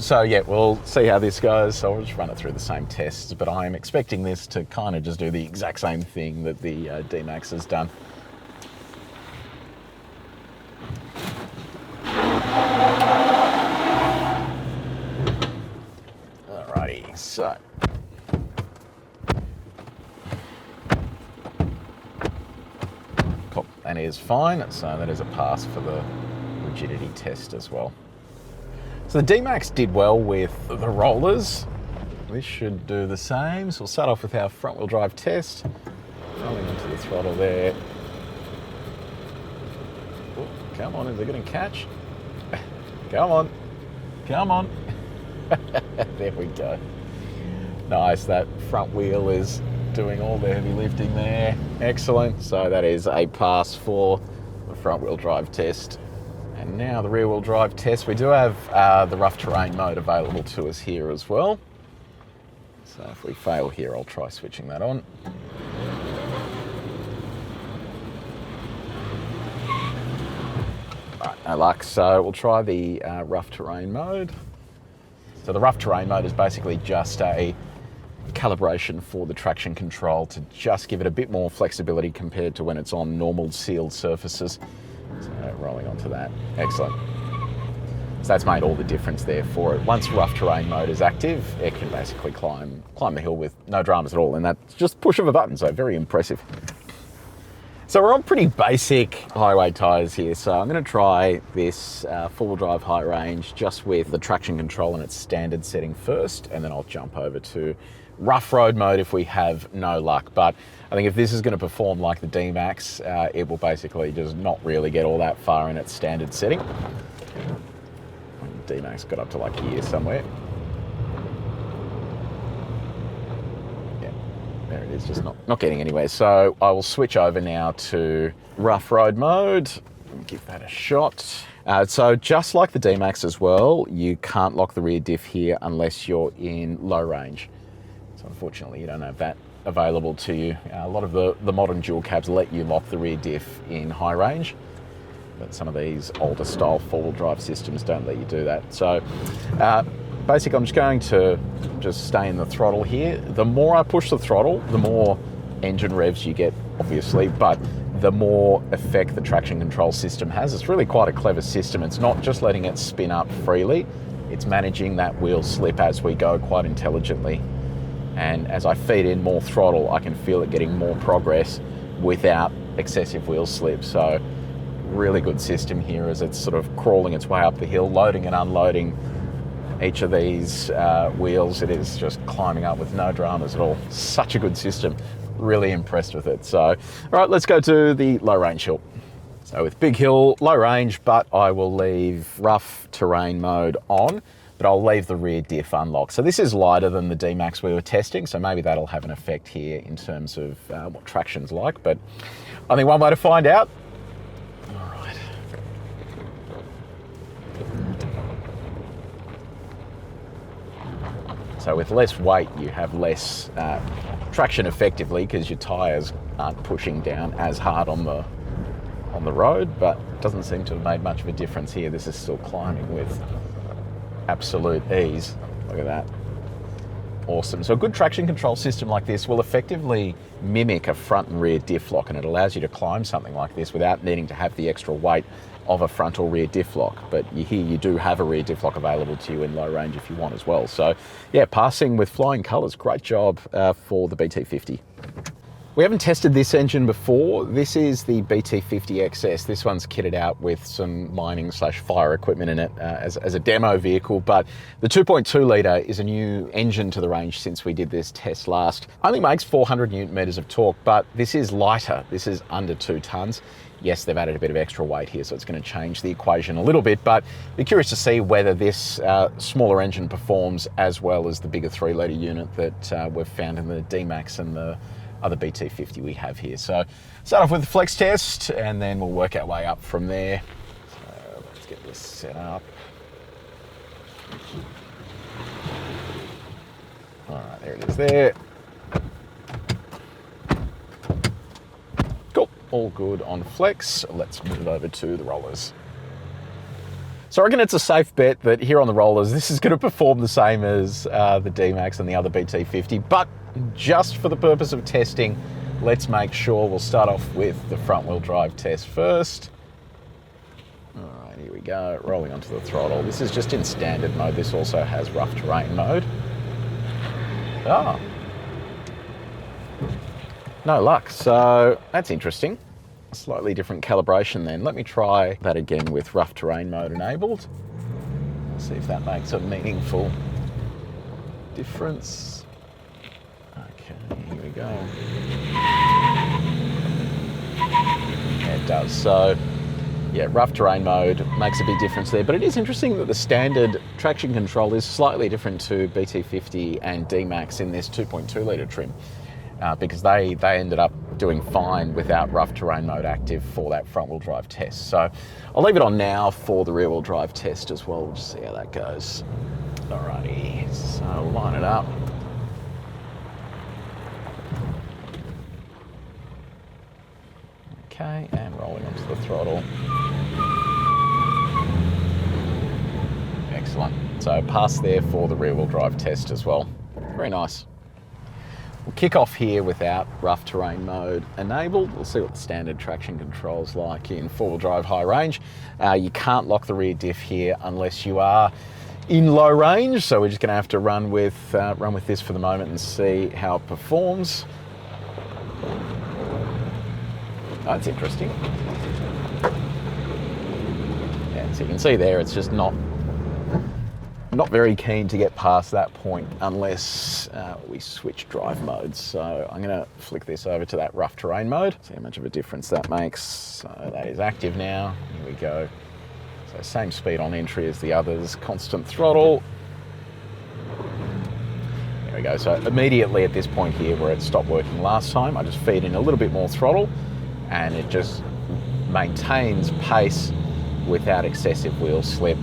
So yeah, we'll see how this goes. So we'll just run it through the same tests, but I'm expecting this to kind of just do the exact same thing that the D-Max has done. Alrighty, so cool, that is fine. So that is a pass for the rigidity test as well. So the D-Max did well with the rollers. This should do the same. So we'll start off with our front wheel drive test. Rolling into the throttle there. Come on, is it going to catch? Come on, come on. There we go. Nice, that front wheel is doing all the heavy lifting there. Excellent. So that is a pass for the front wheel drive test. And now the rear wheel drive test. We do have the rough terrain mode available to us here as well. So if we fail here, I'll try switching that on. Right, no luck. So we'll try the rough terrain mode. So the rough terrain mode is basically just a calibration for the traction control to just give it a bit more flexibility compared to when it's on normal sealed surfaces. So rolling onto that. Excellent. So that's made all the difference there for it. Once rough terrain mode is active, it can basically climb the hill with no dramas at all, and that's just push of a button, so very impressive. So we're on pretty basic highway tyres here, so I'm going to try this four-wheel drive high range just with the traction control in its standard setting first, and then I'll jump over to rough road mode if we have no luck. But I think if this is going to perform like the D-Max, it will basically just not really get all that far in its standard setting. D-Max got up to like here somewhere. There it is, just not getting anywhere. So I will switch over now to rough road mode and give that a shot. So just like the D-Max as well, you can't lock the rear diff here unless you're in low range. So unfortunately, you don't have that available to you. A lot of the modern dual cabs let you lock the rear diff in high range, but some of these older style four-wheel drive systems don't let you do that. So basically, I'm just going to stay in the throttle here. The more I push the throttle, the more engine revs you get, obviously, but the more effect the traction control system has. It's really quite a clever system. It's not just letting it spin up freely, it's managing that wheel slip as we go quite intelligently. And as I feed in more throttle, I can feel it getting more progress without excessive wheel slip. So really good system here as it's sort of crawling its way up the hill, loading and unloading each of these wheels. It is just climbing up with no dramas at all. Such a good system. Really impressed with it. So, all right, let's go to the low range hill. So with big hill, low range, but I will leave rough terrain mode on, but I'll leave the rear diff unlocked. So this is lighter than the D-Max we were testing, so maybe that'll have an effect here in terms of what traction's like, but I think one way to find out. All right. So with less weight, you have less traction effectively because your tyres aren't pushing down as hard on the road, but it doesn't seem to have made much of a difference here. This is still climbing with absolute ease. Look at that. Awesome. So a good traction control system like this will effectively mimic a front and rear diff lock, and it allows you to climb something like this without needing to have the extra weight of a front or rear diff lock. But here you do have a rear diff lock available to you in low range if you want as well. So yeah, passing with flying colours. Great job for the BT-50. We haven't tested this engine before. This is the BT-50 XS. This one's kitted out with some mining/fire equipment in it as a demo vehicle, but the 2.2 litre is a new engine to the range since we did this test last. Only makes 400 Newton meters of torque, but this is lighter. This is under 2 tonnes. Yes, they've added a bit of extra weight here, so it's going to change the equation a little bit, but be curious to see whether this smaller engine performs as well as the bigger 3 litre unit that we've found in the D-Max and the other BT-50 we have here. So start off with the flex test and then we'll work our way up from there. So let's get this set up. All right, there it is there. Cool, all good on flex. Let's move over to the rollers. So I reckon it's a safe bet that here on the rollers, this is going to perform the same as the D-Max and the other BT-50, but just for the purpose of testing, let's make sure we'll start off with the front wheel drive test first. All right, here we go, rolling onto the throttle. This is just in standard mode. This also has rough terrain mode. No luck, so that's interesting. Slightly different calibration then. Let me try that again with rough terrain mode enabled. See if that makes a meaningful difference. Okay, here we go. Yeah, it does. So Yeah, rough terrain mode makes a big difference there, but it is interesting that the standard traction control is slightly different to BT-50 and D-Max in this 2.2 litre trim, because they ended up doing fine without rough terrain mode active for that front wheel drive test. So I'll leave it on now for the rear wheel drive test as well. We'll just see how that goes. Alrighty, so we'll line it up. Okay, and rolling onto the throttle. Excellent. So pass there for the rear wheel drive test as well. Very nice. We'll kick off here without rough terrain mode enabled. We'll see what the standard traction control's like in four-wheel drive high range. You can't lock the rear diff here unless you are in low range, so we're just going to have to run with this for the moment and see how it performs. Oh, that's interesting. Yeah, so you can see there, it's just not very keen to get past that point unless we switch drive modes. So I'm going to flick this over to that rough terrain mode, see how much of a difference that makes. So that is active now. Here we go. So same speed on entry as the others, constant throttle. There we go. So immediately at this point here where it stopped working last time, I just feed in a little bit more throttle and it just maintains pace without excessive wheel slip.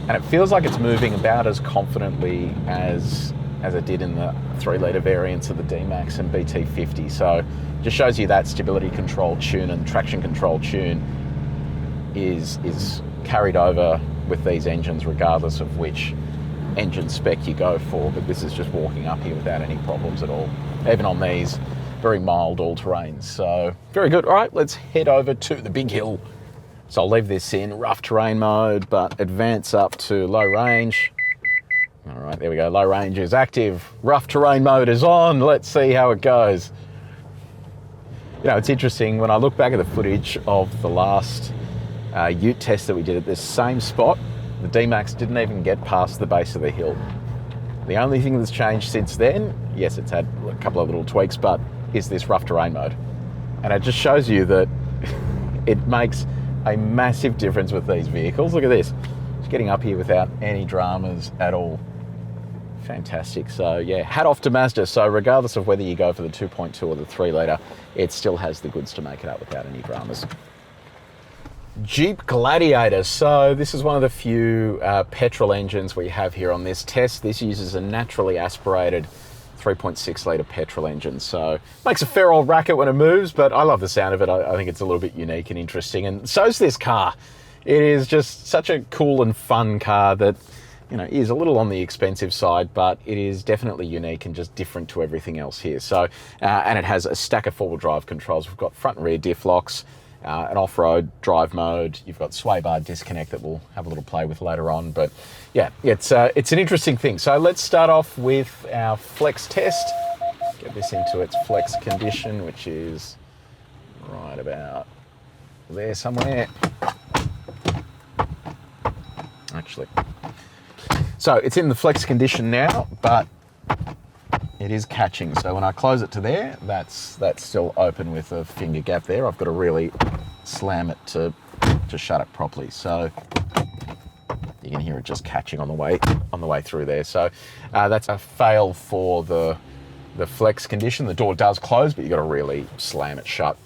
And it feels like it's moving about as confidently as it did in the 3-litre variants of the D-Max and BT-50. So just shows you that stability control tune and traction control tune is carried over with these engines regardless of which engine spec you go for. But this is just walking up here without any problems at all, even on these very mild all-terrains. So very good. All right, let's head over to the big hill. So I'll leave this in rough terrain mode, but advance up to low range. All right, there we go. Low range is active. Rough terrain mode is on. Let's see how it goes. You know, it's interesting, when I look back at the footage of the last ute test that we did at this same spot, the D-Max didn't even get past the base of the hill. The only thing that's changed since then, yes, it's had a couple of little tweaks, but is this rough terrain mode. And it just shows you that it makes a massive difference with these vehicles. Look at this. It's getting up here without any dramas at all. Fantastic. So yeah, hat off to Mazda. So regardless of whether you go for the 2.2 or the 3-litre, it still has the goods to make it up without any dramas. Jeep Gladiator. So this is one of the few petrol engines we have here on this test. This uses a naturally aspirated 3.6 litre petrol engine. So makes a fair old racket when it moves, but I love the sound of it. I think it's a little bit unique and interesting. And so's this car. It is just such a cool and fun car that, you know, is a little on the expensive side, but it is definitely unique and just different to everything else here. So, and it has a stack of four-wheel drive controls. We've got front and rear diff locks, an off-road drive mode. You've got sway bar disconnect that we'll have a little play with later on. But yeah, it's an interesting thing. So let's start off with our flex test. Get this into its flex condition, which is right about there somewhere. Actually. So it's in the flex condition now, but it is catching. So when I close it to there, that's still open with a finger gap there. I've got to really slam it to shut it properly. So you can hear it just catching on the way through there. So that's a fail for the flex condition. The door does close, but you've got to really slam it shut.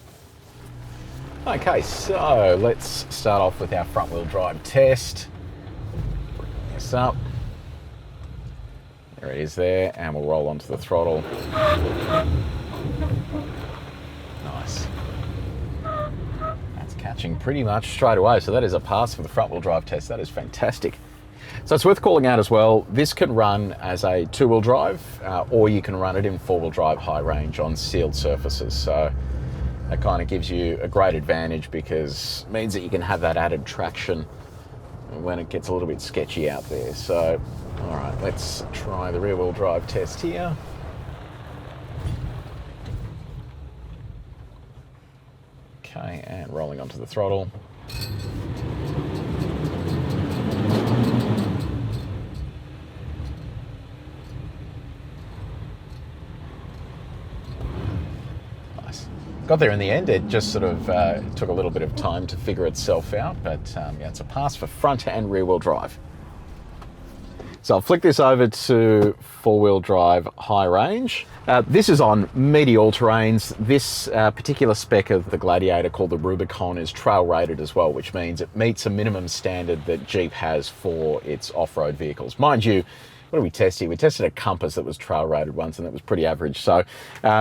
Okay, so let's start off with our front wheel drive test. Bring this up. There it is there, and we'll roll onto the throttle. Nice. That's catching pretty much straight away, so that is a pass for the front wheel drive test. That is fantastic. So it's worth calling out as well, this can run as a two-wheel drive, or you can run it in four-wheel drive high range on sealed surfaces. So that kind of gives you a great advantage because it means that you can have that added traction when it gets a little bit sketchy out there. So, all right, let's try the rear wheel drive test here. Okay, and rolling onto the throttle. got there in the end. It just sort of took a little bit of time to figure itself out, but yeah, it's a pass for front and rear wheel drive. So I'll flick this over to four-wheel drive high range. This is on meaty all-terrains. This particular spec of the Gladiator, called the Rubicon, is trail rated as well, which means it meets a minimum standard that Jeep has for its off-road vehicles. Mind you, what did we test here? We tested a Compass that was trail rated once, and that was pretty average. So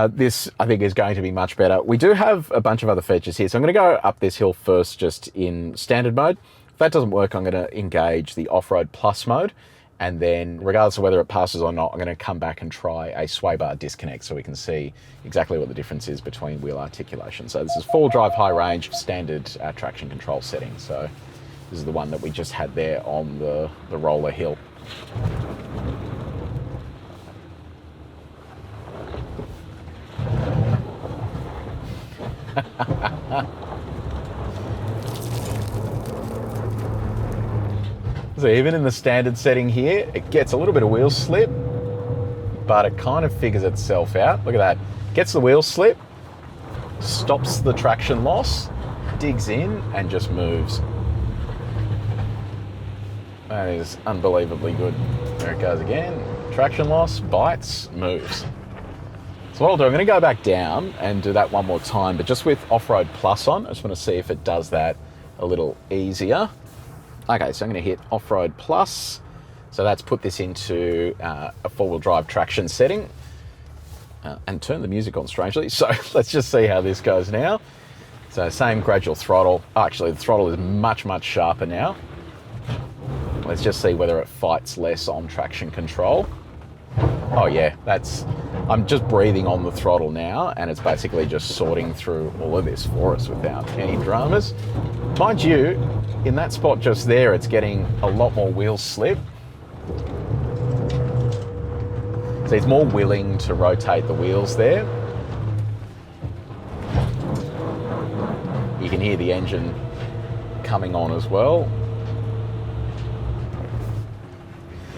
this, I think, is going to be much better. We do have a bunch of other features here. So I'm going to go up this hill first just in standard mode. If that doesn't work, I'm going to engage the off-road plus mode. And then, regardless of whether it passes or not, I'm going to come back and try a sway bar disconnect so we can see exactly what the difference is between wheel articulation. So this is four-wheel drive high range, standard traction control setting. So this is the one that we just had there on the roller hill. So even in the standard setting here, it gets a little bit of wheel slip, but it kind of figures itself out. Look at that. Gets the wheel slip, stops the traction loss, digs in, and just moves. That is unbelievably good. There it goes again. Traction loss, bites, moves. So what I'll do, I'm going to go back down and do that one more time, but just with Off-Road Plus on. I just want to see if it does that a little easier. Okay, so I'm going to hit Off-Road Plus. So that's put this into a four-wheel drive traction setting and turn the music on strangely. So let's just see how this goes now. So same gradual throttle. Actually, the throttle is much, much sharper now. Let's just see whether it fights less on traction control. Oh yeah, I'm just breathing on the throttle now, and it's basically just sorting through all of this for us without any dramas. Mind you, in that spot just there, it's getting a lot more wheel slip. So it's more willing to rotate the wheels there. You can hear the engine coming on as well.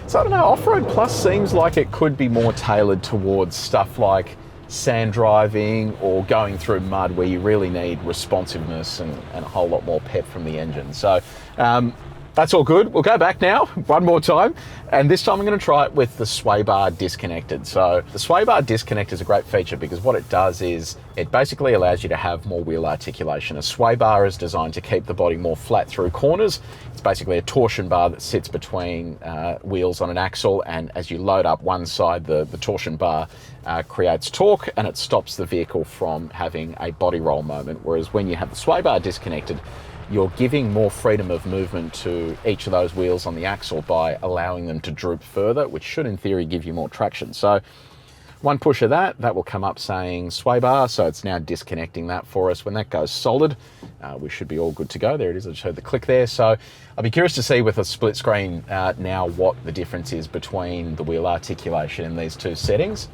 So I don't know, Off-Road Plus seems like it could be more tailored towards stuff like sand driving or going through mud where you really need responsiveness and a whole lot more pep from the engine. So that's all good. We'll go back now one more time, and this time I'm going to try it with the sway bar disconnected. So the sway bar disconnect is a great feature because what it does is it basically allows you to have more wheel articulation. A sway bar is designed to keep the body more flat through corners. It's basically a torsion bar that sits between wheels on an axle, and as you load up one side, the torsion bar creates torque and it stops the vehicle from having a body roll moment. Whereas when you have the sway bar disconnected, you're giving more freedom of movement to each of those wheels on the axle by allowing them to droop further, which should in theory give you more traction. So one push of that will come up saying sway bar, so it's now disconnecting that for us. When that goes solid, we should be all good to go. There it is, I just heard the click there. So I'll be curious to see with a split screen now what the difference is between the wheel articulation in these two settings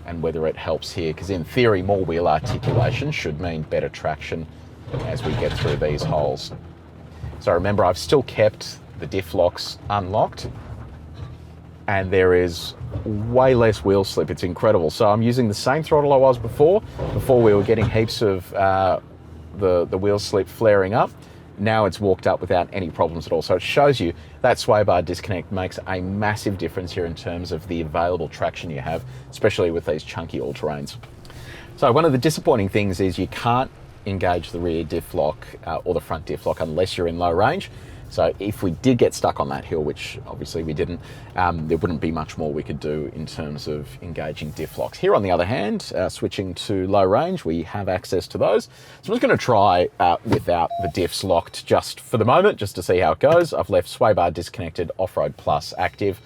and whether it helps here, because in theory more wheel articulation should mean better traction as we get through these holes. So remember, I've still kept the diff locks unlocked and there is way less wheel slip. It's incredible. So I'm using the same throttle I was before we were getting heaps of the wheel slip flaring up. Now it's walked up without any problems at all. So it shows you that sway bar disconnect makes a massive difference here in terms of the available traction you have, especially with these chunky all-terrains. So one of the disappointing things is you can't engage the rear diff lock or the front diff lock unless you're in low range. So if we did get stuck on that hill, which obviously we didn't, there wouldn't be much more we could do in terms of engaging diff locks. Here on the other hand, switching to low range, we have access to those. So I'm just going to try without the diffs locked just for the moment, just to see how it goes. I've left sway bar disconnected, Off-Road Plus active,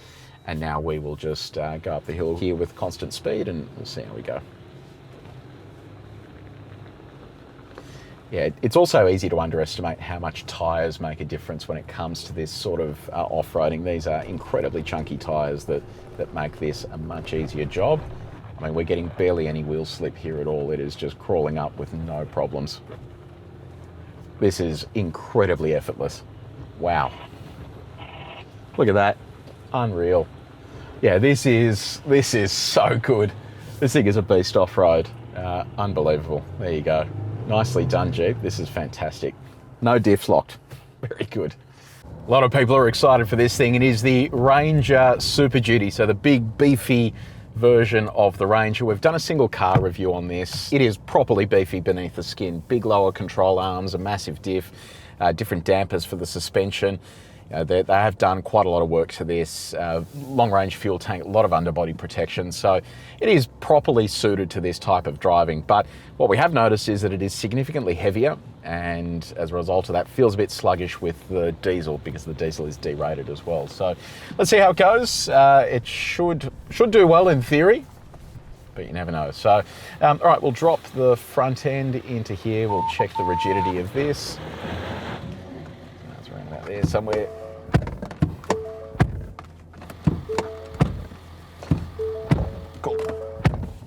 and now we will just go up the hill here with constant speed and we'll see how we go. Yeah, it's also easy to underestimate how much tyres make a difference when it comes to this sort of off-roading. These are incredibly chunky tyres that make this a much easier job. I mean, we're getting barely any wheel slip here at all. It is just crawling up with no problems. This is incredibly effortless. Wow. Look at that. Unreal. Yeah, this is so good. This thing is a beast off-road. Unbelievable. There you go. Nicely done, Jeep. This is fantastic. No diff locked. Very good. A lot of people are excited for this thing. It is the Ranger Super Duty, so the big beefy version of the Ranger. We've done a single car review on this. It is properly beefy beneath the skin. Big lower control arms, a massive diff, different dampers for the suspension. They have done quite a lot of work to this. Long range fuel tank, a lot of underbody protection. So it is properly suited to this type of driving. But what we have noticed is that it is significantly heavier, and as a result of that feels a bit sluggish with the diesel, because the diesel is derated as well. So let's see how it goes. It should do well in theory, but you never know. So all right, we'll drop the front end into here. We'll check the rigidity of this. That's around about there somewhere. Cool.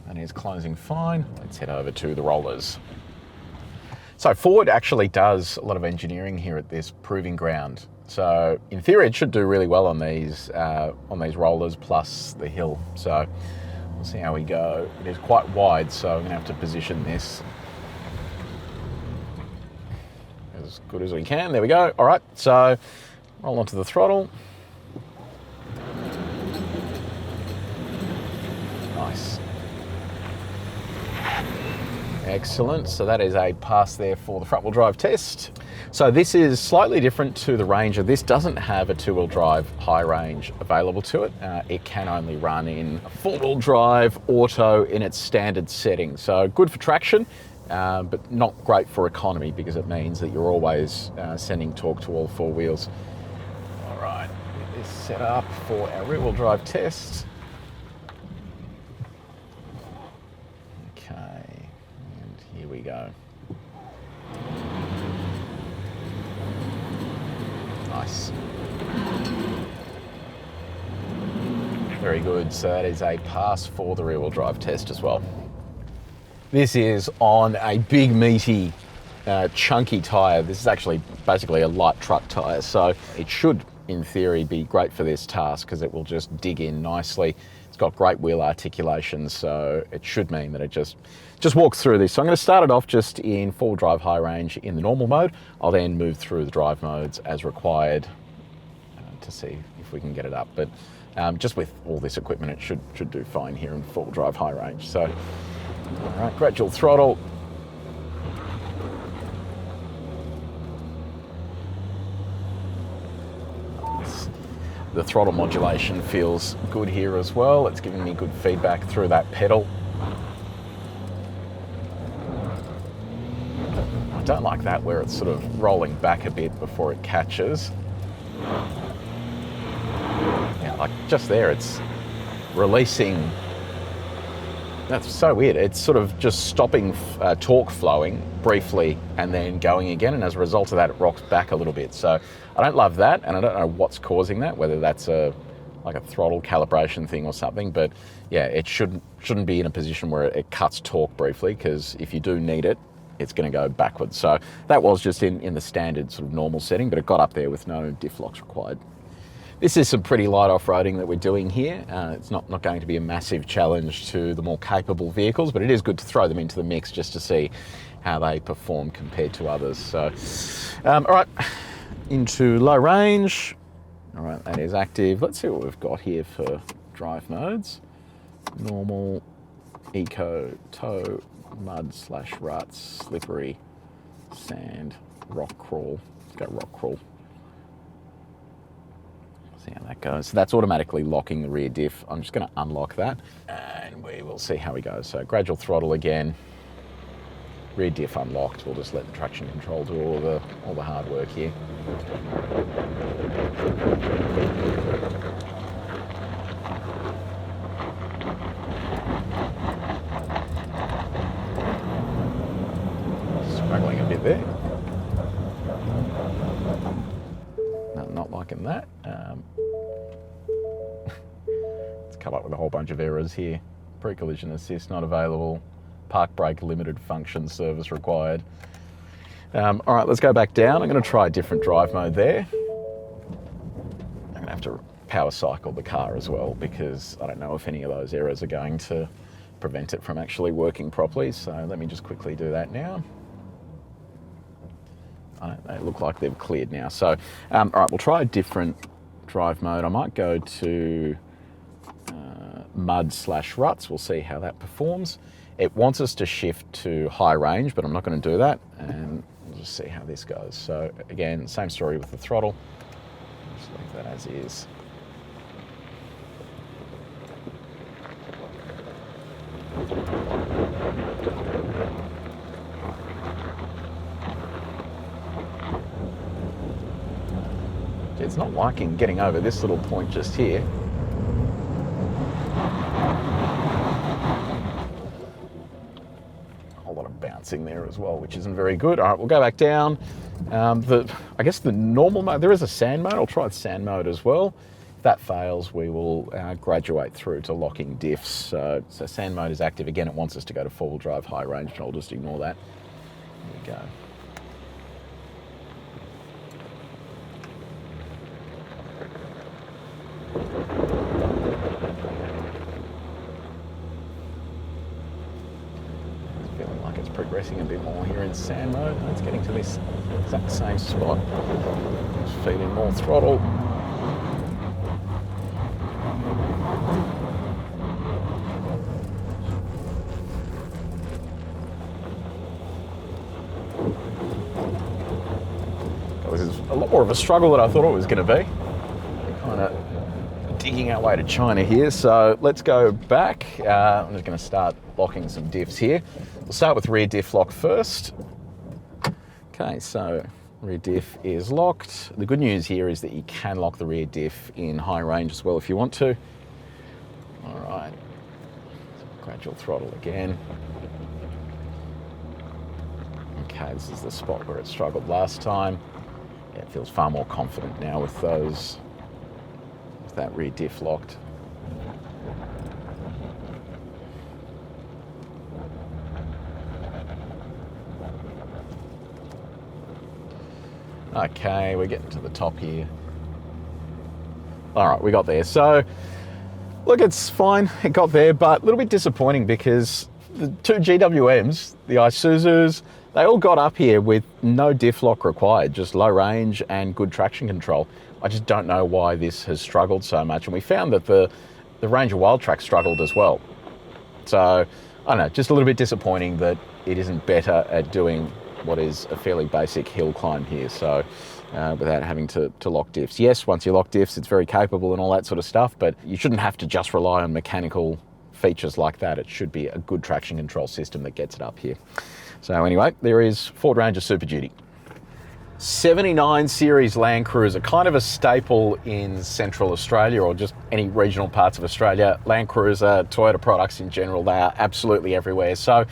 And it's closing fine. Let's head over to the rollers. So Ford actually does a lot of engineering here at this proving ground. So in theory, it should do really well on these rollers plus the hill. So we'll see how we go. It is quite wide, so I'm gonna have to position this as good as we can. There we go. All right, so roll onto the throttle. Nice. Excellent. So that is a pass there for the front wheel drive test. So this is slightly different to the Ranger. This doesn't have a two-wheel drive high range available to it. It can only run in four-wheel drive auto in its standard setting. So good for traction, but not great for economy, because it means that you're always sending torque to all four wheels. All right, get this set up for our rear-wheel drive test. Here we go. Nice. Very good. So that is a pass for the rear-wheel drive test as well. This is on a big, meaty, chunky tyre. This is actually basically a light truck tyre, so it should, in theory, be great for this task, because it will just dig in nicely. It's got great wheel articulation, so it should mean that it just walks through this. So I'm going to start it off just in four-wheel drive high range in the normal mode. I'll then move through the drive modes as required to see if we can get it up. But just with all this equipment, it should do fine here in four-wheel drive high range. So, all right, gradual throttle. The throttle modulation feels good here as well. It's giving me good feedback through that pedal. I don't like that where it's sort of rolling back a bit before it catches. Yeah, like just there, it's releasing. That's so weird. It's sort of just stopping torque flowing briefly and then going again, and as a result of that, it rocks back a little bit. So I don't love that, and I don't know what's causing that, whether that's like a throttle calibration thing or something, but yeah, it shouldn't be in a position where it cuts torque briefly, because if you do need it, it's going to go backwards. So that was just in the standard sort of normal setting, but it got up there with no diff locks required. This is some pretty light off-roading that we're doing here. It's not going to be a massive challenge to the more capable vehicles, but it is good to throw them into the mix just to see how they perform compared to others. So, all right, into low range. All right, that is active. Let's see what we've got here for drive modes. Normal, eco, tow, mud/ruts, slippery, sand, rock crawl. Let's go rock crawl. See how that goes. So that's automatically locking the rear diff. I'm just going to unlock that and we will see how we go. So gradual throttle again. Rear diff unlocked. We'll just let the traction control do all the hard work here. Struggling a bit there. No, not liking that. It's come up with a whole bunch of errors here. Pre-collision assist not available. Park brake limited function, service required. All right, let's go back down. I'm going to try a different drive mode there. I'm going to have to power cycle the car as well, because I don't know if any of those errors are going to prevent it from actually working properly. So let me just quickly do that now. They look like they've cleared now. So, all right, we'll try a different drive mode. I might go to mud/ruts. We'll see how that performs. It wants us to shift to high range, but I'm not going to do that. And we'll just see how this goes. So again, same story with the throttle. Just leave that as is. It's not liking getting over this little point just here. A whole lot of bouncing there as well, which isn't very good. All right, we'll go back down. I guess the normal mode, there is a sand mode. I'll try the sand mode as well. If that fails, we will graduate through to locking diffs. So sand mode is active. Again, it wants us to go to four-wheel drive high range, but I'll just ignore that. There we go. Feeling like it's progressing a bit more here in sand mode. It's getting to this exact same spot. Just feeding more throttle. This is a lot more of a struggle than I thought it was going to be. Kind of digging our way to China here, so let's go back. I'm just going to start locking some diffs here. We'll start with rear diff lock first. Okay, so rear diff is locked. The good news here is that you can lock the rear diff in high range as well if you want to. All right, gradual throttle again. Okay, this is the spot where it struggled last time. Yeah, it feels far more confident now with those. That rear diff locked. Okay, we're getting to the top here. All right, we got there. So, look, it's fine. It got there, but a little bit disappointing because the two GWMs, the Isuzus, they all got up here with no diff lock required, just low range and good traction control. I just don't know why this has struggled so much. And we found that the Ranger Wildtrak struggled as well. So, I don't know, just a little bit disappointing that it isn't better at doing what is a fairly basic hill climb here. So, without having to lock diffs. Yes, once you lock diffs, it's very capable and all that sort of stuff, but you shouldn't have to just rely on mechanical features like that. It should be a good traction control system that gets it up here. So anyway, there is Ford Ranger Super Duty. 79 series LandCruiser, kind of a staple in Central Australia or just any regional parts of Australia. LandCruiser, Toyota products in general, they are absolutely everywhere. So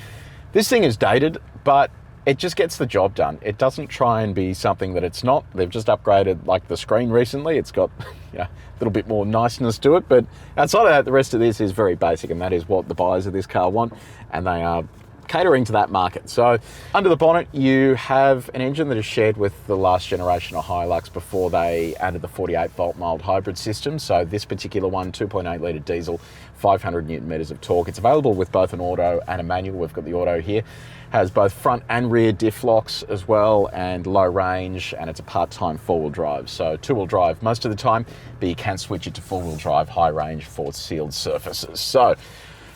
this thing is dated, but it just gets the job done. It doesn't try and be something that it's not. They've just upgraded like the screen recently. It's got a little bit more niceness to it, but outside of that, the rest of this is very basic, and that is what the buyers of this car want, and they are catering to that market. So under the bonnet, you have an engine that is shared with the last generation of HiLux before they added the 48 volt mild hybrid system. So this particular one, 2.8 litre diesel, 500 Newton meters of torque. It's available with both an auto and a manual. We've got the auto here. Has both front and rear diff locks as well, and low range, and it's a part-time four-wheel drive. So two-wheel drive most of the time, but you can switch it to four-wheel drive, high range for sealed surfaces. So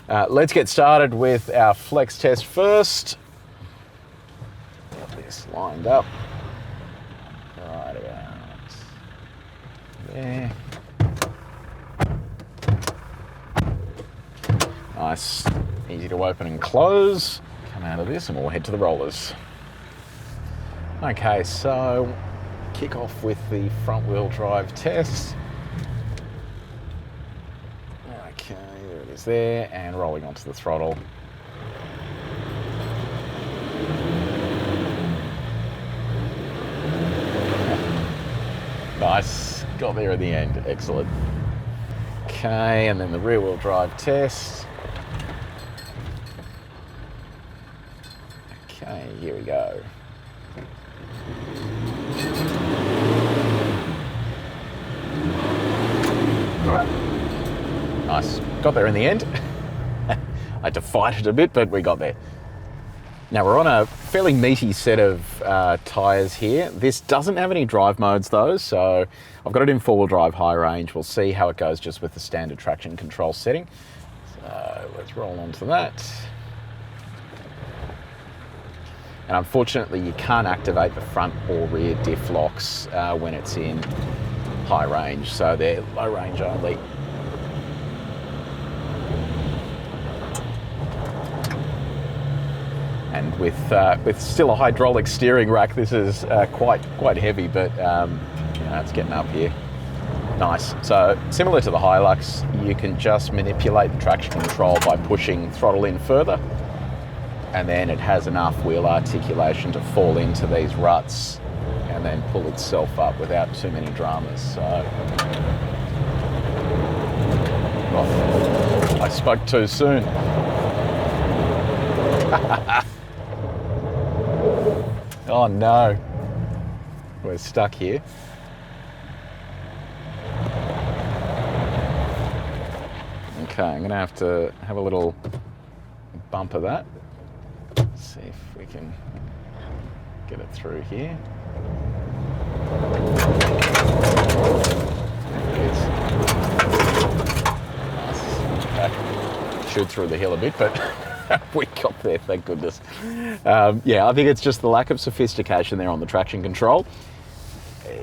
let's get started with our flex test first. Got this lined up. Right about there. Nice, easy to open and close. Come out of this and we'll head to the rollers. Okay, so kick off with the front wheel drive test. Okay, there it is there, and rolling onto the throttle. Nice, got there at the end, excellent. Okay, and then the rear wheel drive test. Okay, here we go. Nice, got there in the end. I had to fight it a bit, but we got there. Now we're on a fairly meaty set of tyres here. This doesn't have any drive modes though, so I've got it in four-wheel drive high range. We'll see how it goes just with the standard traction control setting. So let's roll on to that. And unfortunately you can't activate the front or rear diff locks when it's in high range, so they're low range only. And with still a hydraulic steering rack, this is quite heavy, but you know, it's getting up here. Nice. So similar to the HiLux, you can just manipulate the traction control by pushing throttle in further, and then it has enough wheel articulation to fall into these ruts and then pull itself up without too many dramas. So, oh, I spoke too soon. Oh no, we're stuck here. Okay, I'm gonna have to have a little bump of that. Let's see if we can get it through here. There it is. Nice. Okay. Shoot through the hill a bit, but we got there, thank goodness. Yeah, I think it's just the lack of sophistication there on the traction control.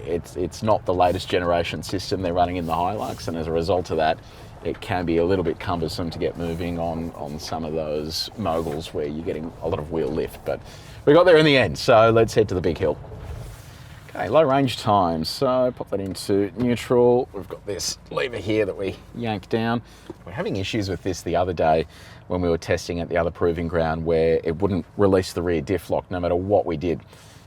It's not the latest generation system they're running in the HiLux, and as a result of that, it can be a little bit cumbersome to get moving on some of those moguls where you're getting a lot of wheel lift. But we got there in the end, so let's head to the big hill. Okay, low range time, so pop that into neutral. We've got this lever here that we yank down. We're having issues with this the other day when we were testing at the other proving ground where it wouldn't release the rear diff lock no matter what we did.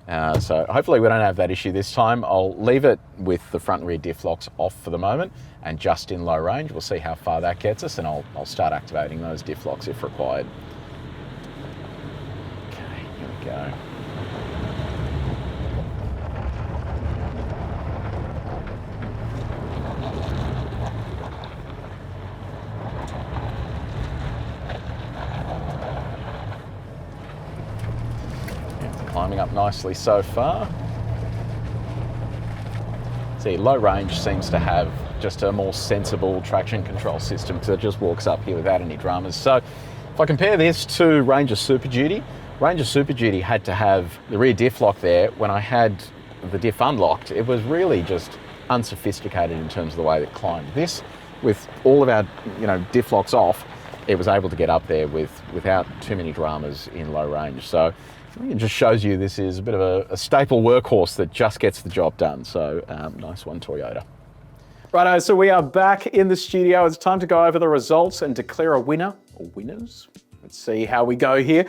So hopefully we don't have that issue this time. I'll leave it with the front and rear diff locks off for the moment and just in low range. We'll see how far that gets us, and I'll start activating those diff locks if required. Okay, here we go. Climbing up nicely so far. See, low range seems to have just a more sensible traction control system because it just walks up here without any dramas. So if I compare this to Ranger Super Duty, Ranger Super Duty had to have the rear diff lock there. When I had the diff unlocked, it was really just unsophisticated in terms of the way that it climbed. This, with all of our diff locks off, it was able to get up there without too many dramas in low range. So it just shows you this is a bit of a staple workhorse that just gets the job done. So nice one, Toyota. Righto, so we are back in the studio. It's time to go over the results and declare a winner or winners. Let's see how we go here.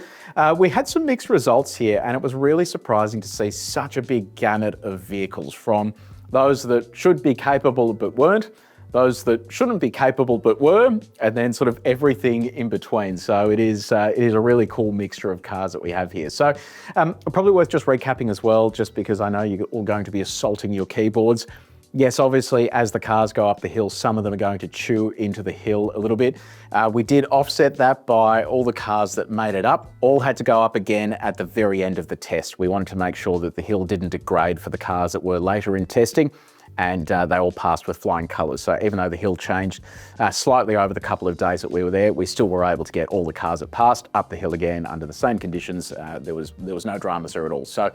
We had some mixed results here, and it was really surprising to see such a big gamut of vehicles, from those that should be capable but weren't, those that shouldn't be capable but were, and then sort of everything in between. So it is a really cool mixture of cars that we have here. So probably worth just recapping as well, just because I know you're all going to be assaulting your keyboards. Yes, obviously, as the cars go up the hill, some of them are going to chew into the hill a little bit. We did offset that by all the cars that made it up. All had to go up again at the very end of the test. We wanted to make sure that the hill didn't degrade for the cars that were later in testing, and they all passed with flying colours. So even though the hill changed slightly over the couple of days that we were there, we still were able to get all the cars that passed up the hill again under the same conditions. There was no dramas there at all. So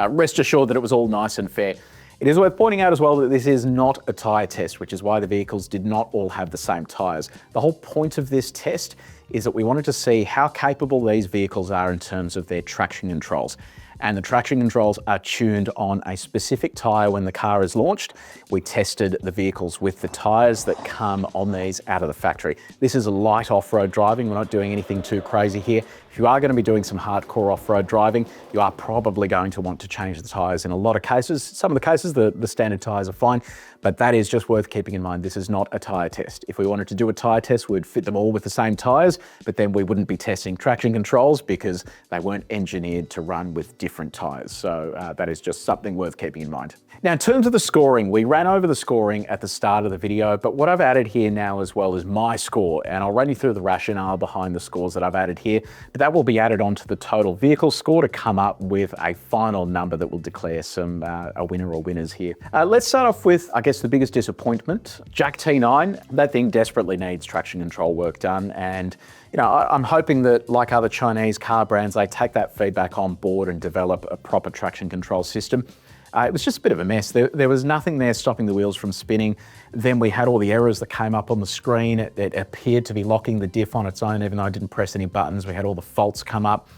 rest assured that it was all nice and fair. It is worth pointing out as well that this is not a tyre test, which is why the vehicles did not all have the same tyres. The whole point of this test is that we wanted to see how capable these vehicles are in terms of their traction controls. And the traction controls are tuned on a specific tyre when the car is launched. We tested the vehicles with the tyres that come on these out of the factory. This is a light off-road driving. We're not doing anything too crazy here. If you are going to be doing some hardcore off-road driving, you are probably going to want to change the tyres in a lot of cases. Some of the cases, the standard tyres are fine, But that is just worth keeping in mind. This is not a tyre test. If we wanted to do a tyre test, we'd fit them all with the same tyres, but then we wouldn't be testing traction controls because they weren't engineered to run with different tyres. So that is just something worth keeping in mind. Now, in terms of the scoring, we ran over the scoring at the start of the video, but what I've added here now as well is my score, and I'll run you through the rationale behind the scores that I've added here, but that will be added onto the total vehicle score to come up with a final number that will declare a winner or winners here. Let's start off with, I guess, the biggest disappointment. Jack T9, that thing desperately needs traction control work done, and I'm hoping that, like other Chinese car brands, they take that feedback on board and develop a proper traction control system. It was just a bit of a mess. There was nothing there stopping the wheels from spinning. Then we had all the errors that came up on the screen. It appeared to be locking the diff on its own, even though I didn't press any buttons. We had all the faults come up.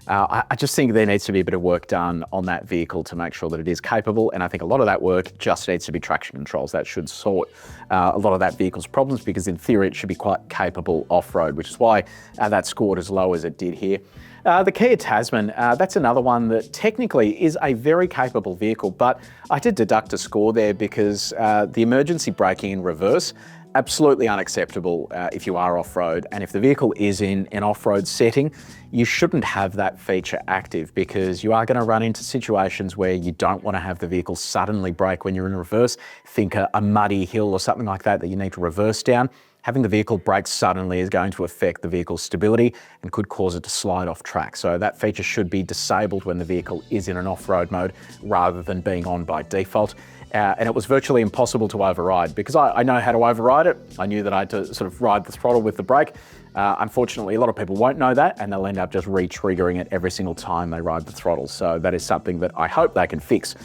I just think there needs to be a bit of work done on that vehicle to make sure that it is capable, and I think a lot of that work just needs to be traction controls. That should sort a lot of that vehicle's problems, because in theory it should be quite capable off-road, which is why that scored as low as it did here. The Kia Tasman, that's another one that technically is a very capable vehicle, but I did deduct a score there because the emergency braking in reverse, absolutely unacceptable if you are off-road. And if the vehicle is in an off-road setting, you shouldn't have that feature active, because you are going to run into situations where you don't want to have the vehicle suddenly brake when you're in reverse. Think a muddy hill or something like that you need to reverse down. Having the vehicle brake suddenly is going to affect the vehicle's stability and could cause it to slide off track. So that feature should be disabled when the vehicle is in an off-road mode rather than being on by default. And it was virtually impossible to override, because I know how to override it. I knew that I had to sort of ride the throttle with the brake. Unfortunately, a lot of people won't know that, and they'll end up just re-triggering it every single time they ride the throttle. So that is something that I hope they can fix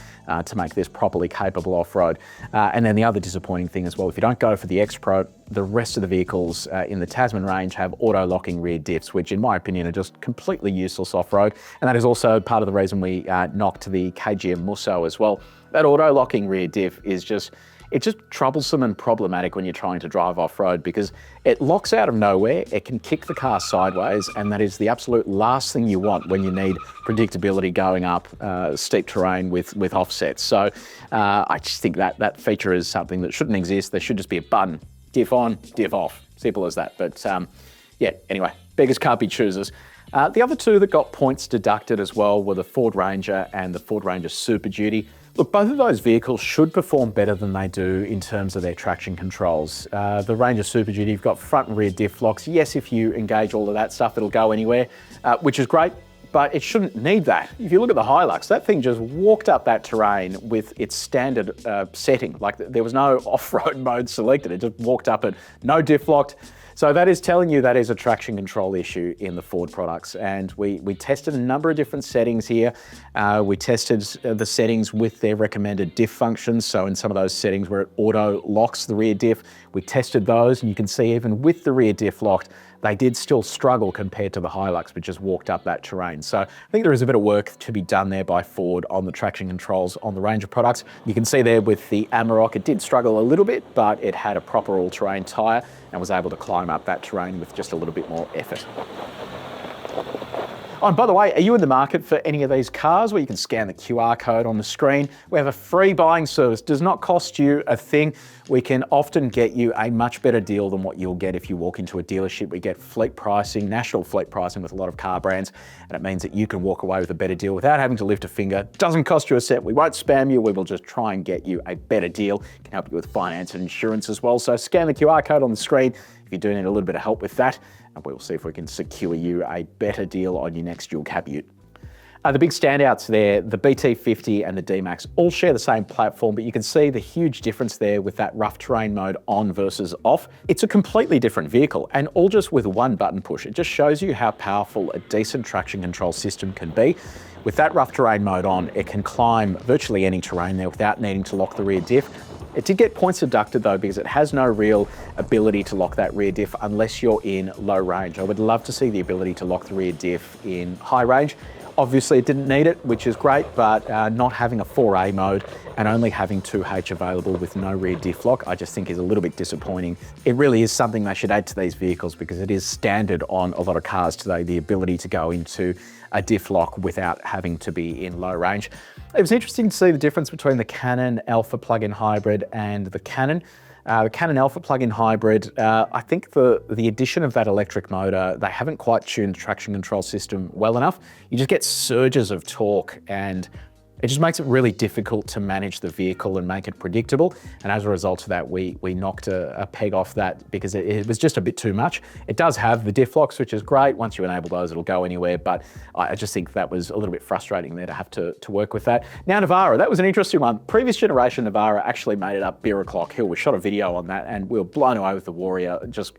to make this properly capable off-road. And then the other disappointing thing as well, if you don't go for the X Pro, the rest of the vehicles in the Tasman range have auto-locking rear diffs, which in my opinion are just completely useless off-road. And that is also part of the reason we knocked the KGM Musso as well. That auto-locking rear diff is just troublesome and problematic when you're trying to drive off-road, because it locks out of nowhere, it can kick the car sideways, and that is the absolute last thing you want when you need predictability going up steep terrain with offsets. So I just think that feature is something that shouldn't exist. There should just be a button, diff on, diff off, simple as that. But yeah, anyway, beggars can't be choosers. The other two that got points deducted as well were the Ford Ranger and the Ford Ranger Super Duty. Look, both of those vehicles should perform better than they do in terms of their traction controls. The Ranger Super Duty, you've got front and rear diff locks. Yes, if you engage all of that stuff, it'll go anywhere, which is great, but it shouldn't need that. If you look at the HiLux, that thing just walked up that terrain with its standard setting. Like, there was no off-road mode selected. It just walked up it, no diff locked. So that is telling you that is a traction control issue in the Ford products. And we tested a number of different settings here. We tested the settings with their recommended diff functions. So in some of those settings where it auto locks the rear diff, we tested those, and you can see even with the rear diff locked, they did still struggle compared to the HiLux, which just walked up that terrain. So I think there is a bit of work to be done there by Ford on the traction controls on the Ranger products. You can see there with the Amarok, it did struggle a little bit, but it had a proper all-terrain tyre and was able to climb up that terrain with just a little bit more effort. Oh, and by the way, are you in the market for any of these cars where you can scan the QR code on the screen? We have a free buying service. Does not cost you a thing. We can often get you a much better deal than what you'll get if you walk into a dealership. We get fleet pricing, national fleet pricing with a lot of car brands, and it means that you can walk away with a better deal without having to lift a finger. Doesn't cost you a cent. We won't spam you. We will just try and get you a better deal. Can help you with finance and insurance as well. So scan the QR code on the screen if you do need a little bit of help with that, and we'll see if we can secure you a better deal on your next dual cab ute. The big standouts there, the BT-50 and the D-Max, all share the same platform, but you can see the huge difference there with that rough terrain mode on versus off. It's a completely different vehicle, and all just with one button push. It just shows you how powerful a decent traction control system can be. With that rough terrain mode on, it can climb virtually any terrain there without needing to lock the rear diff. It did get points deducted though, because it has no real ability to lock that rear diff unless you're in low range. I would love to see the ability to lock the rear diff in high range. Obviously, it didn't need it, which is great, but not having a 4A mode and only having 2H available with no rear diff lock, I just think is a little bit disappointing. It really is something they should add to these vehicles because it is standard on a lot of cars today, the ability to go into a diff lock without having to be in low range. It was interesting to see the difference between the Cannon Alpha plug-in hybrid and the Cannon. The Cannon Alpha plug-in hybrid, I think the addition of that electric motor, they haven't quite tuned the traction control system well enough. You just get surges of torque and it just makes it really difficult to manage the vehicle and make it predictable. And as a result of that, we knocked a peg off that because it was just a bit too much. It does have the diff locks, which is great. Once you enable those, it'll go anywhere. But I just think that was a little bit frustrating there to have to work with that. Now Navara, that was an interesting one. Previous generation Navara actually made it up Beer O'Clock Hill. We shot a video on that and we were blown away with the Warrior, just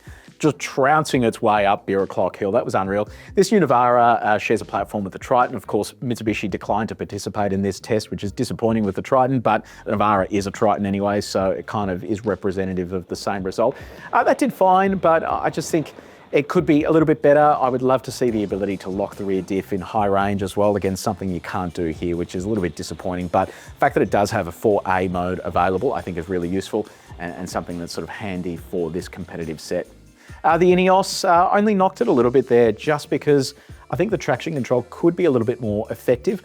trouncing its way up Beer O'Clock Hill. That was unreal. This new Navara shares a platform with the Triton. Of course, Mitsubishi declined to participate in this test, which is disappointing with the Triton, but the Navara is a Triton anyway, so it kind of is representative of the same result. That did fine, but I just think it could be a little bit better. I would love to see the ability to lock the rear diff in high range as well. Again, something you can't do here, which is a little bit disappointing, but the fact that it does have a 4A mode available, I think is really useful and something that's sort of handy for this competitive set. The INEOS only knocked it a little bit there just because I think the traction control could be a little bit more effective.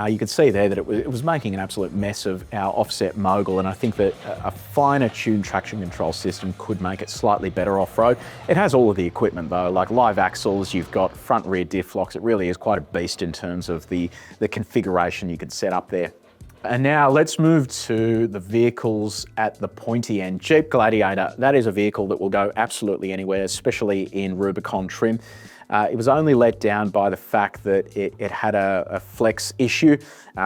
You could see there that it was making an absolute mess of our offset mogul, and I think that a finer tuned traction control system could make it slightly better off-road. It has all of the equipment though, like live axles, you've got front rear diff locks. It really is quite a beast in terms of the configuration you could set up there. And now let's move to the vehicles at the pointy end. Jeep Gladiator, that is a vehicle that will go absolutely anywhere, especially in Rubicon trim. It was only let down by the fact that it had a flex issue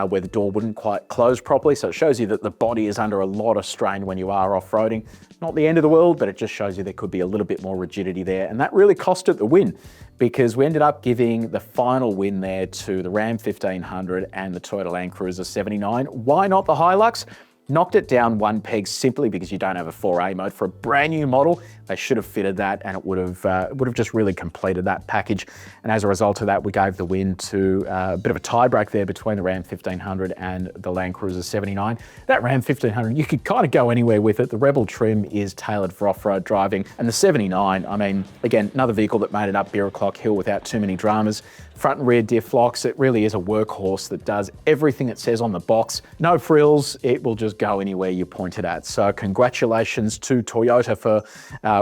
where the door wouldn't quite close properly. So it shows you that the body is under a lot of strain when you are off-roading. Not the end of the world, but it just shows you there could be a little bit more rigidity there. And that really cost it the win because we ended up giving the final win there to the Ram 1500 and the Toyota LandCruiser 79. Why not the HiLux? Knocked it down one peg simply because you don't have a 4A mode. For a brand new model, they should have fitted that and it would have just really completed that package. And as a result of that, we gave the win to a bit of a tie break there between the Ram 1500 and the LandCruiser 79. That Ram 1500, you could kind of go anywhere with it. The Rebel trim is tailored for off-road driving. And the 79, I mean, again, another vehicle that made it up Beer O'Clock Hill without too many dramas. Front and rear diff locks, it really is a workhorse that does everything it says on the box. No frills, it will just go anywhere you point it at. So congratulations to Toyota for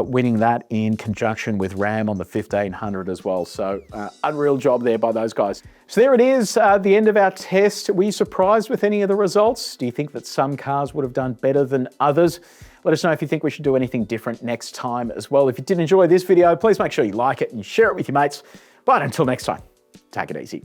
winning that in conjunction with Ram on the 1500 as well. So unreal job there by those guys. So there it is, the end of our test. Were you surprised with any of the results? Do you think that some cars would have done better than others? Let us know if you think we should do anything different next time as well. If you did enjoy this video, please make sure you like it and share it with your mates. But until next time, take it easy.